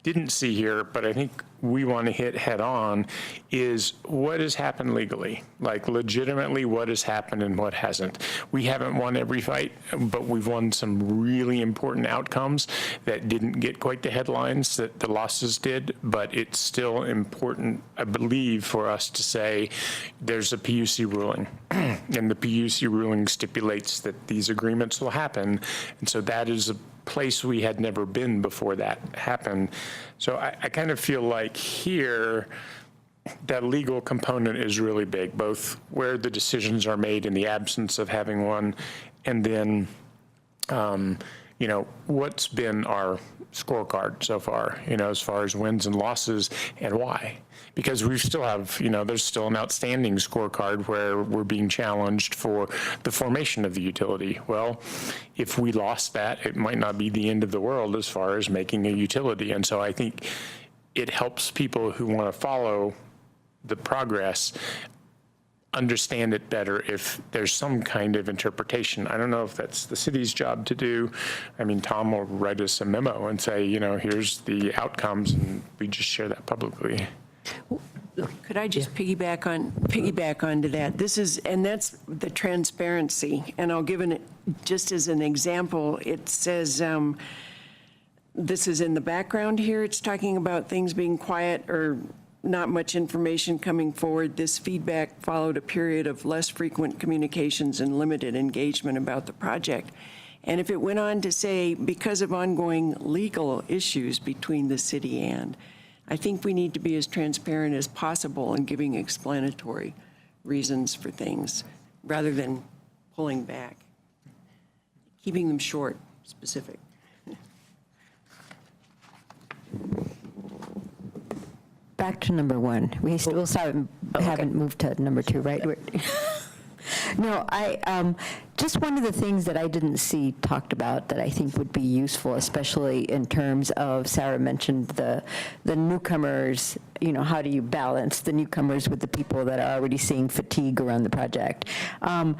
didn't see here, but I think we want to hit head on, is what has happened legally? Like legitimately, what has happened and what hasn't? We haven't won every fight, but we've won some really important outcomes that didn't get quite the headlines that the losses did, but it's still important, I believe, for us to say there's a PUC ruling, and the PUC ruling stipulates that these agreements will happen, and so that is a place we had never been before that happened. So I kind of feel like here, that legal component is really big, both where the decisions are made in the absence of having one, and then, you know, what's been our scorecard so far, you know, as far as wins and losses and why. Because we still have, you know, there's still an outstanding scorecard where we're being challenged for the formation of the utility. Well, if we lost that, it might not be the end of the world as far as making a utility. And so I think it helps people who want to follow the progress understand it better if there's some kind of interpretation. I don't know if that's the city's job to do. I mean, Tom will write us a memo and say, you know, here's the outcomes, and we just share that publicly.
Could I just piggyback onto that? This is, and that's the transparency. And I'll give just as an example, it says, this is in the background here. It's talking about things being quiet or not much information coming forward. This feedback followed a period of less frequent communications and limited engagement about the project. And if it went on to say, because of ongoing legal issues between the city and, I think we need to be as transparent as possible in giving explanatory reasons for things rather than pulling back, keeping them short, specific.
Back to number one. We still haven't moved to number two, right? No, just one of the things that I didn't see talked about that I think would be useful, especially in terms of, Sarah mentioned the newcomers, you know, how do you balance the newcomers with the people that are already seeing fatigue around the project? A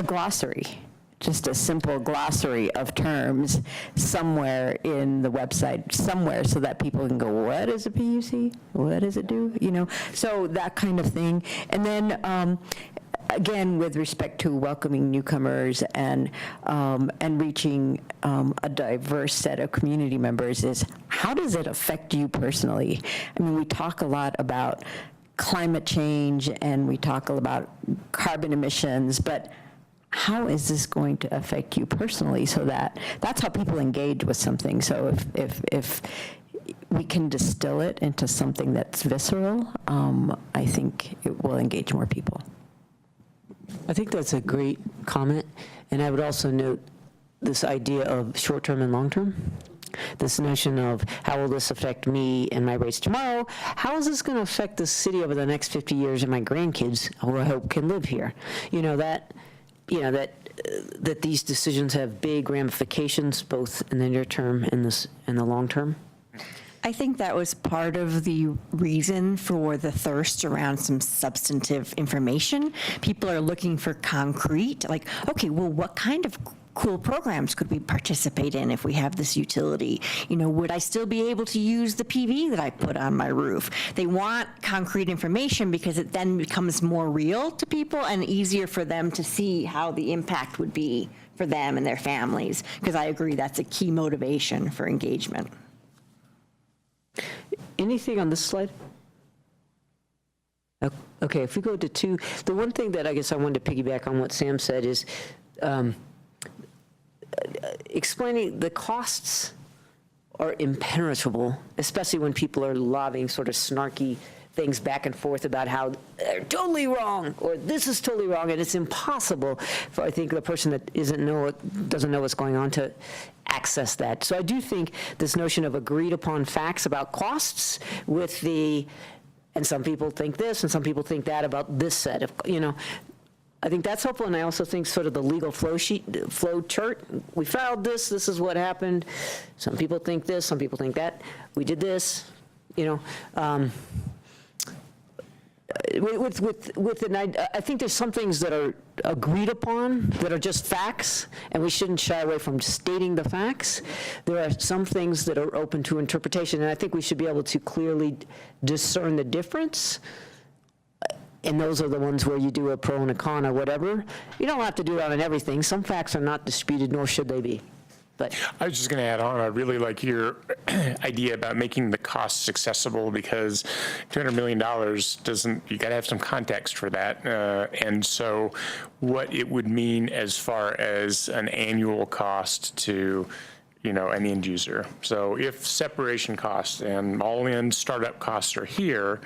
glossary. Just a simple glossary of terms somewhere in the website, somewhere, so that people can go, what is a PUC? What does it do? You know, so that kind of thing. And then, again, with respect to welcoming newcomers and reaching a diverse set of community members, is how does it affect you personally? I mean, we talk a lot about climate change and we talk about carbon emissions, but how is this going to affect you personally? So that's how people engage with something. So if we can distill it into something that's visceral, I think it will engage more people.
I think that's a great comment, and I would also note this idea of short-term and long-term. This notion of how will this affect me and my race tomorrow? How is this going to affect the city over the next 50 years and my grandkids, who I hope can live here? You know, that these decisions have big ramifications, both in the near term and the long term.
I think that was part of the reason for the thirst around some substantive information. People are looking for concrete, like, okay, well, what kind of cool programs could we participate in if we have this utility? You know, would I still be able to use the PV that I put on my roof? They want concrete information because it then becomes more real to people and easier for them to see how the impact would be for them and their families. Because I agree, that's a key motivation for engagement.
Anything on this slide? Okay, if we go to 2, the one thing that I guess I wanted to piggyback on what Sam said is explaining the costs are impenetrable, especially when people are lobbing sort of snarky things back and forth about how they're totally wrong or this is totally wrong, and it's impossible for, I think, the person that doesn't know what's going on to access that. So I do think this notion of agreed upon facts about costs with and some people think this and some people think that about this set of, you know, I think that's helpful, and I also think sort of the legal flow chart. We filed this is what happened. Some people think this, some people think that. We did this, you know. I think there's some things that are agreed upon that are just facts, and we shouldn't shy away from stating the facts. There are some things that are open to interpretation, and I think we should be able to clearly discern the difference. And those are the ones where you do a pro and a con or whatever. You don't have to do that on everything. Some facts are not disputed, nor should they be. But
I was just going to add on, I really like your idea about making the costs accessible, because $200 million doesn't, you got to have some context for that. And so what it would mean as far as an annual cost to, you know, an end user. So if separation costs and all-in startup costs are here,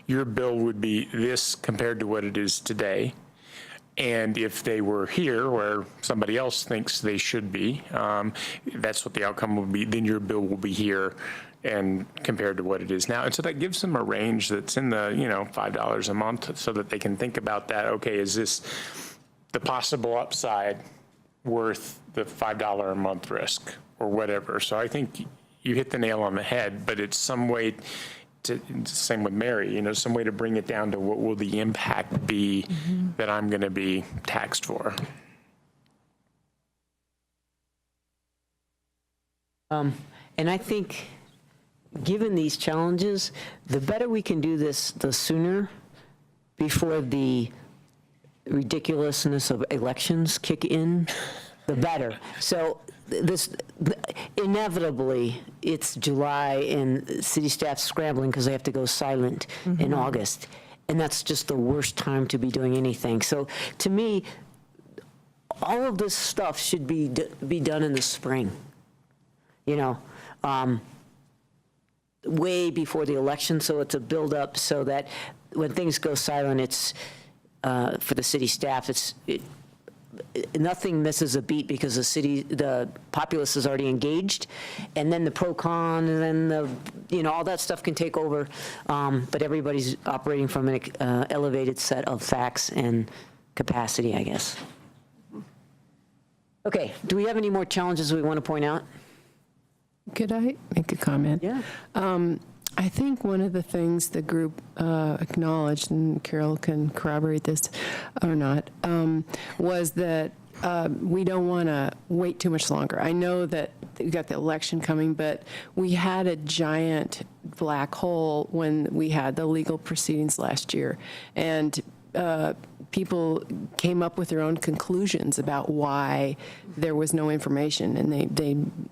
your bill would be this compared to what it is today. And if they were here where somebody else thinks they should be, that's what the outcome will be, then your bill will be here and compared to what it is now. And so that gives them a range that's in the, you know, $5 a month, so that they can think about that. Okay, is this the possible upside worth the $5 a month risk or whatever? So I think you hit the nail on the head, but it's some way to, same with Mary, you know, some way to bring it down to what will the impact be that I'm going to be taxed for.
And I think, given these challenges, the better we can do this, the sooner, before the ridiculousness of elections kick in, the better. So inevitably, it's July and city staff's scrambling because they have to go silent in August. And that's just the worst time to be doing anything. So to me, all of this stuff should be done in the spring, you know, way before the election. So it's a build-up so that when things go silent, it's, for the city staff, nothing misses a beat because the populace is already engaged, and then the pro-con, and then all that stuff can take over, but everybody's operating from an elevated set of facts and capacity, I guess. Okay, do we have any more challenges we want to point out?
Could I make a comment?
Yeah.
I think one of the things the group acknowledged, and Carol can corroborate this or not, was that we don't want to wait too much longer. I know that we got the election coming, but we had a giant black hole when we had the legal proceedings last year, and people came up with their own conclusions about why there was no information, and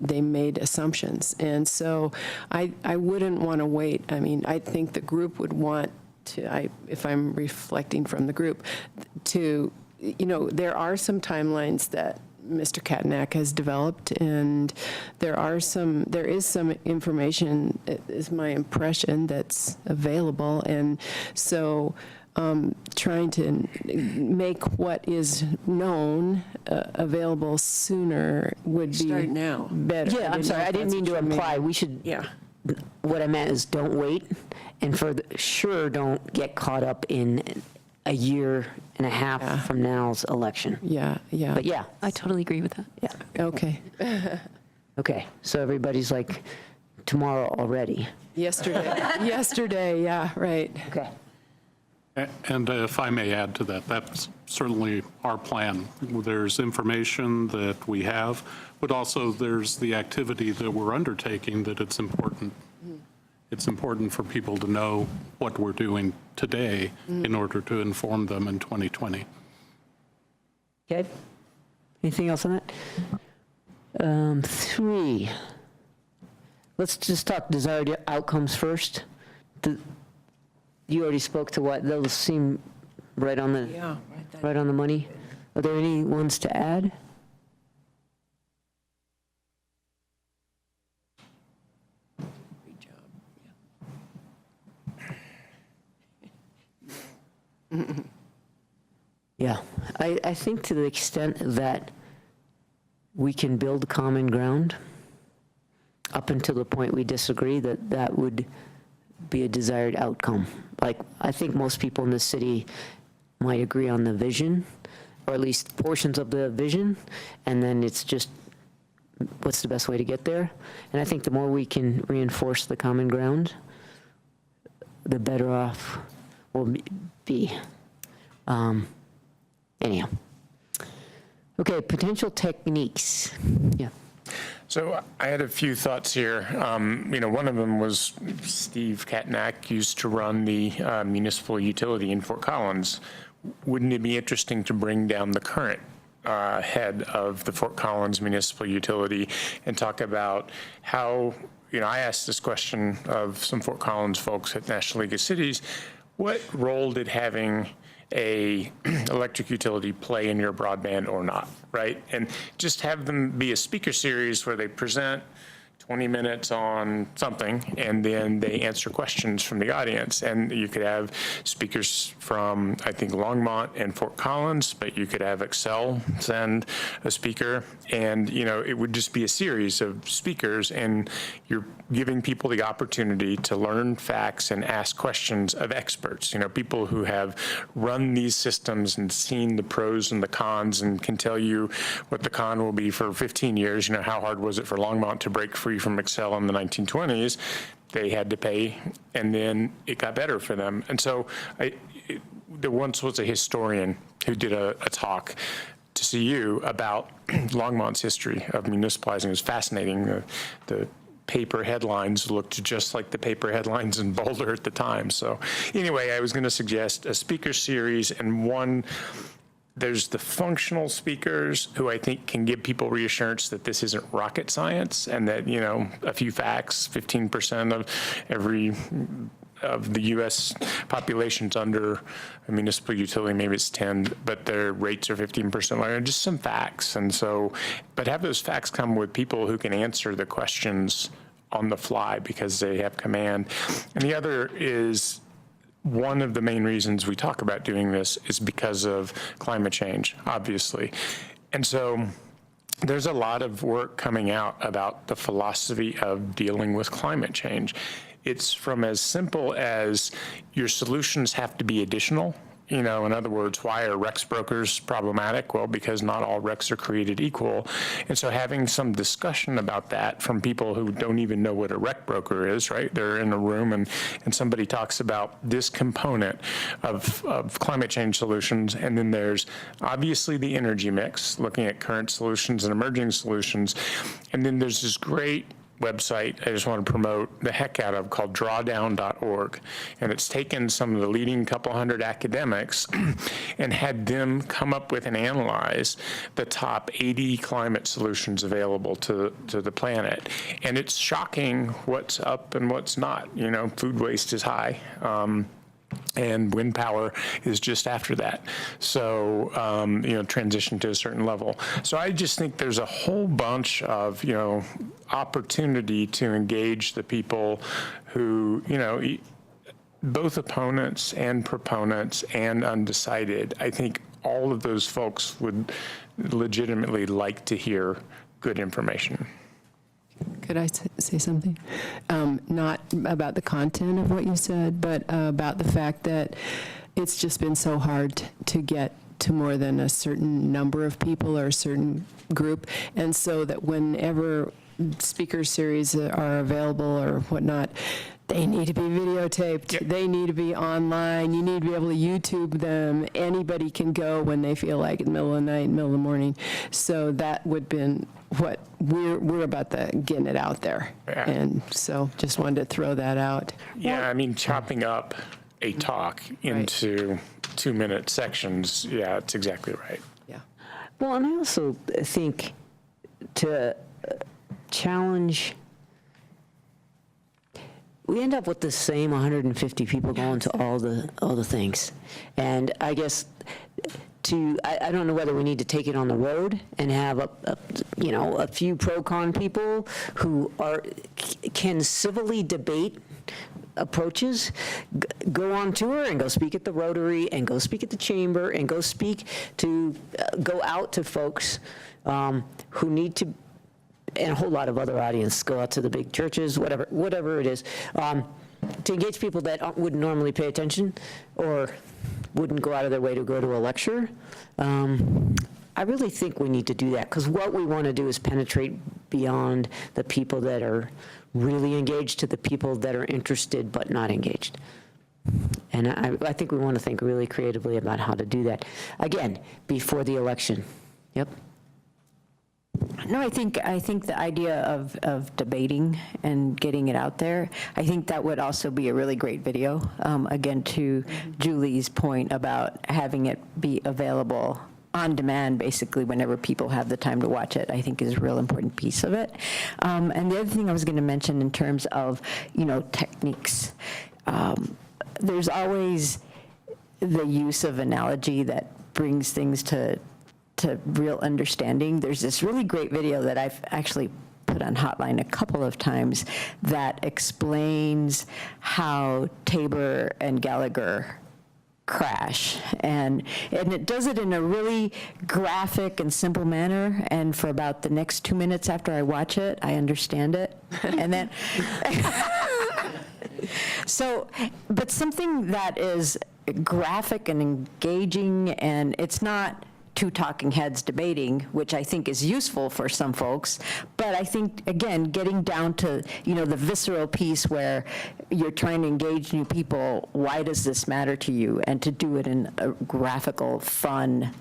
they made assumptions. And so I wouldn't want to wait. I mean, I think the group would want to, if I'm reflecting from the group, to, there are some timelines that Mr. Katnack has developed, and there is some information, is my impression, that's available. And so trying to make what is known available sooner would be
Start now.
better.
Yeah, I'm sorry, I didn't mean to imply we should.
Yeah.
What I meant is don't wait, and sure don't get caught up in a year and a half from now's election.
Yeah.
But yeah.
I totally agree with that.
Yeah.
Okay.
Okay, so everybody's like, tomorrow already.
Yesterday, yeah, right.
Okay.
And if I may add to that, that's certainly our plan. There's information that we have, but also there's the activity that we're undertaking that it's important. It's important for people to know what we're doing today in order to inform them in 2020.
Okay. Anything else on that? 3. Let's just talk desired outcomes first. You already spoke to what those seem right on the money. Are there any ones to add?
Great job.
Yeah, I think to the extent that we can build common ground, up until the point we disagree, that would be a desired outcome. Like, I think most people in the city might agree on the vision, or at least portions of the vision, and then it's just, what's the best way to get there? And I think the more we can reinforce the common ground, the better off will be. Anyhow. Okay, potential techniques. Yeah.
So I had a few thoughts here. One of them was Steve Katnack used to run the municipal utility in Fort Collins. Wouldn't it be interesting to bring down the current head of the Fort Collins municipal utility and talk about how, I asked this question of some Fort Collins folks at National League of Cities, what role did having a electric utility play in your broadband or not, right? And just have them be a speaker series where they present 20 minutes on something, and then they answer questions from the audience. And you could have speakers from, I think, Longmont and Fort Collins, but you could have Excel send a speaker. And, it would just be a series of speakers, and you're giving people the opportunity to learn facts and ask questions of experts, people who have run these systems and seen the pros and the cons and can tell you what the con will be for 15 years. How hard was it for Longmont to break free from Excel in the 1920s? They had to pay, and then it got better for them. And so there once was a historian who did a talk to CU about Longmont's history of municipalizing. It was fascinating. The paper headlines looked just like the paper headlines in Boulder at the time. So anyway, I was going to suggest a speaker series, and there's the functional speakers who I think can give people reassurance that this isn't rocket science, and that, a few facts, 15% of the U.S. population's under a municipal utility, maybe it's 10, but their rates are 15% lower, just some facts. And so, but have those facts come with people who can answer the questions on the fly because they have command. And the other is, one of the main reasons we talk about doing this is because of climate change, obviously. And so there's a lot of work coming out about the philosophy of dealing with climate change. It's from as simple as your solutions have to be additional. In other words, why are RECs brokers problematic? Well, because not all RECs are created equal. And so having some discussion about that from people who don't even know what a REC broker is, right? They're in a room and somebody talks about this component of climate change solutions. And then there's obviously the energy mix, looking at current solutions and emerging solutions. And then there's this great website I just want to promote the heck out of called drawdown.org. And it's taken some of the leading couple hundred academics and had them come up with and analyze the top 80 climate solutions available to the planet. And it's shocking what's up and what's not. Food waste is high. And wind power is just after that. So, transition to a certain level. So I just think there's a whole bunch of, opportunity to engage the people who, both opponents and proponents and undecided. I think all of those folks would legitimately like to hear good information.
Could I say something? Not about the content of what you said, but about the fact that it's just been so hard to get to more than a certain number of people or a certain group. And so that whenever speaker series are available or whatnot, they need to be videotaped. Yep. They need to be online. You need to be able to YouTube them. Anybody can go when they feel like in the middle of the night, middle of the morning. So that would have been what we're about getting it out there. Yeah. And so just wanted to throw that out.
Yeah, chopping up a talk into 2-minute sections, yeah, that's exactly right.
Yeah.
Well, and I also think to challenge, we end up with the same 150 people going to all the things. And I guess I don't know whether we need to take it on the road and have a few pro-con people who can civilly debate approaches, go on tour and go speak at the Rotary and go speak at the Chamber and go out to folks who need to, and a whole lot of other audience, go out to the big churches, whatever it is, to engage people that wouldn't normally pay attention or wouldn't go out of their way to go to a lecture. I really think we need to do that, because what we want to do is penetrate beyond the people that are really engaged to the people that are interested but not engaged. And I think we want to think really creatively about how to do that. Again, before the election. Yep.
No, I think the idea of debating and getting it out there, I think that would also be a really great video. Again, to Julie's point about having it be available on demand, basically, whenever people have the time to watch it, I think is a real important piece of it. And the other thing I was going to mention in terms of, techniques, there's always the use of analogy that brings things to real understanding. There's this really great video that I've actually put on Hotline a couple of times that explains how Tabor and Gallagher crash, and it does it in a really graphic and simple manner, and for about the next 2 minutes after I watch it, I understand it. And then so, but something that is graphic and engaging, and it's not two talking heads debating, which I think is useful for some folks. But I think, again, getting down to, the visceral piece where you're trying to engage new people, why does this matter to you? And to do it in a graphical, fun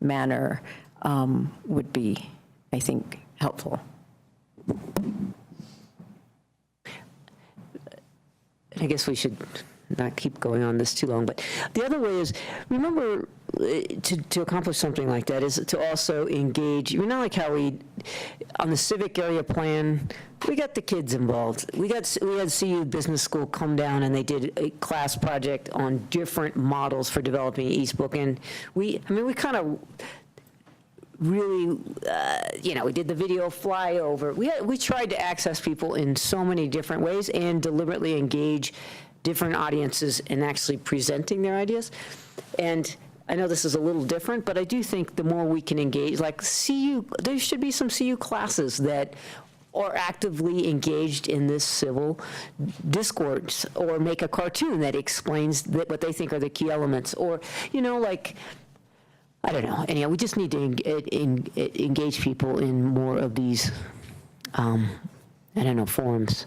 manner would be, I think, helpful.
I guess we should not keep going on this too long, but the other way is, remember, to accomplish something like that is to also engage, like how we, on the civic area plan, we got the kids involved. We had CU Business School come down and they did a class project on different models for developing East Book, and we kind of really, we did the video flyover. We tried to access people in so many different ways and deliberately engage different audiences in actually presenting their ideas. And I know this is a little different, but I do think the more we can engage, like CU, there should be some CU classes that are actively engaged in this civil discourse, or make a cartoon that explains what they think are the key elements, or, I don't know. Anyhow, we just need to engage people in more of these, forums.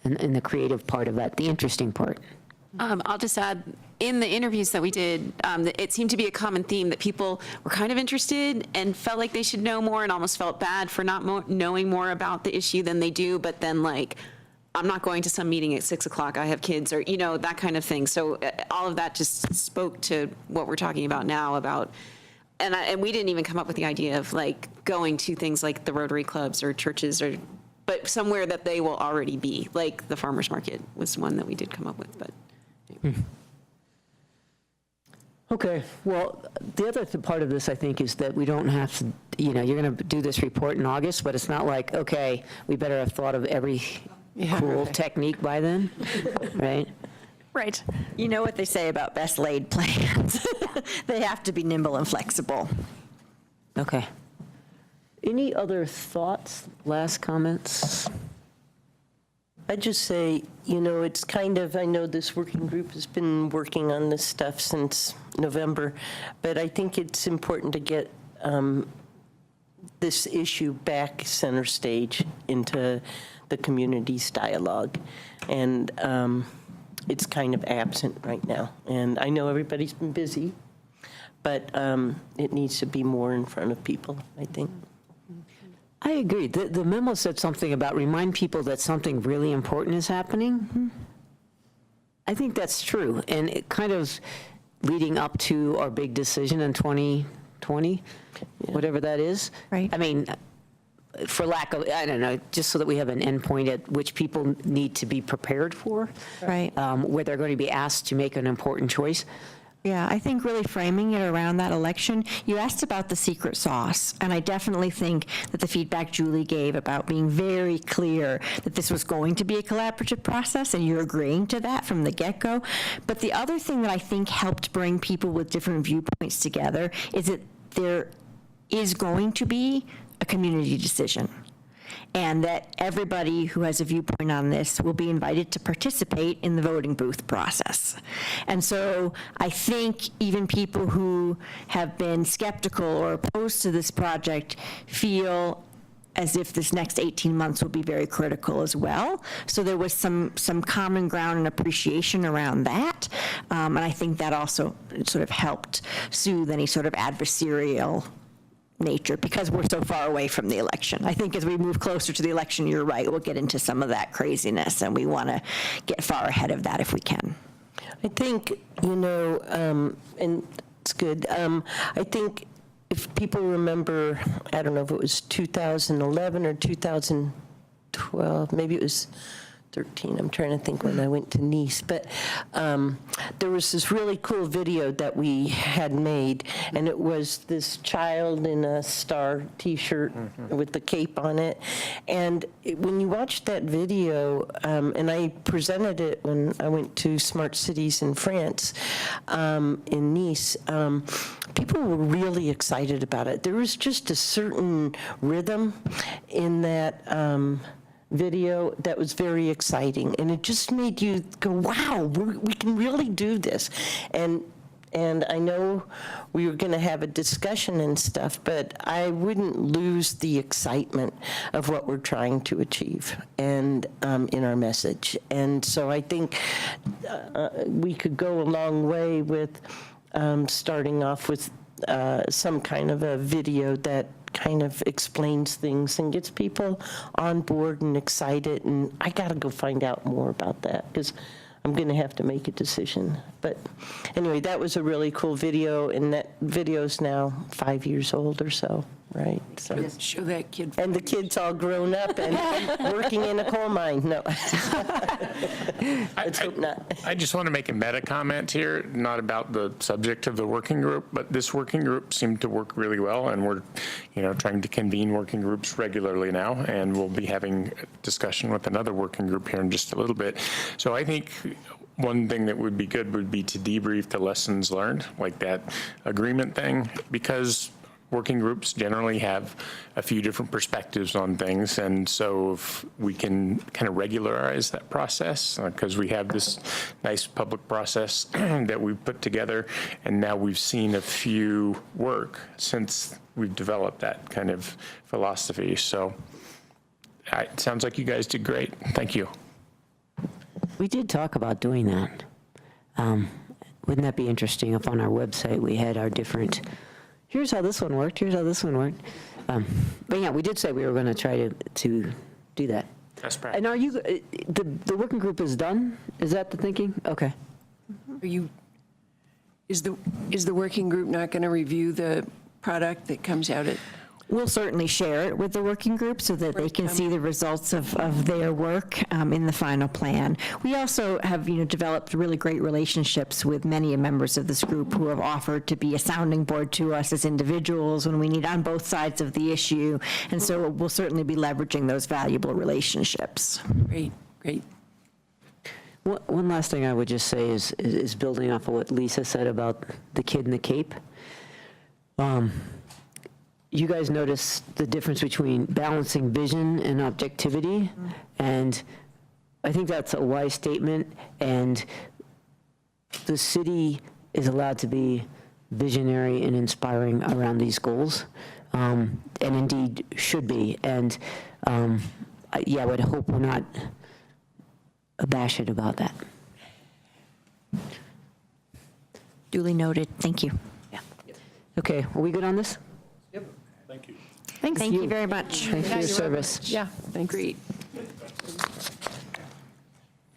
And the creative part of that, the interesting part.
I'll just add, in the interviews that we did, it seemed to be a common theme that people were kind of interested and felt like they should know more, and almost felt bad for not knowing more about the issue than they do, but then I'm not going to some meeting at 6 o'clock, I have kids, or, that kind of thing. So all of that just spoke to what we're talking about now about, and we didn't even come up with the idea of going to things like the Rotary clubs or churches, but somewhere that they will already be, like the farmer's market was one that we did come up with, but.
Okay, well, the other part of this, I think, is that we don't have to, you're going to do this report in August, but it's not like, okay, we better have thought of every cool technique by then, right?
Right. You know what they say about best laid plans. They have to be nimble and flexible.
Okay. Any other thoughts, last comments?
I'd just say, it's kind of, I know this working group has been working on this stuff since November, but I think it's important to get this issue back center stage into the community's dialogue. And it's kind of absent right now. And I know everybody's been busy, but it needs to be more in front of people, I think.
I agree. The memo said something about remind people that something really important is happening. Mm-hmm. I think that's true. And it kind of leading up to our big decision in 2020, whatever that is.
Right.
I mean, for lack of, I don't know, just so that we have an endpoint at which people need to be prepared for.
Right.
Where they're going to be asked to make an important choice.
Yeah, I think really framing it around that election, you asked about the secret sauce, and I definitely think that the feedback Julie gave about being very clear that this was going to be a collaborative process, and you're agreeing to that from the get-go. But the other thing that I think helped bring people with different viewpoints together is that there is going to be a community decision, and that everybody who has a viewpoint on this will be invited to participate in the voting booth process. And so I think even people who have been skeptical or opposed to this project feel as if this next 18 months will be very critical as well. So there was some common ground and appreciation around that. And I think that also sort of helped soothe any sort of adversarial nature because we're so far away from the election. I think as we move closer to the election, you're right, we'll get into some of that craziness, and we want to get far ahead of that if we can.
I think, and it's good. I think if people remember, I don't know if it was 2011 or 2012, maybe it was 13. I'm trying to think when I went to Nice. But there was this really cool video that we had made, and it was this child in a star T-shirt with the cape on it. And when you watch that video, and I presented it when I went to Smart Cities in France, in Nice, people were really excited about it. There was just a certain rhythm in that video that was very exciting, and it just made you go, wow, we can really do this. And I know we were going to have a discussion and stuff, but I wouldn't lose the excitement of what we're trying to achieve and in our message. And so I think we could go a long way with starting off with some kind of a video that kind of explains things and gets people on board and excited. And I got to go find out more about that because I'm going to have to make a decision. But anyway, that was a really cool video, and that video's now 5 years old or so, right? So
Show that kid.
and the kid's all grown up and working in a coal mine. No. Let's hope not.
I just want to make a meta comment here, not about the subject of the working group, but this working group seemed to work really well, and we're, trying to convene working groups regularly now, and we'll be having a discussion with another working group here in just a little bit. So I think one thing that would be good would be to debrief the lessons learned, like that agreement thing, because working groups generally have a few different perspectives on things, and so if we can kind of regularize that process, because we have this nice public process that we've put together, and now we've seen a few work since we've developed that kind of philosophy. So it sounds like you guys did great. Thank you.
We did talk about doing that. Wouldn't that be interesting if on our website we had our different, here's how this one worked, here's how this one worked. But yeah, we did say we were going to try to do that.
That's right.
And are you, the working group is done? Is that the thinking? Okay.
Is the working group not going to review the product that comes out at?
We'll certainly share it with the working group so that they can see the results of their work in the final plan. We also have, developed really great relationships with many members of this group who have offered to be a sounding board to us as individuals when we need on both sides of the issue. And so we'll certainly be leveraging those valuable relationships.
Great.
One last thing I would just say is building off of what Lisa said about the kid in the cape. You guys notice the difference between balancing vision and objectivity, and I think that's a wise statement, and the city is allowed to be visionary and inspiring around these goals, and indeed should be, and I would hope we're not abashed about that.
Duly noted. Thank you.
Yeah. Okay, are we good on this?
Thank you.
Thanks. Thank you very much.
Thanks for your service.
Yeah, thanks. Great.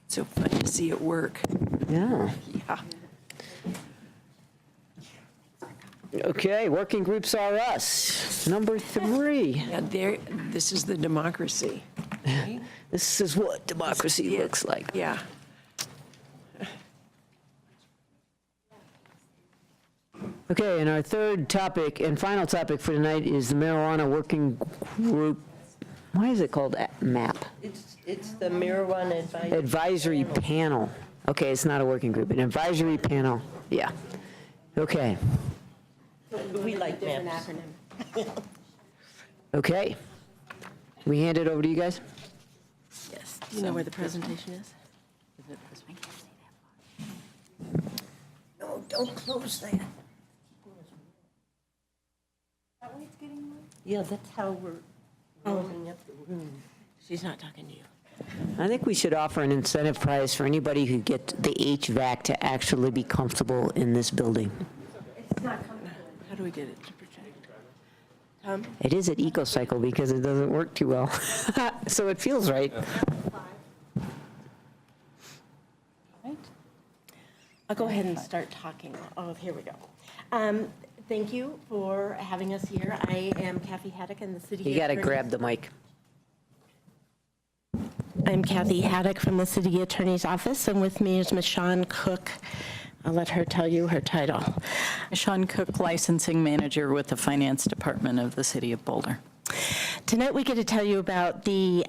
So fun to see it work.
Yeah.
Yeah.
Okay, working groups are us. Number 3.
Yeah, this is the democracy. Right?
This is what democracy looks like.
Yeah.
Okay, and our third topic and final topic for tonight is the marijuana working group. Why is it called MAP?
It's the marijuana
Advisory panel. Okay, it's not a working group, an advisory panel. Yeah. Okay.
We like maps.
Okay. We hand it over to you guys?
Yes. Do you know where the presentation is? No, don't close that. Yeah, that's how we're warming up the room. She's not talking to you.
I think we should offer an incentive prize for anybody who gets the HVAC to actually be comfortable in this building.
How do we get it to project? Tom?
It is at EcoCycle because it doesn't work too well. So it feels right.
I'll go ahead and start talking. Oh, here we go. Thank you for having us here. I am Kathy Haddock in the city.
You got to
Attorney-
grab the mic.
I'm Kathy Haddock from the City Attorney's Office, and with me is Ms. Shawn Cook. I'll let her tell you her title.
Shawn Cook, Licensing Manager with the Finance Department of the City of Boulder.
Tonight we get to tell you about the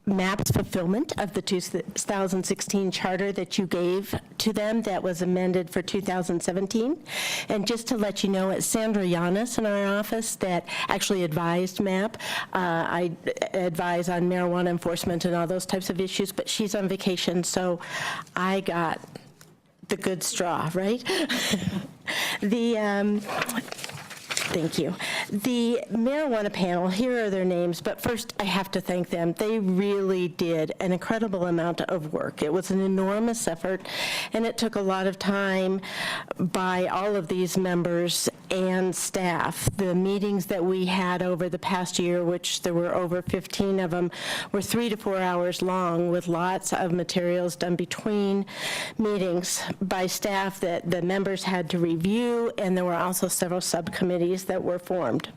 MAP's fulfillment of the 2016 charter that you gave to them that was amended for 2017. And just to let you know, it's Sandra Yanis in our office that actually advised MAP. I advise on marijuana enforcement and all those types of issues, but she's on vacation, so I got the good straw, right? Thank you. The marijuana panel, here are their names, but first I have to thank them. They really did an incredible amount of work. It was an enormous effort, and it took a lot of time by all of these members and staff. The meetings that we had over the past year, which there were over 15 of them, were 3 to 4 hours long with lots of materials done between meetings by staff that the members had to review, and there were also several subcommittees that were formed.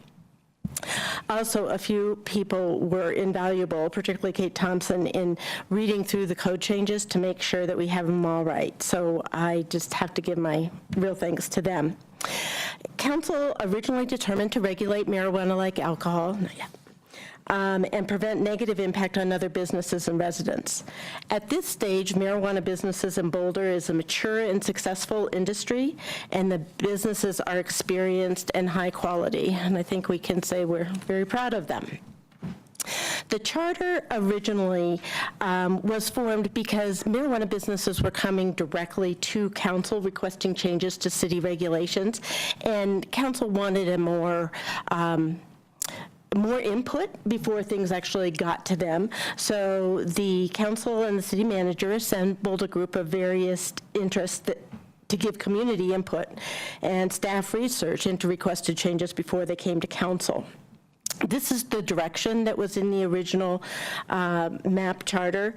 Also, a few people were invaluable, particularly Kate Thompson, in reading through the code changes to make sure that we have them all right. So I just have to give my real thanks to them. Council originally determined to regulate marijuana like alcohol, and prevent negative impact on other businesses and residents. At this stage, marijuana businesses in Boulder is a mature and successful industry, and the businesses are experienced and high quality, and I think we can say we're very proud of them. The charter originally was formed because marijuana businesses were coming directly to council requesting changes to city regulations, and council wanted a more input before things actually got to them. So the council and the city manager assembled a group of various interests to give community input and staff research into requested changes before they came to council. This is the direction that was in the original MAP charter.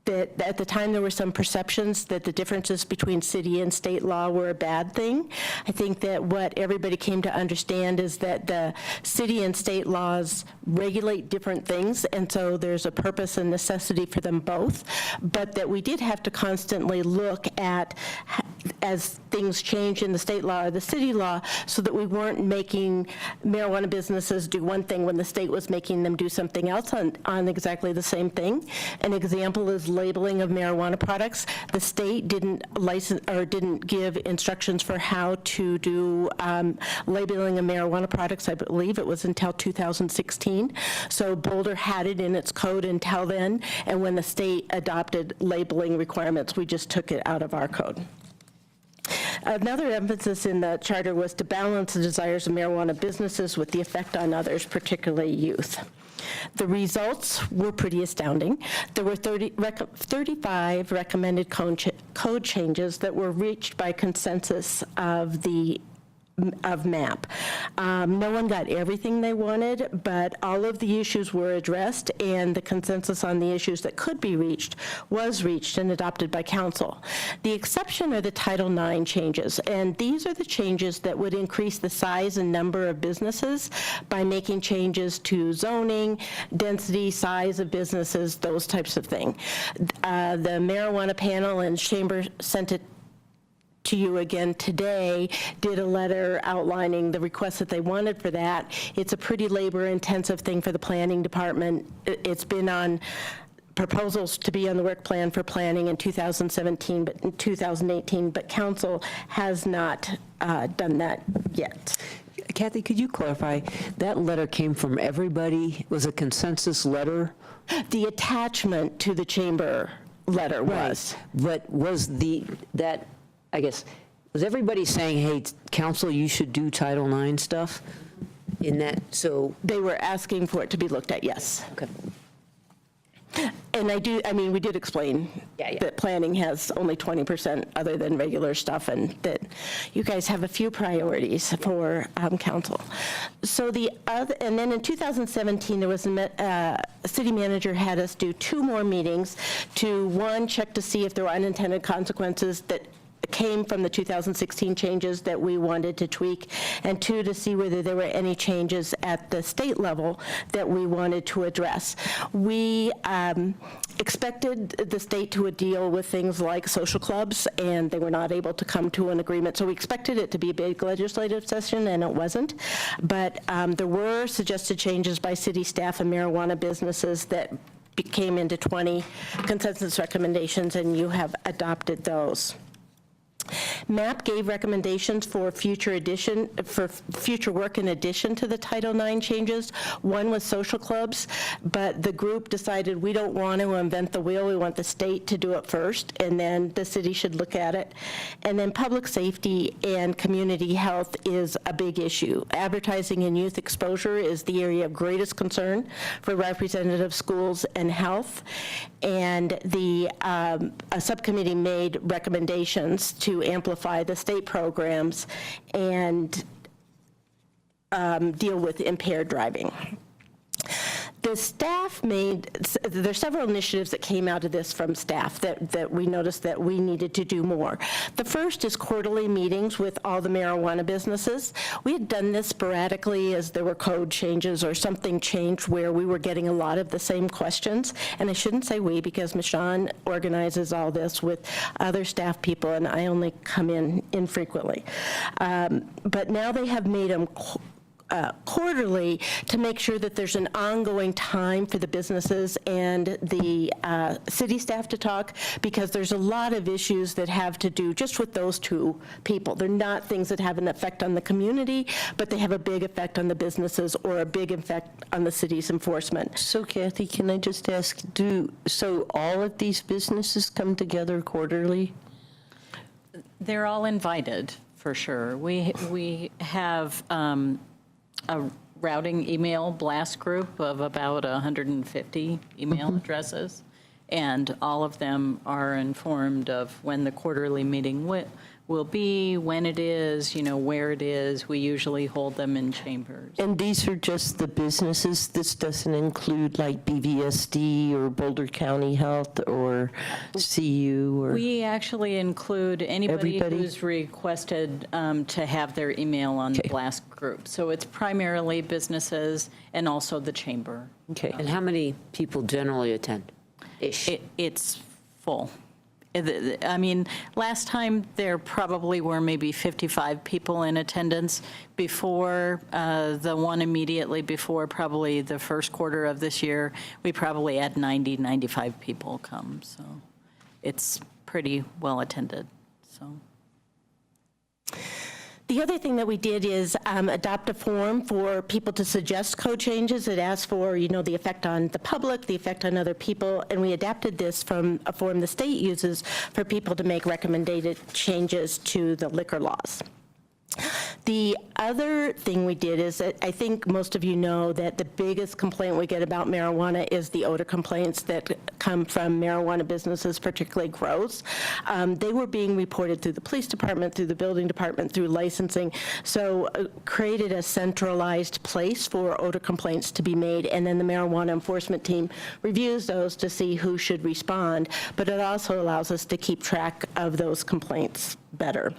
That at the time there were some perceptions that the differences between city and state law were a bad thing. I think that what everybody came to understand is that the city and state laws regulate different things, and so there's a purpose and necessity for them both, but that we did have to constantly look at as things change in the state law or the city law so that we weren't making marijuana businesses do one thing when the state was making them do something else on exactly the same thing. An example is labeling of marijuana products. The state didn't license or didn't give instructions for how to do labeling of marijuana products. I believe it was until 2016. So Boulder had it in its code until then, and when the state adopted labeling requirements, we just took it out of our code. Another emphasis in the charter was to balance the desires of marijuana businesses with the effect on others, particularly youth. The results were pretty astounding. There were 35 recommended code changes that were reached by consensus of MAP. No one got everything they wanted, but all of the issues were addressed, and the consensus on the issues that could be reached was reached and adopted by council. The exception are the Title IX changes, and these are the changes that would increase the size and number of businesses by making changes to zoning, density, size of businesses, those types of things. The marijuana panel and chamber sent it to you again today, did a letter outlining the requests that they wanted for that. It's a pretty labor-intensive thing for the planning department. It's been on proposals to be on the work plan for planning in 2017, but in 2018, but council has not done that yet.
Kathy, could you clarify, that letter came from everybody, was a consensus letter?
The attachment to the chamber letter was.
Right. But was I guess, was everybody saying, hey, council, you should do Title IX stuff? in that, so,
They were asking for it to be looked at, yes.
okay.
And we did explain that planning has only 20% other than regular stuff, and that you guys have a few priorities for council. So and then in 2017, there was a city manager had us do 2 more meetings to, one, check to see if there were unintended consequences that came from the 2016 changes that we wanted to tweak, and 2, to see whether there were any changes at the state level that we wanted to address. We expected the state to deal with things like social clubs, and they were not able to come to an agreement. So we expected it to be a big legislative session, and it wasn't. But there were suggested changes by city staff and marijuana businesses that came into 20 consensus recommendations, and you have adopted those. MAP gave recommendations for future work in addition to the Title IX changes. One was social clubs, but the group decided we don't want to invent the wheel. We want the state to do it first, and then the city should look at it. And then public safety and community health is a big issue. Advertising and youth exposure is the area of greatest concern for representative schools and health. And a subcommittee made recommendations to amplify the state programs and deal with impaired driving. The staff there's several initiatives that came out of this from staff that we noticed that we needed to do more. The first is quarterly meetings with all the marijuana businesses. We had done this sporadically as there were code changes or something changed where we were getting a lot of the same questions. And I shouldn't say we, because Michonne organizes all this with other staff people, and I only come in infrequently. But now they have made them quarterly to make sure that there's an ongoing time for the businesses and the city staff to talk, because there's a lot of issues that have to do just with those 2 people. They're not things that have an effect on the community, but they have a big effect on the businesses or a big effect on the city's enforcement.
So Kathy, can I just ask, so all of these businesses come together quarterly?
They're all invited, for sure. We have a routing email blast group of about 150 email addresses, and all of them are informed of when the quarterly meeting will be, when it is, where it is. We usually hold them in chambers.
And these are just the businesses? This doesn't include like BVSD or Boulder County Health or CU? Or
we actually include anybody who's requested to have their email on the blast group. So it's primarily businesses and also the chamber.
Okay. And how many people generally attend?
It's full. I mean, last time there probably were maybe 55 people in attendance. Before the one immediately before, probably the first quarter of this year, we probably had 90, 95 people come. So it's pretty well attended. So.
The other thing that we did is adopt a form for people to suggest code changes. It asks for, the effect on the public, the effect on other people, and we adapted this from a form the state uses for people to make recommended changes to the liquor laws. The other thing we did is that I think most of you know that the biggest complaint we get about marijuana is the odor complaints that come from marijuana businesses, particularly grows. They were being reported through the police department, through the building department, through licensing. So created a centralized place for odor complaints to be made, and then the marijuana enforcement team reviews those to see who should respond. But it also allows us to keep track of those complaints better.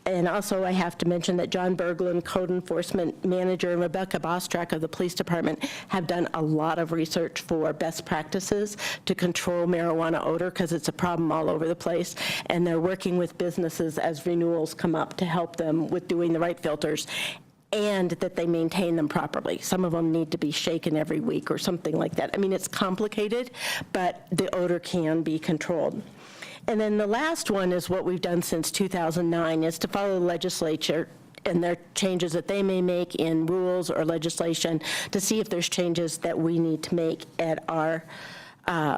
And also, I have to mention that John Berglund, Code Enforcement Manager, and Rebecca Bostrak of the Police Department have done a lot of research for best practices to control marijuana odor, because it's a problem all over the place. And they're working with businesses as renewals come up to help them with doing the right filters, and that they maintain them properly. Some of them need to be shaken every week or something like that. I mean, it's complicated, but the odor can be controlled. And then the last one is what we've done since 2009, is to follow the legislature and their changes that they may make in rules or legislation to see if there's changes that we need to make at our,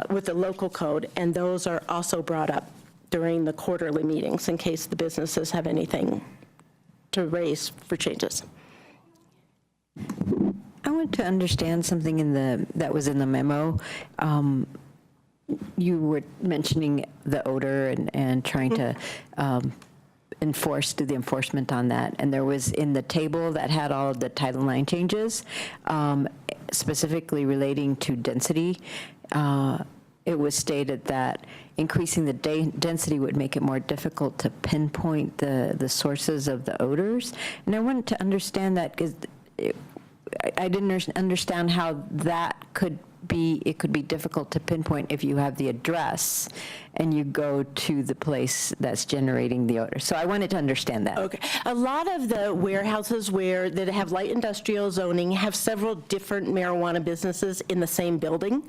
with the local code. And those are also brought up during the quarterly meetings in case the businesses have anything to raise for changes.
wanted to understand something that was in the memo. You were mentioning the odor and trying to do the enforcement on that. And there was in the table that had all of the Title IX changes, specifically relating to density, it was stated that increasing the density would make it more difficult to pinpoint the sources of the odors. And I wanted to understand that because I didn't understand how that could be, it could be difficult to pinpoint if you have the address and you go to the place that's generating the odor. So I wanted to understand that.
Okay. A lot of the warehouses that have light industrial zoning have several different marijuana businesses in the same building.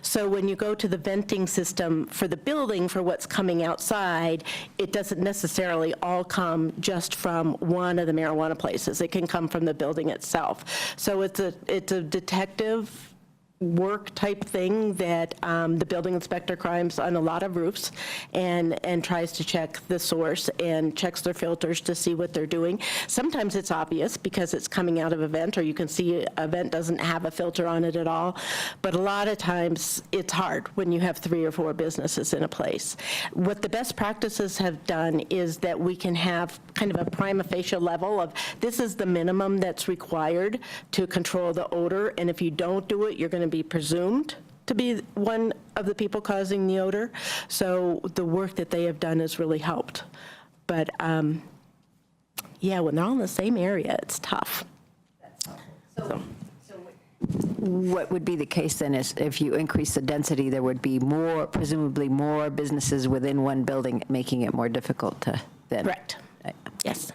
So when you go to the venting system for the building for what's coming outside, it doesn't necessarily all come just from one of the marijuana places. It can come from the building itself. So it's a detective work type thing that the building inspector climbs on a lot of roofs and tries to check the source and checks their filters to see what they're doing. Sometimes it's obvious because it's coming out of a vent, or you can see a vent doesn't have a filter on it at all. But a lot of times it's hard when you have 3 or 4 businesses in a place. What the best practices have done is that we can have kind of a prima facie level of this is the minimum that's required to control the odor, and if you don't do it, you're going to be presumed to be one of the people causing the odor. So the work that they have done has really helped. But yeah, when they're all in the same area, it's tough. So
What would be the case then is if you increase the density, there would be presumably more businesses within one building, making it more difficult to then.
Correct. Yes.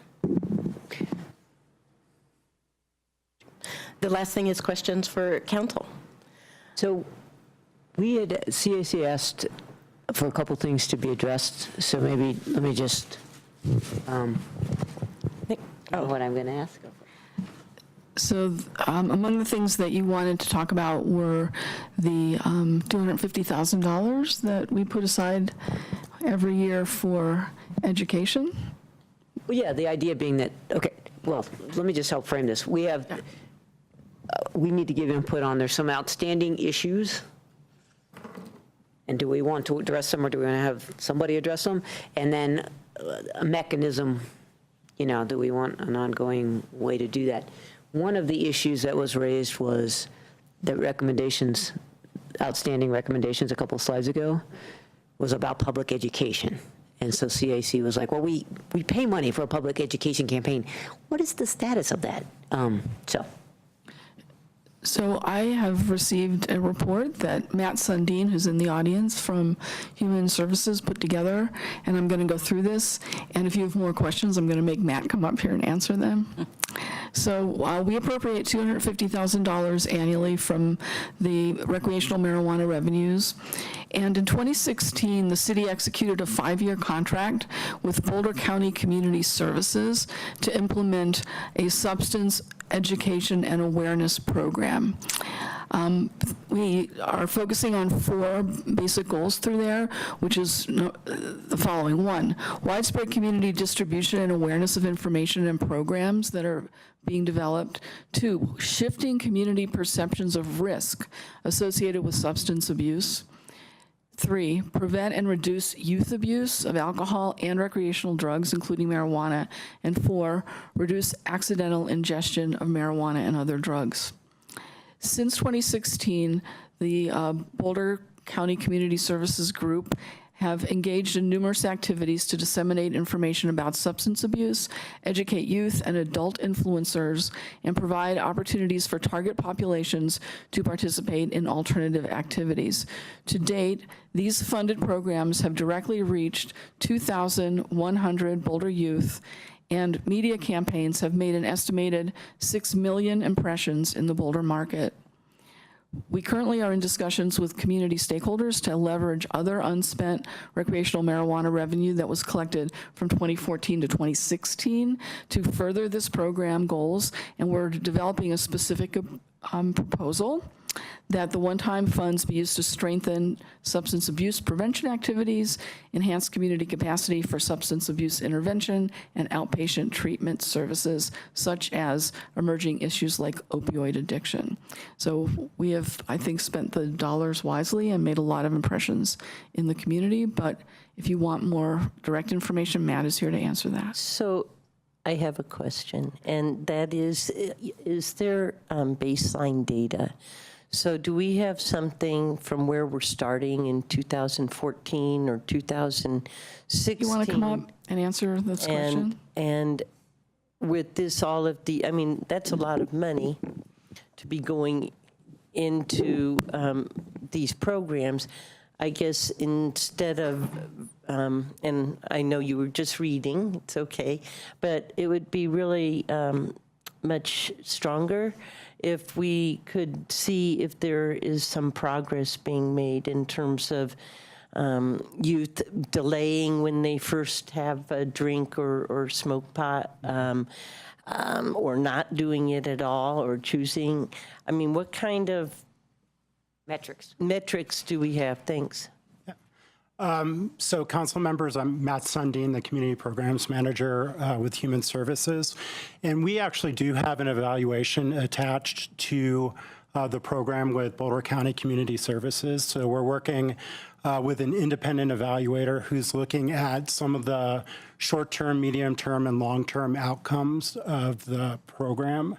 The last thing is questions for council.
So we had, CAC asked for a couple things to be addressed, so maybe let me just, know what I'm going to ask.
So among the things that you wanted to talk about were the $250,000 that we put aside every year for education.
Well, yeah, the idea being that, okay, well, let me just help frame this. We have, we need to give input on, there's some outstanding issues. And do we want to address them, or do we want to have somebody address them? And then a mechanism, do we want an ongoing way to do that? One of the issues that was raised was the recommendations, outstanding recommendations a couple slides ago, was about public education. And so CAC was like, well, we pay money for a public education campaign. What is the status of that?
So I have received a report that Matt Sundin, who's in the audience from Human Services, put together, and I'm going to go through this. And if you have more questions, I'm going to make Matt come up here and answer them. So we appropriate $250,000 annually from the recreational marijuana revenues. And in 2016, the city executed a 5-year contract with Boulder County Community Services to implement a substance education and awareness program. We are focusing on 4 basic goals through there, which is the following. 1, widespread community distribution and awareness of information and programs that are being developed. 2, shifting community perceptions of risk associated with substance abuse. 3, prevent and reduce youth abuse of alcohol and recreational drugs, including marijuana. And 4, reduce accidental ingestion of marijuana and other drugs. Since 2016, the Boulder County Community Services Group have engaged in numerous activities to disseminate information about substance abuse, educate youth and adult influencers, and provide opportunities for target populations to participate in alternative activities. To date, these funded programs have directly reached 2,100 Boulder youth, and media campaigns have made an estimated 6 million impressions in the Boulder market. We currently are in discussions with community stakeholders to leverage other unspent recreational marijuana revenue that was collected from 2014 to 2016 to further this program goals, and we're developing a specific proposal. that the one-time funds be used to strengthen substance abuse prevention activities, enhance community capacity for substance abuse intervention, and outpatient treatment services, such as emerging issues like opioid addiction. So we have, I think, spent the dollars wisely and made a lot of impressions in the community, but if you want more direct information, Matt is here to answer that.
So I have a question, and that is there baseline data? So do we have something from where we're starting in 2014 or 2016?
You want to come up and answer this question?
And with this, all of the, I mean, that's a lot of money to be going into these programs. I guess instead of, and I know you were just reading, it's okay, but it would be really much stronger if we could see if there is some progress being made in terms of youth delaying when they first have a drink or smoke pot, or not doing it at all, or choosing. I mean, what kind of metrics do we have? Thanks.
So council members, I'm Matt Sundin, the Community Programs Manager with Human Services. And we actually do have an evaluation attached to the program with Boulder County Community Services. So we're working with an independent evaluator who's looking at some of the short-term, medium-term, and long-term outcomes of the program.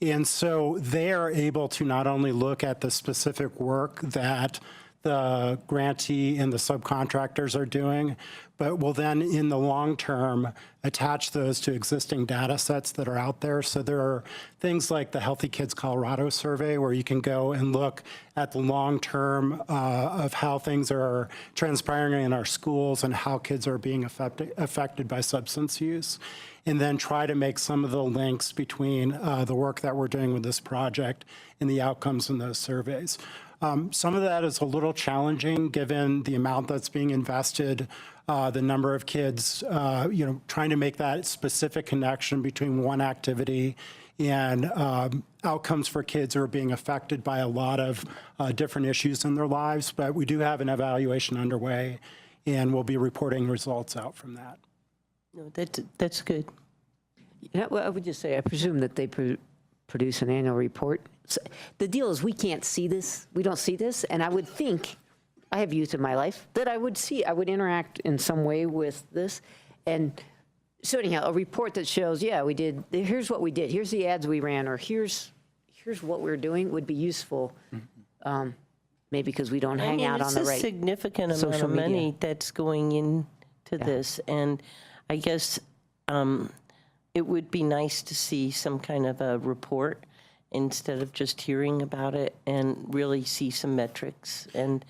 And so they are able to not only look at the specific work that the grantee and the subcontractors are doing, but will then in the long term attach those to existing data sets that are out there. So there are things like the Healthy Kids Colorado survey where you can go and look at the long term of how things are transpiring in our schools and how kids are being affected by substance use, and then try to make some of the links between the work that we're doing with this project and the outcomes in those surveys. Some of that is a little challenging given the amount that's being invested, the number of kids, trying to make that specific connection between one activity and outcomes for kids who are being affected by a lot of different issues in their lives. But we do have an evaluation underway, and we'll be reporting results out from that.
No, that's good.
Well, I would just say, I presume that they produce an annual report. So the deal is we can't see this. We don't see this. And I would think, I have youth in my life, that I would interact in some way with this. And so anyhow, a report that shows, yeah, we did, here's what we did, here's the ads we ran, or here's what we're doing would be useful. Maybe because we don't hang out on the right.
It's a significant amount of money that's going into this. And I guess it would be nice to see some kind of a report instead of just hearing about it, and really see some metrics. And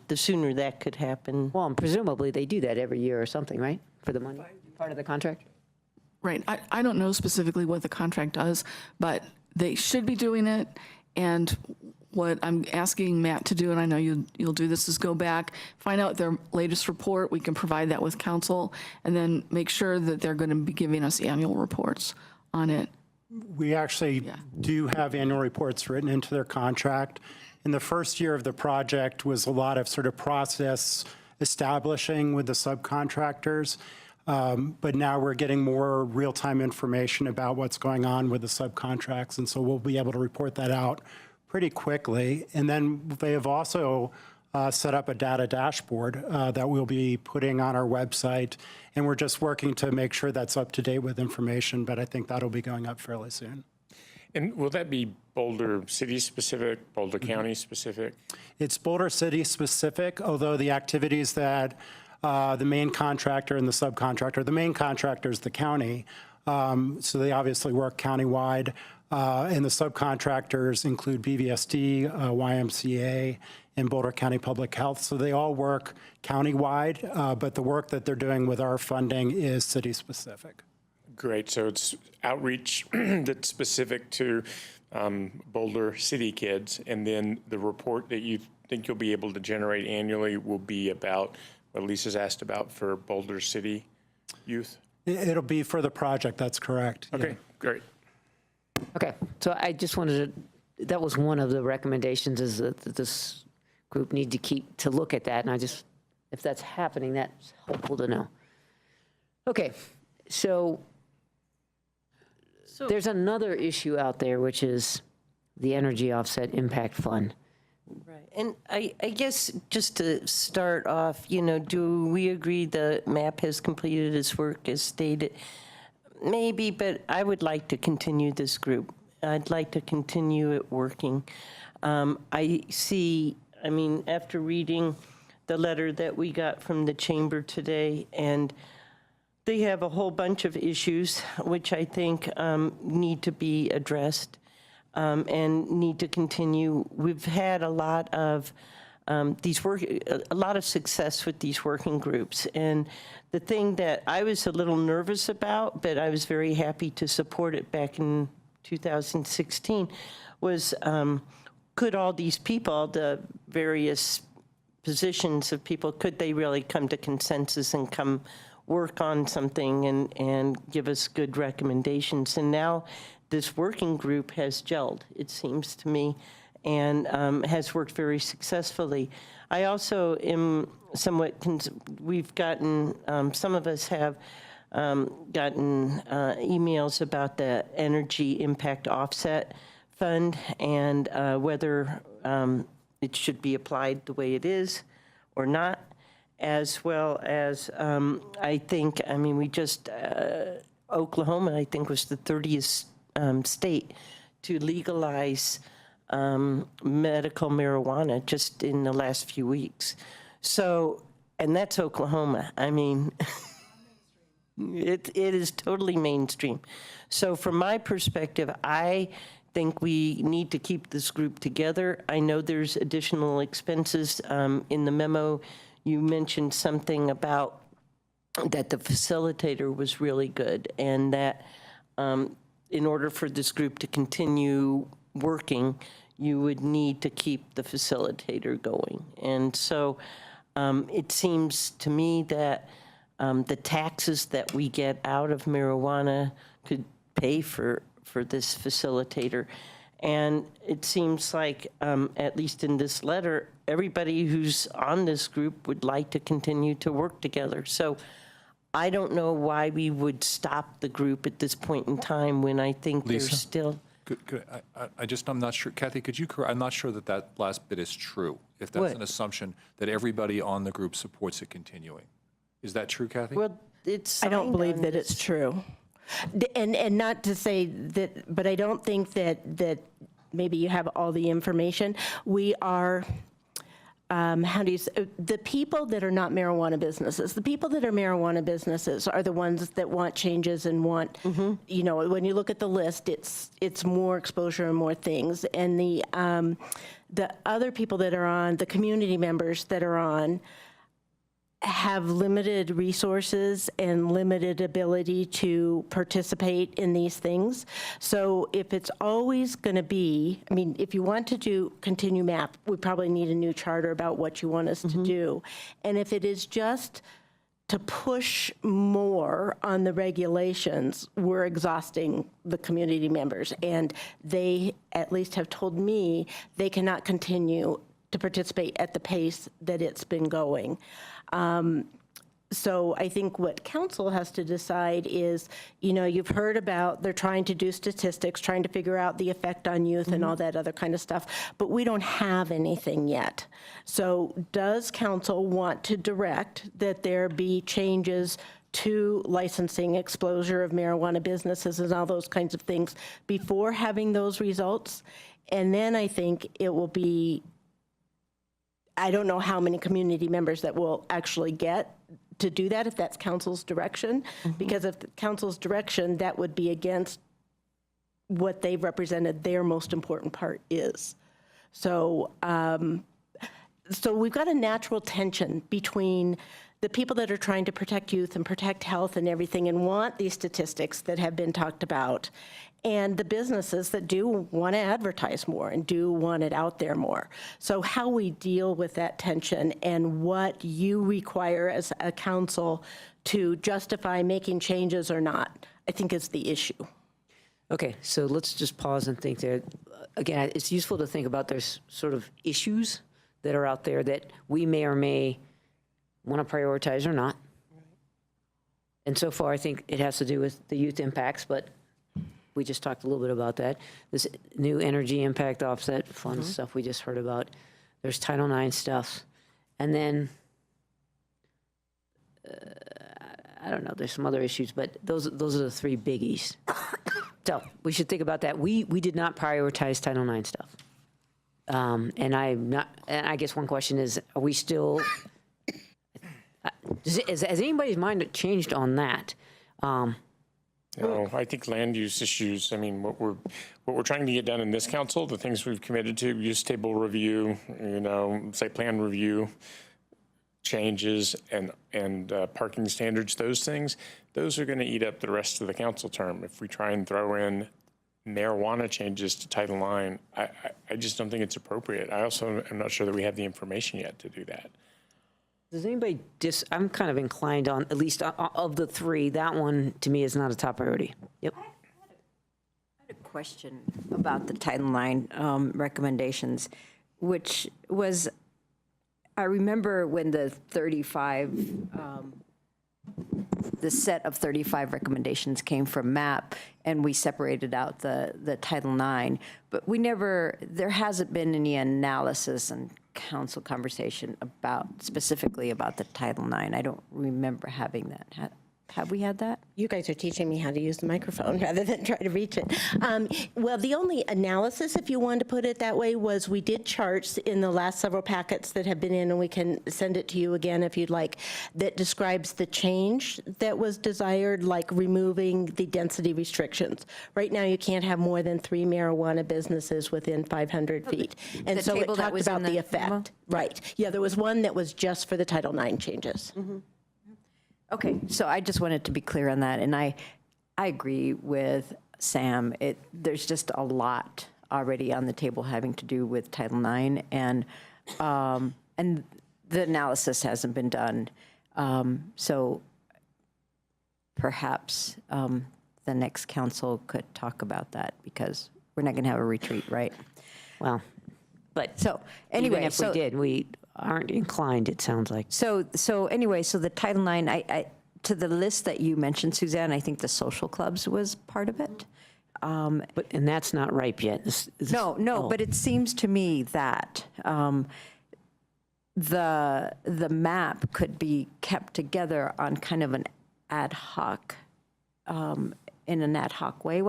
the sooner that could happen.
Well, and presumably they do that every year or something, right? For the money, part of the contract?
Right. I don't know specifically what the contract does, but they should be doing it. And what I'm asking Matt to do, and I know you'll do this, is go back, find out their latest report. We can provide that with council, and then make sure that they're going to be giving us annual reports on it.
We actually do have annual reports written into their contract. In the first year of the project was a lot of sort of process establishing with the subcontractors. But now we're getting more real-time information about what's going on with the subcontracts. And so we'll be able to report that out pretty quickly. And then they have also set up a data dashboard that we'll be putting on our website. And we're just working to make sure that's up to date with information, but I think that'll be going up fairly soon.
And will that be Boulder City specific, Boulder County specific?
It's Boulder City specific, although the activities that the main contractor and the subcontractor, the main contractor is the county, so they obviously work countywide, and the subcontractors include BVSD, YMCA, and Boulder County Public Health. So they all work countywide, but the work that they're doing with our funding is city specific.
Great. So it's outreach that's specific to Boulder City kids, and then the report that you think you'll be able to generate annually will be about what Lisa's asked about for Boulder City youth?
It'll be for the project, that's correct.
Okay, great.
Okay, so I just wanted to, that was one of the recommendations, is that this group need to look at that, and I just, if that's happening, that's helpful to know. Okay, so there's another issue out there, which is the Energy Offset Impact Fund.
Right. And I guess just to start off, do we agree the MAP has completed its work as stated? Maybe, but I would like to continue this group. I'd like to continue it working. After reading the letter that we got from the chamber today, and they have a whole bunch of issues which I think need to be addressed and need to continue. We've had a lot of success with these working groups, and the thing that I was a little nervous about, but I was very happy to support it back in 2016, was could all these people, the various positions of people, could they really come to consensus and come work on something and give us good recommendations? And now this working group has gelled, it seems to me, and has worked very successfully. I also am somewhat, we've gotten, some of us have gotten emails about the Energy Impact Offset Fund and whether it should be applied the way it is or not, as well as we just, Oklahoma, I think, was the 30th state to legalize medical marijuana just in the last few weeks. So, and that's Oklahoma. It is totally mainstream. So from my perspective, I think we need to keep this group together. I know there's additional expenses. In the memo, you mentioned something about that the facilitator was really good, and that in order for this group to continue working, you would need to keep the facilitator going. And so it seems to me that the taxes that we get out of marijuana could pay for this facilitator. And it seems like, at least in this letter, everybody who's on this group would like to continue to work together. So I don't know why we would stop the group at this point in time when I think
Lisa?
there's still...
I'm not sure. Kathy, could you correct? I'm not sure that last bit is true. If that's
What?
an assumption that everybody on the group supports it continuing. Is that true, Kathy?
Well, it's...
I don't believe that it's true. And not to say that, but I don't think that maybe you have all the information. We are, the people that are not marijuana businesses, the people that are marijuana businesses are the ones that want changes and want, when you look at the list, it's more exposure and more things. And the other people that are on, the community members that are on, have limited resources and limited ability to participate in these things. So if it's always going to be, if you want to continue MAP, we probably need a new charter about what you want us to do. And if it is just to push more on the regulations, we're exhausting the community members. And they at least have told me they cannot continue to participate at the pace that it's been going. So I think what council has to decide is, you've heard about they're trying to do statistics, trying to figure out the effect on youth and all that other kind of stuff, but we don't have anything yet. So does council want to direct that there be changes to licensing, exposure of marijuana businesses and all those kinds of things before having those results? And then I think it will be, I don't know how many community members that will actually get to do that if that's council's direction, because if council's direction, that would be against what they've represented their most important part is. So, so we've got a natural tension between the people that are trying to protect youth and protect health and everything and want these statistics that have been talked about, and the businesses that do want to advertise more and do want it out there more. So how we deal with that tension and what you require as a council to justify making changes or not, I think is the issue.
Okay, so let's just pause and think there. Again, it's useful to think about there's sort of issues that are out there that we may or may want to prioritize or not. And so far, I think it has to do with the youth impacts, but we just talked a little bit about that. This new energy impact offset fund stuff we just heard about. There's Title IX stuff. And then, I don't know, there's some other issues, but those are the three biggies. So we should think about that. We did not prioritize Title IX stuff. And I guess one question is, are we still, has anybody's mind changed on that?
No, I think land use issues, I mean, what we're trying to get done in this council, the things we've committed to, use table review, site plan review, changes and parking standards, those are going to eat up the rest of the council term. If we try and throw in marijuana changes to Title IX, I just don't think it's appropriate. I also am not sure that we have the information yet to do that.
Does anybody I'm kind of inclined on, at least of the three, that one to me is not a top priority. Yep.
I had a question about the Title IX recommendations, which was, I remember when the 35, the set of 35 recommendations came from MAP, and we separated out the Title IX, but there hasn't been any analysis and council conversation specifically about the Title IX. I don't remember having that. Have we had that?
You guys are teaching me how to use the microphone rather than try to reach it. Well, the only analysis, if you wanted to put it that way, was we did charts in the last several packets that have been in, and we can send it to you again if you'd like, that describes the change that was desired, like removing the density restrictions. Right now, you can't have more than 3 marijuana businesses within 500 feet. And so it talked about the effect. Right. Yeah, there was one that was just for the Title IX changes.
Okay, so I just wanted to be clear on that, and I agree with Sam. There's just a lot already on the table having to do with Title IX, and the analysis hasn't been done. So perhaps the next council could talk about that, because we're not going to have a retreat, right?
Well, but
so anyway,
even if we did, we aren't inclined, it sounds like.
So anyway, so the Title IX, I to the list that you mentioned, Suzanne, I think the social clubs was part of it.
And that's not ripe yet.
No, but it seems to me that the map could be kept together on kind of an ad hoc, in an ad hoc way.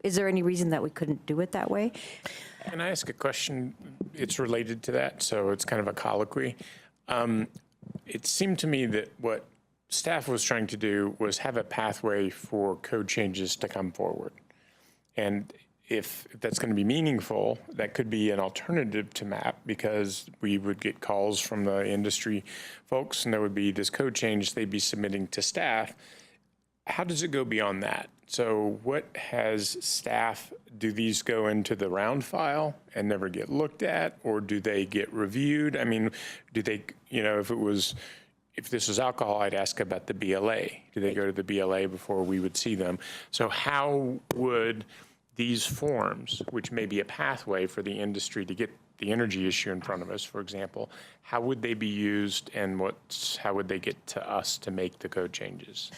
Is there any reason that we couldn't do it that way?
Can I ask a question? It's related to that, so it's kind of a colloquy. It seemed to me that what staff was trying to do was have a pathway for code changes to come forward. And if that's going to be meaningful, that could be an alternative to MAP, because we would get calls from the industry folks, and there would be this code change they'd be submitting to staff. How does it go beyond that? So what has staff, do these go into the round file and never get looked at, or do they get reviewed? I mean, do they, if this was alcohol, I'd ask about the BLA. Do they go to the BLA before we would see them? So how would these forms, which may be a pathway for the industry to get the energy issue in front of us, for example, how would they be used, and how would they get to us to make the code changes?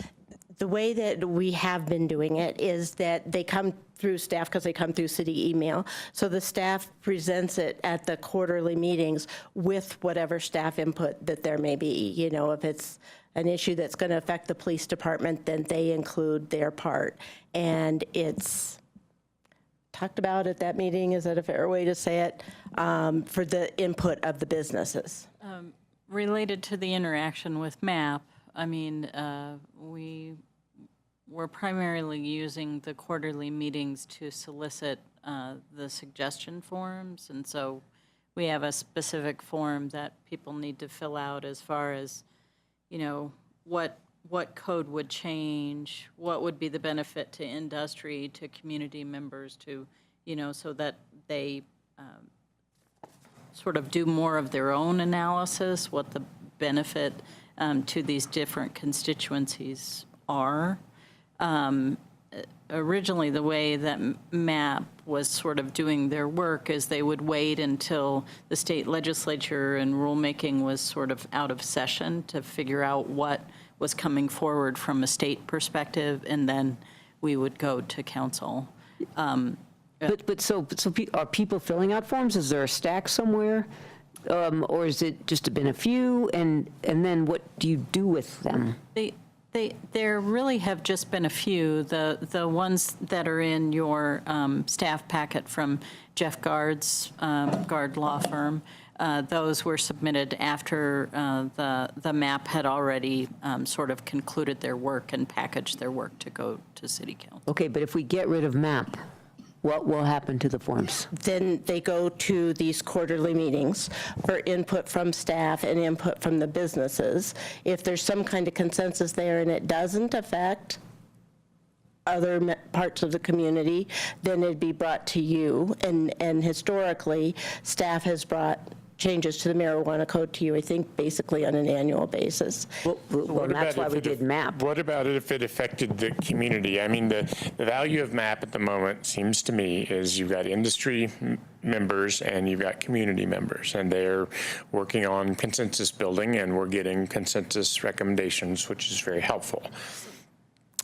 The way that we have been doing it is that they come through staff, because they come through city email. So the staff presents it at the quarterly meetings with whatever staff input that there may be. If it's an issue that's going to affect the police department, then they include their part. And it's talked about at that meeting, is that a fair way to say it, for the input of the businesses.
Related to the interaction with MAP, I mean, we're primarily using the quarterly meetings to solicit the suggestion forms, and so we have a specific form that people need to fill out as far as, what code would change, what would be the benefit to industry, to community members, to, so that they sort of do more of their own analysis, what the benefit to these different constituencies are. originally the way that MAP was sort of doing their work is they would wait until the state legislature and rulemaking was sort of out of session to figure out what was coming forward from a state perspective, and then we would go to council.
Are people filling out forms? Is there a stack somewhere? Or is it just been a few? And then what do you do with them?
There really have just been a few. The ones that are in your staff packet from Jeff Gard's Gard Law Firm, those were submitted after the MAP had already sort of concluded their work and packaged their work to go to City Council.
Okay, but if we get rid of MAP, what will happen to the forms?
Then they go to these quarterly meetings for input from staff and input from the businesses. If there's some kind of consensus there and it doesn't affect other parts of the community, then it'd be brought to you. And historically, staff has brought changes to the marijuana code to you, I think, basically on an annual basis.
Well, that's why we did MAP.
What about if it affected the community? I mean, the value of MAP at the moment seems to me is you've got industry members and you've got community members, and they're working on consensus building, and we're getting consensus recommendations, which is very helpful.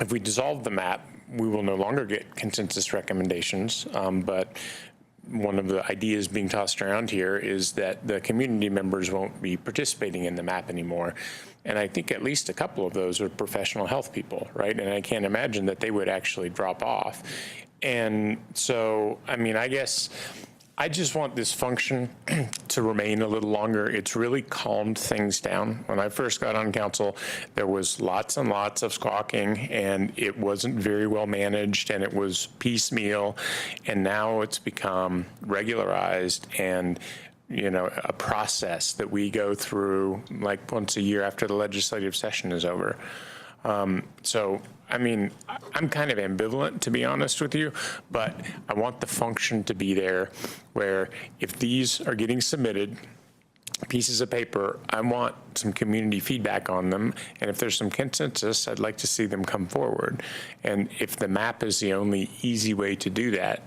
If we dissolve the MAP, we will no longer get consensus recommendations, but one of the ideas being tossed around here is that the community members won't be participating in the MAP anymore. And I think at least a couple of those are professional health people, right? And I can't imagine that they would actually drop off. And so, I mean, I guess I just want this function to remain a little longer. It's really calmed things down. When I first got on council, there was lots and lots of squawking, and it wasn't very well managed, and it was piecemeal. And now it's become regularized and, you know, a process that we go through like once a year after the legislative session is over. So, I mean, I'm kind of ambivalent, to be honest with you, but I want the function to be there where if these are getting submitted, pieces of paper, I want some community feedback on them. And if there's some consensus, I'd like to see them come forward. And if the MAP is the only easy way to do that,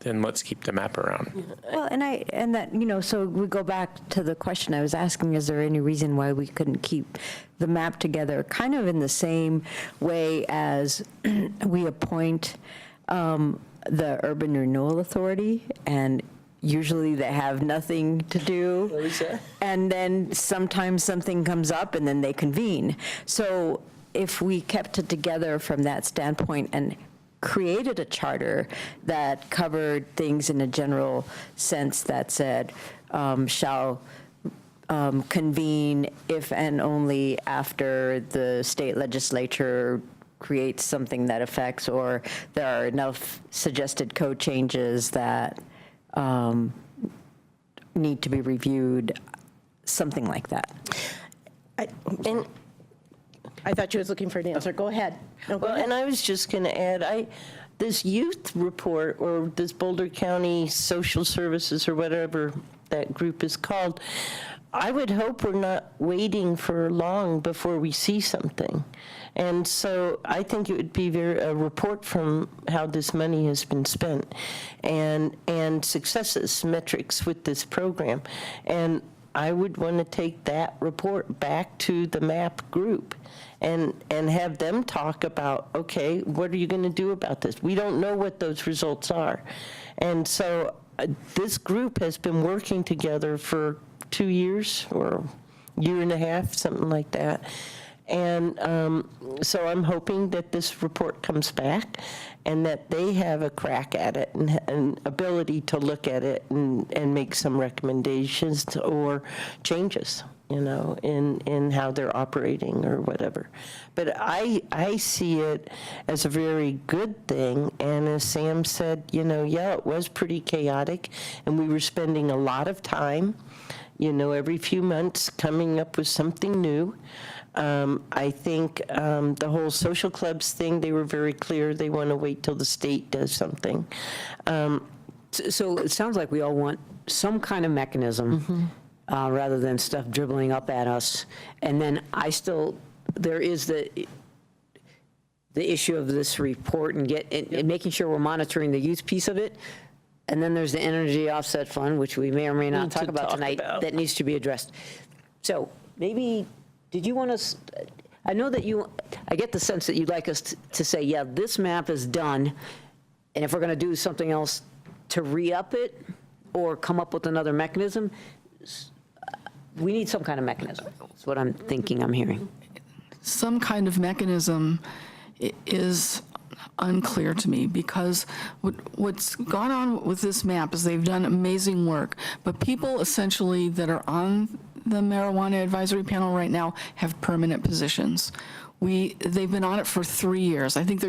then let's keep the MAP around.
Well, and that, you know, so we go back to the question I was asking, is there any reason why we couldn't keep the MAP together, kind of in the same way as we appoint the Urban Renewal Authority, and usually they have nothing to do, and then sometimes something comes up and then they convene. So if we kept it together from that standpoint and created a charter that covered things in a general sense that said, shall convene if and only after the state legislature creates something that affects, or there are enough suggested code changes that need to be reviewed, something like that.
I thought you was looking for an answer. Go ahead. No, go ahead.
And I was just going to add, this youth report, or this Boulder County Social Services, or whatever that group is called, I would hope we're not waiting for long before we see something. And so I think it would be a report from how this money has been spent and successes metrics with this program. And I would want to take that report back to the MAP group and have them talk about, okay, what are you going to do about this? We don't know what those results are. And so this group has been working together for 2 years or a year and a half, something like that. And so I'm hoping that this report comes back and that they have a crack at it and ability to look at it and make some recommendations or changes, you know, in how they're operating or whatever. But I see it as a very good thing. And as Sam said, you know, yeah, it was pretty chaotic, and we were spending a lot of time, you know, every few months coming up with something new. I think the whole social clubs thing, they were very clear. They want to wait till the state does something.
So it sounds like we all want some kind of mechanism rather than stuff dribbling up at us. And then there is the the issue of this report and and making sure we're monitoring the youth piece of it. And then there's the energy offset fund, which we may or may not
Need to
talk about
talk
tonight,
about.
that needs to be addressed. So maybe, did you want us, I know that I get the sense that you'd like us to say, yeah, this map is done, and if we're going to do something else to re-up it or come up with another mechanism, we need some kind of mechanism. That's what I'm thinking I'm hearing.
Some kind of mechanism is unclear to me, because what's gone on with this map is they've done amazing work, but people essentially that are on the marijuana advisory panel right now have permanent positions. They've been on it for 3 years. I think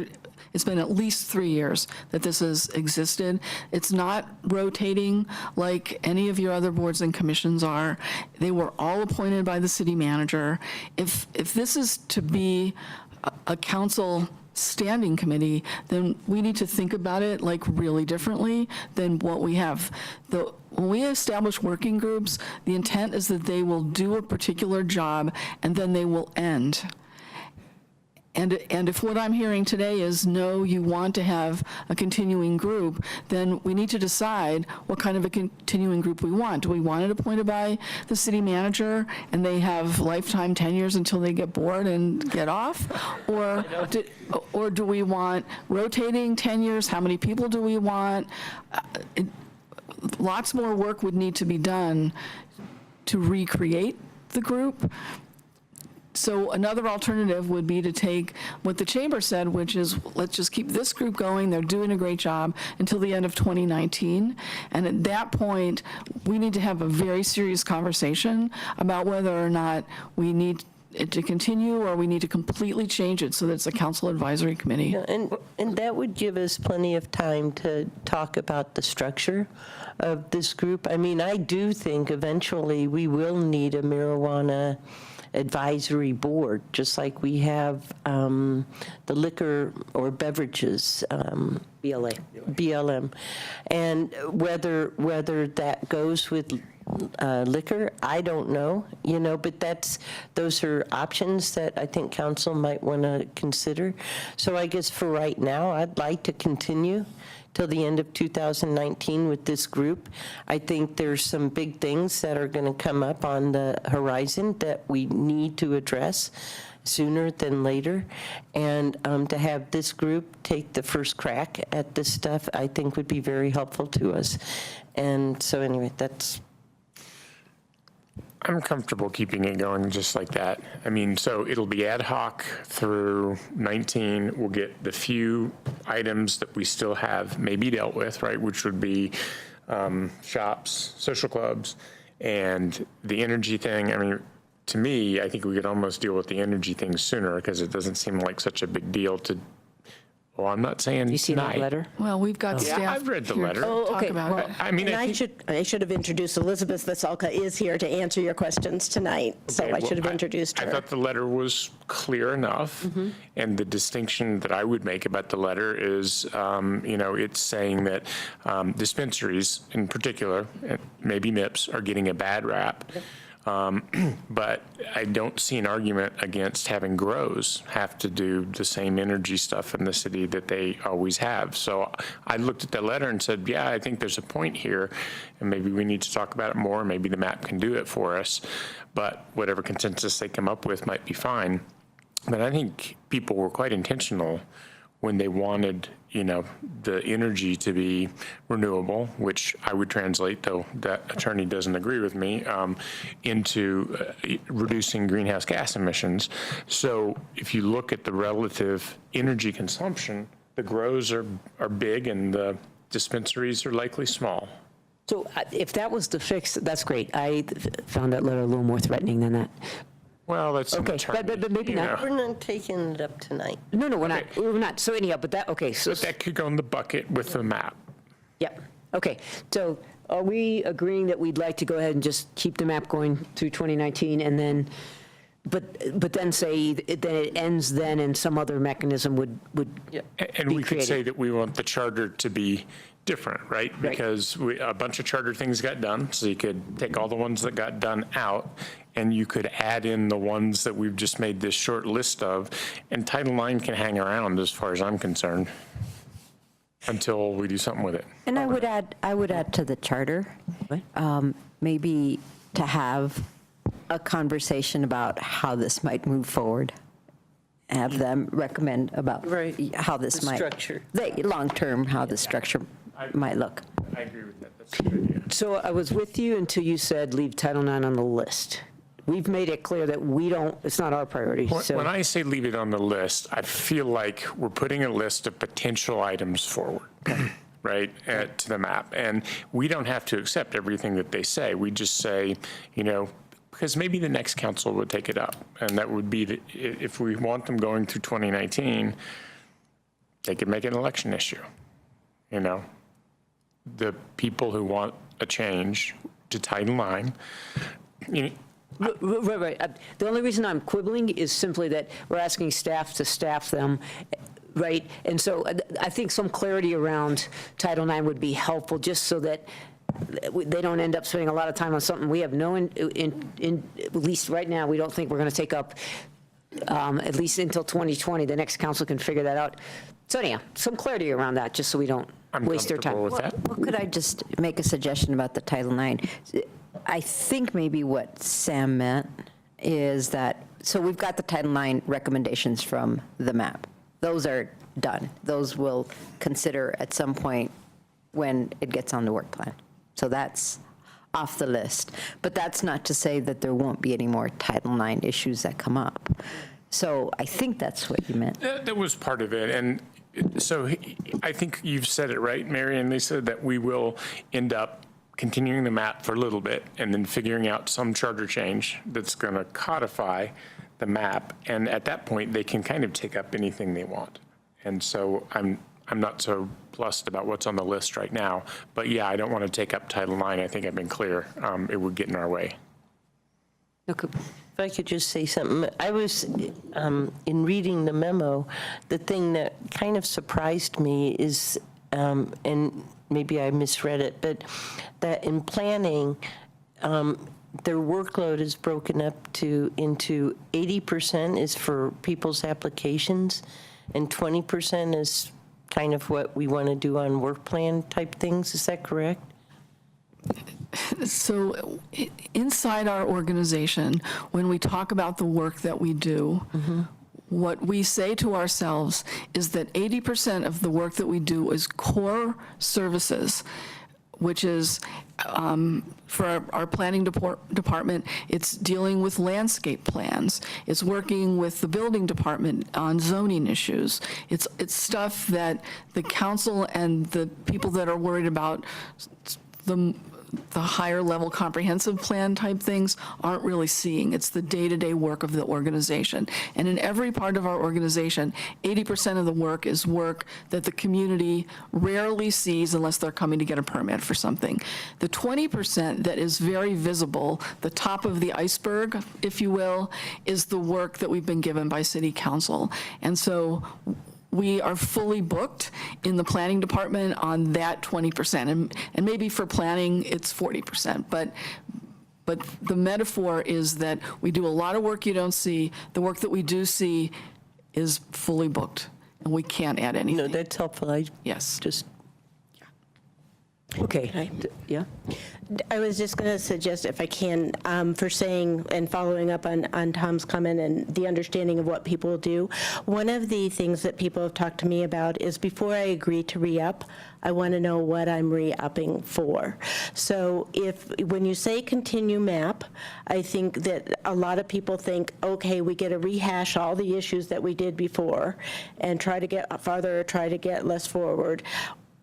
it's been at least 3 years that this has existed. It's not rotating like any of your other boards and commissions are. They were all appointed by the city manager. If this is to be a council standing committee, then we need to think about it like really differently than what we have. When we establish working groups, the intent is that they will do a particular job and then they will end. And if what I'm hearing today is, no, you want to have a continuing group, then we need to decide what kind of a continuing group we want. Do we want it appointed by the city manager and they have lifetime tenures until they get bored and get off? Or do we want rotating tenures? How many people do we want? Lots more work would need to be done to recreate the group. So another alternative would be to take what the chamber said, which is, let's just keep this group going. They're doing a great job until the end of 2019. And at that point, we need to have a very serious conversation about whether or not we need it to continue or we need to completely change it so that it's a council advisory committee.
Yeah, and that would give us plenty of time to talk about the structure of this group. I mean, I do think eventually we will need a marijuana advisory board, just like we have the liquor or beverages, BLM. And whether that goes with liquor, I don't know, but those are options that I think council might want to consider. So I guess for right now, I'd like to continue till the end of 2019 with this group. I think there's some big things that are going to come up on the horizon that we need to address sooner than later. And to have this group take the first crack at this stuff, I think would be very helpful to us. And so anyway,
I'm comfortable keeping it going just like that. I mean, so it'll be ad hoc through 19. We'll get the few items that we still have maybe dealt with, right, which would be shops, social clubs, and the energy thing. I mean, to me, I think we could almost deal with the energy thing sooner because it doesn't seem like such a big deal to. Well, I'm not saying
You see that
tonight.
letter?
Well, we've got
Yeah,
staff
I've read the
here
letter.
to talk about it.
I mean,
And
I think,
I should have introduced Elizabeth Vasalka is here to answer your questions tonight, so
Okay,
I should have
well,
introduced
I
her.
thought the letter was clear enough, and the distinction that I would make about the letter is, it's saying that dispensaries in particular, maybe MIPS, are getting a bad rap. But I don't see an argument against having grows have to do the same energy stuff in the city that they always have. So I looked at that letter and said, yeah, I think there's a point here, and maybe we need to talk about it more. Maybe the map can do it for us, but whatever consensus they come up with might be fine. But I think people were quite intentional when they wanted, the energy to be renewable, which I would translate, though that attorney doesn't agree with me, into reducing greenhouse gas emissions. So if you look at the relative energy consumption, the grows are big and the dispensaries are likely small.
So if that was the fix, that's great. I found that letter a little more threatening than that.
Well, that's
okay, but maybe not.
We're not taking it up tonight.
No, we're not. We're not. So anyhow, but that, okay. So
But that could go in the bucket with the map.
Yep. Okay. So are we agreeing that we'd like to go ahead and just keep the map going through 2019 and then, but then say that it ends then and some other mechanism would
And
be
we could say
created?
that we want the charter to be different, right? Because a bunch of charter things got done, so you could take all the ones that got done out and you could add in the ones that we've just made this short list of, and Title IX can hang around as far as I'm concerned until we do something with it.
And I would add to the charter, maybe to have a conversation about how this might move forward. Have them recommend about how this might.
Structure.
Long-term, how the structure might look.
I agree with that. That's a good idea.
So I was with you until you said leave Title IX on the list. We've made it clear that we don't, it's not our priority, so.
When I say leave it on the list, I feel like we're putting a list of potential items forward, right, to the map. And we don't have to accept everything that they say. We just say, because maybe the next council would take it up. And that would be, if we want them going through 2019, they could make an election issue. The people who want a change to Title IX,
Right. The only reason I'm quibbling is simply that we're asking staff to staff them, right? And so I think some clarity around Title IX would be helpful, just so that they don't end up spending a lot of time on something we have no, at least right now, we don't think we're going to take up, at least until 2020. The next council can figure that out. So anyhow, some clarity around that, just so we don't waste their time.
with that.
Well, could I just make a suggestion about the Title IX? I think maybe what Sam meant is that, so we've got the Title IX recommendations from the map. Those are done. Those we'll consider at some point when it gets on the work plan. So that's off the list. But that's not to say that there won't be any more Title IX issues that come up. So I think that's what you meant.
That was part of it. And so I think you've said it right, Mary and Lisa, that we will end up continuing the map for a little bit and then figuring out some charter change that's going to codify the map. And at that point, they can kind of take up anything they want. And so I'm not so plussed about what's on the list right now. But yeah, I don't want to take up Title IX. I think I've been clear. It would get in our way.
If I could just say something. I was, in reading the memo, the thing that kind of surprised me is, and maybe I misread it, but that in planning, their workload is broken up into 80% is for people's applications, and 20% is kind of what we want to do on work plan type things. Is that correct?
So inside our organization, when we talk about the work that we do, what we say to ourselves is that 80% of the work that we do is core services, which is for our planning department, it's dealing with landscape plans. It's working with the building department on zoning issues. It's stuff that the council and the people that are worried about the higher level comprehensive plan type things aren't really seeing. It's the day-to-day work of the organization. And in every part of our organization, 80% of the work is work that the community rarely sees unless they're coming to get a permit for something. The 20% that is very visible, the top of the iceberg, if you will, is the work that we've been given by City Council. And so we are fully booked in the planning department on that 20%. And maybe for planning, it's 40%. But the metaphor is that we do a lot of work you don't see. The work that we do see is fully booked, and we can't add anything.
No, that's helpful.
Yes.
Just.
Okay, yeah?
I was just going to suggest, if I can, for saying and following up on Tom's comment and the understanding of what people do, one of the things that people have talked to me about is before I agree to re-up, I want to know what I'm re-upping for. So when you say continue map, I think that a lot of people think, okay, we get to rehash all the issues that we did before and try to get farther or try to get less forward,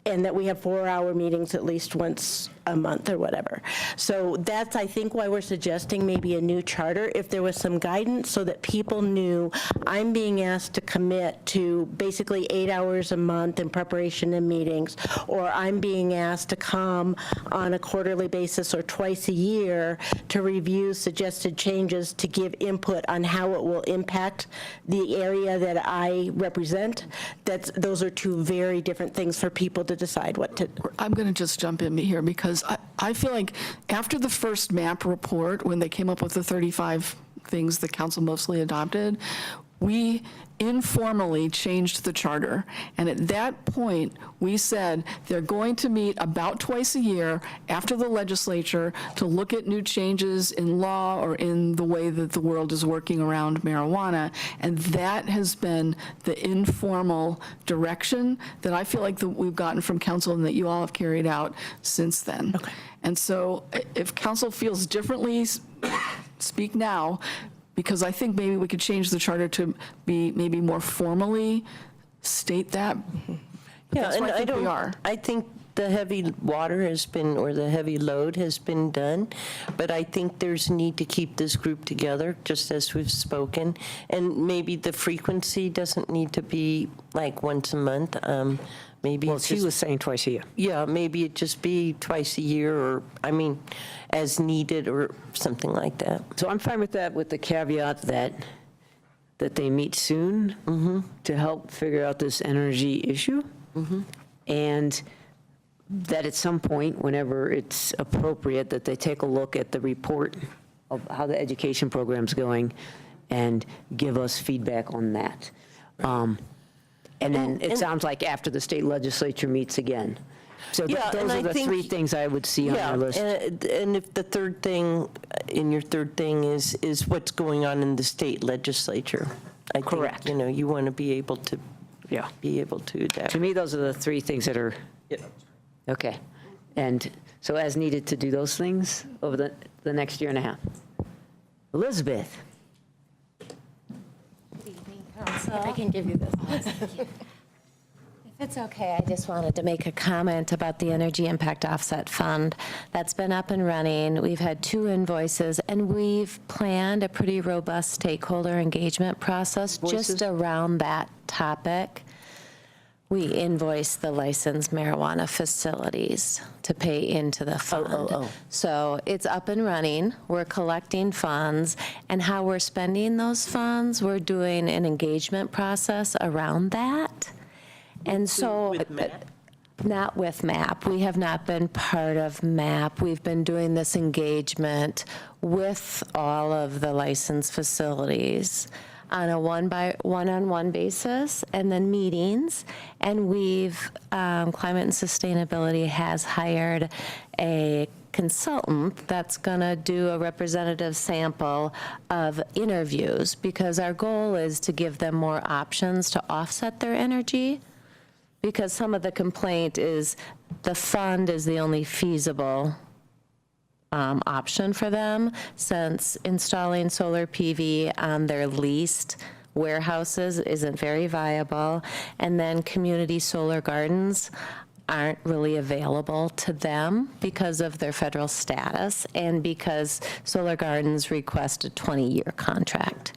and that we have 4-hour meetings at least once a month or whatever. So that's, I think, why we're suggesting maybe a new charter, if there was some guidance so that people knew I'm being asked to commit to basically 8 hours a month in preparation and meetings, or I'm being asked to come on a quarterly basis or twice a year to review suggested changes to give input on how it will impact the area that I represent. Those are two very different things for people to decide what to.
I'm going to just jump in here because I feel like after the first MAP report, when they came up with the 35 things the council mostly adopted, we informally changed the charter. And at that point, we said they're going to meet about twice a year after the legislature to look at new changes in law or in the way that the world is working around marijuana. And that has been the informal direction that I feel like that we've gotten from council and that you all have carried out since then. Okay. And so if council feels differently, speak now, because I think maybe we could change the charter to be maybe more formally state that. But that's what I think we are.
I think the heavy water has been, or the heavy load has been done, but I think there's a need to keep this group together, just as we've spoken, and maybe the frequency doesn't need to be like once a month. Maybe
Well, she was saying twice a year.
Yeah, maybe it just be twice a year, or, I mean, as needed, or something like that.
So I'm fine with that, with the caveat that they meet soon to help figure out this energy issue. And that at some point, whenever it's appropriate, that they take a look at the report of how the education program's going and give us feedback on that. And then it sounds like after the state legislature meets again. So those are the three things I would see on your list.
And if the third thing, in your third thing is what's going on in the state legislature.
Correct.
Think, you want to be able to be able to adapt.
To me, those are the three things that are, okay. And so as needed to do those things over the next year and a half. Elizabeth.
I can give you this. If it's okay, I just wanted to make a comment about the Energy Impact Offset Fund. That's been up and running. We've had 2 invoices, and we've planned a pretty robust stakeholder engagement process just around that topic. We invoice the licensed marijuana facilities to pay into the fund. So it's up and running. We're collecting funds, and how we're spending those funds, we're doing an engagement process around that. And so, not with MAP. We have not been part of MAP. We've been doing this engagement with all of the licensed facilities on a one-on-one basis, and then meetings. And we've, Climate and Sustainability has hired a consultant that's going to do a representative sample of interviews, because our goal is to give them more options to offset their energy, because some of the complaint is the fund is the only feasible option for them, since installing solar PV on their leased warehouses isn't very viable, and then community solar gardens aren't really available to them because of their federal status and because solar gardens request a 20-year contract.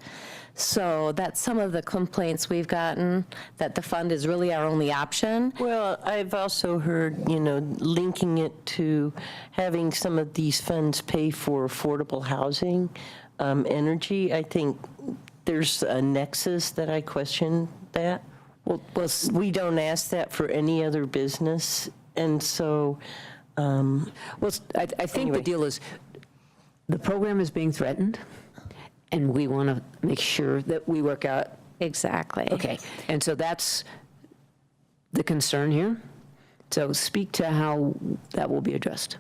So that's some of the complaints we've gotten, that the fund is really our only option.
Well, I've also heard, linking it to having some of these funds pay for affordable housing, energy. I think there's a nexus that I question that. Well, we don't ask that for any other business, and so.
I think the deal is, the program is being threatened, and we want to make sure that we work out.
Exactly.
Okay, and so that's the concern here. So speak to how that will be addressed.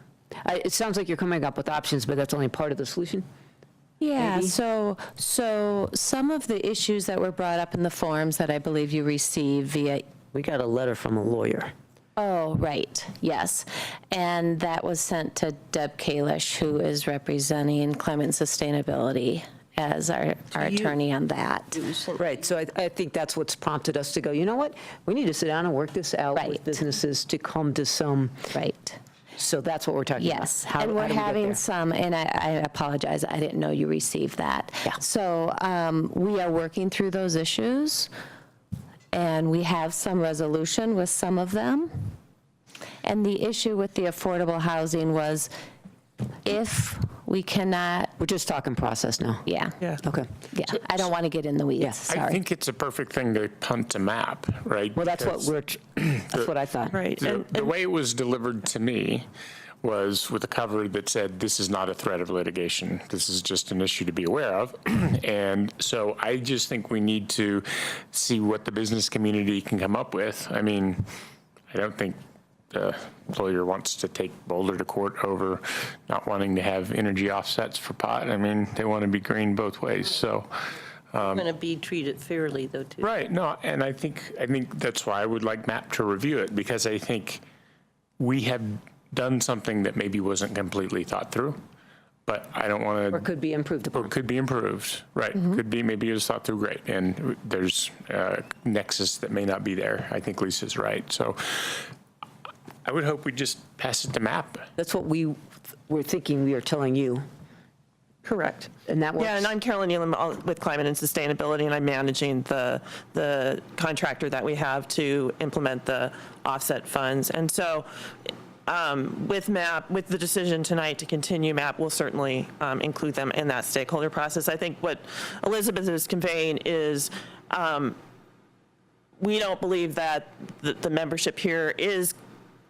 It sounds like you're coming up with options, but that's only part of the solution?
Yeah,
Maybe?
so some of the issues that were brought up in the forms that I believe you received via...
We got a letter from a lawyer.
Oh, right, yes. And that was sent to Deb Kalish, who is representing Climate and Sustainability as our attorney on that.
Right, so I think that's what's prompted us to go, you know what? We need to sit down and work this out with businesses to come to some...
Right.
So that's what we're talking about.
Yes, and we're having some, and I apologize, I didn't know you received that. Yeah. So we are working through those issues, and we have some resolution with some of them. And the issue with the affordable housing was, if We cannot,
We're just talking process now.
yeah,
Okay.
yeah. I don't want to get in the weeds,
Yeah.
sorry.
I think it's a perfect thing to punt a map, right?
Well, that's what
Because
that's what I thought.
Right.
the way it was delivered to me was with a cover that said, this is not a threat of litigation. This is just an issue to be aware of. And so I just think we need to see what the business community can come up with. I mean, I don't think the employer wants to take Boulder to court over not wanting to have energy offsets for pot. I mean, they want to be green both ways, so.
Going to be treated fairly, though, too.
Right, no, and I think that's why I would like MAP to review it, because I think we have done something that maybe wasn't completely thought through, but I don't want to.
Or could be improved upon.
Or could be improved, right. Could be, maybe it was thought through great, and there's a nexus that may not be there. I think Lisa's right, so I would hope we just pass it to MAP.
That's what we were thinking we were telling you.
Correct.
And that works?
Yeah, and I'm Carolyn Nealon with Climate and Sustainability, and I'm managing the contractor that we have to implement the offset funds. And so with MAP, with the decision tonight to continue MAP, we'll certainly include them in that stakeholder process. I think what Elizabeth is conveying is we don't believe that the membership here is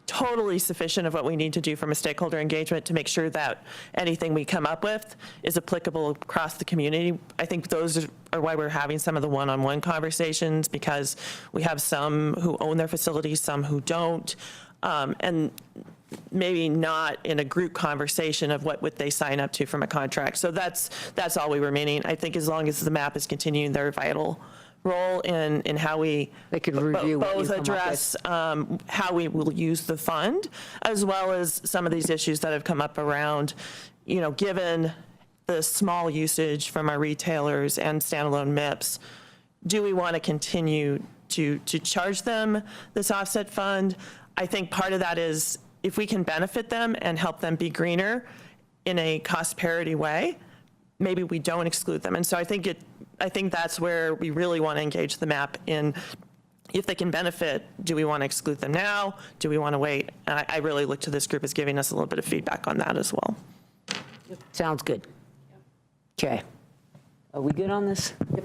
totally sufficient of what we need to do from a stakeholder engagement to make sure that anything we come up with is applicable across the community. I think those are why we're having some of the one-on-one conversations, because we have some who own their facilities, some who don't, and maybe not in a group conversation of what would they sign up to from a contract. So that's all we were meaning. I think as long as the MAP is continuing their vital role in how we both address how we will use the fund, as well as some of these issues that have come up around, given the small usage from our retailers and standalone MIPS, do we want to continue to charge them this offset fund? I think part of that is if we can benefit them and help them be greener in a cost parity way, maybe we don't exclude them. And so I think that's where we really want to engage the MAP in. If they can benefit, do we want to exclude them now? Do we want to wait? And I really look to this group as giving us a little bit of feedback on that as well.
Sounds good. Okay. Are we good on this? Yep.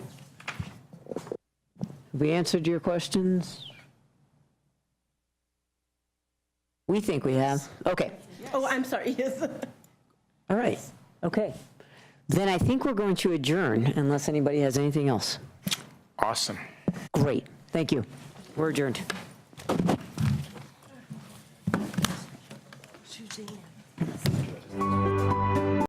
Have we answered your questions? We think we have. Okay.
Oh, I'm sorry, yes.
All right. Okay. Then I think we're going to adjourn unless anybody has anything else.
Awesome.
Great. Thank you. We're adjourned.
Suzanne.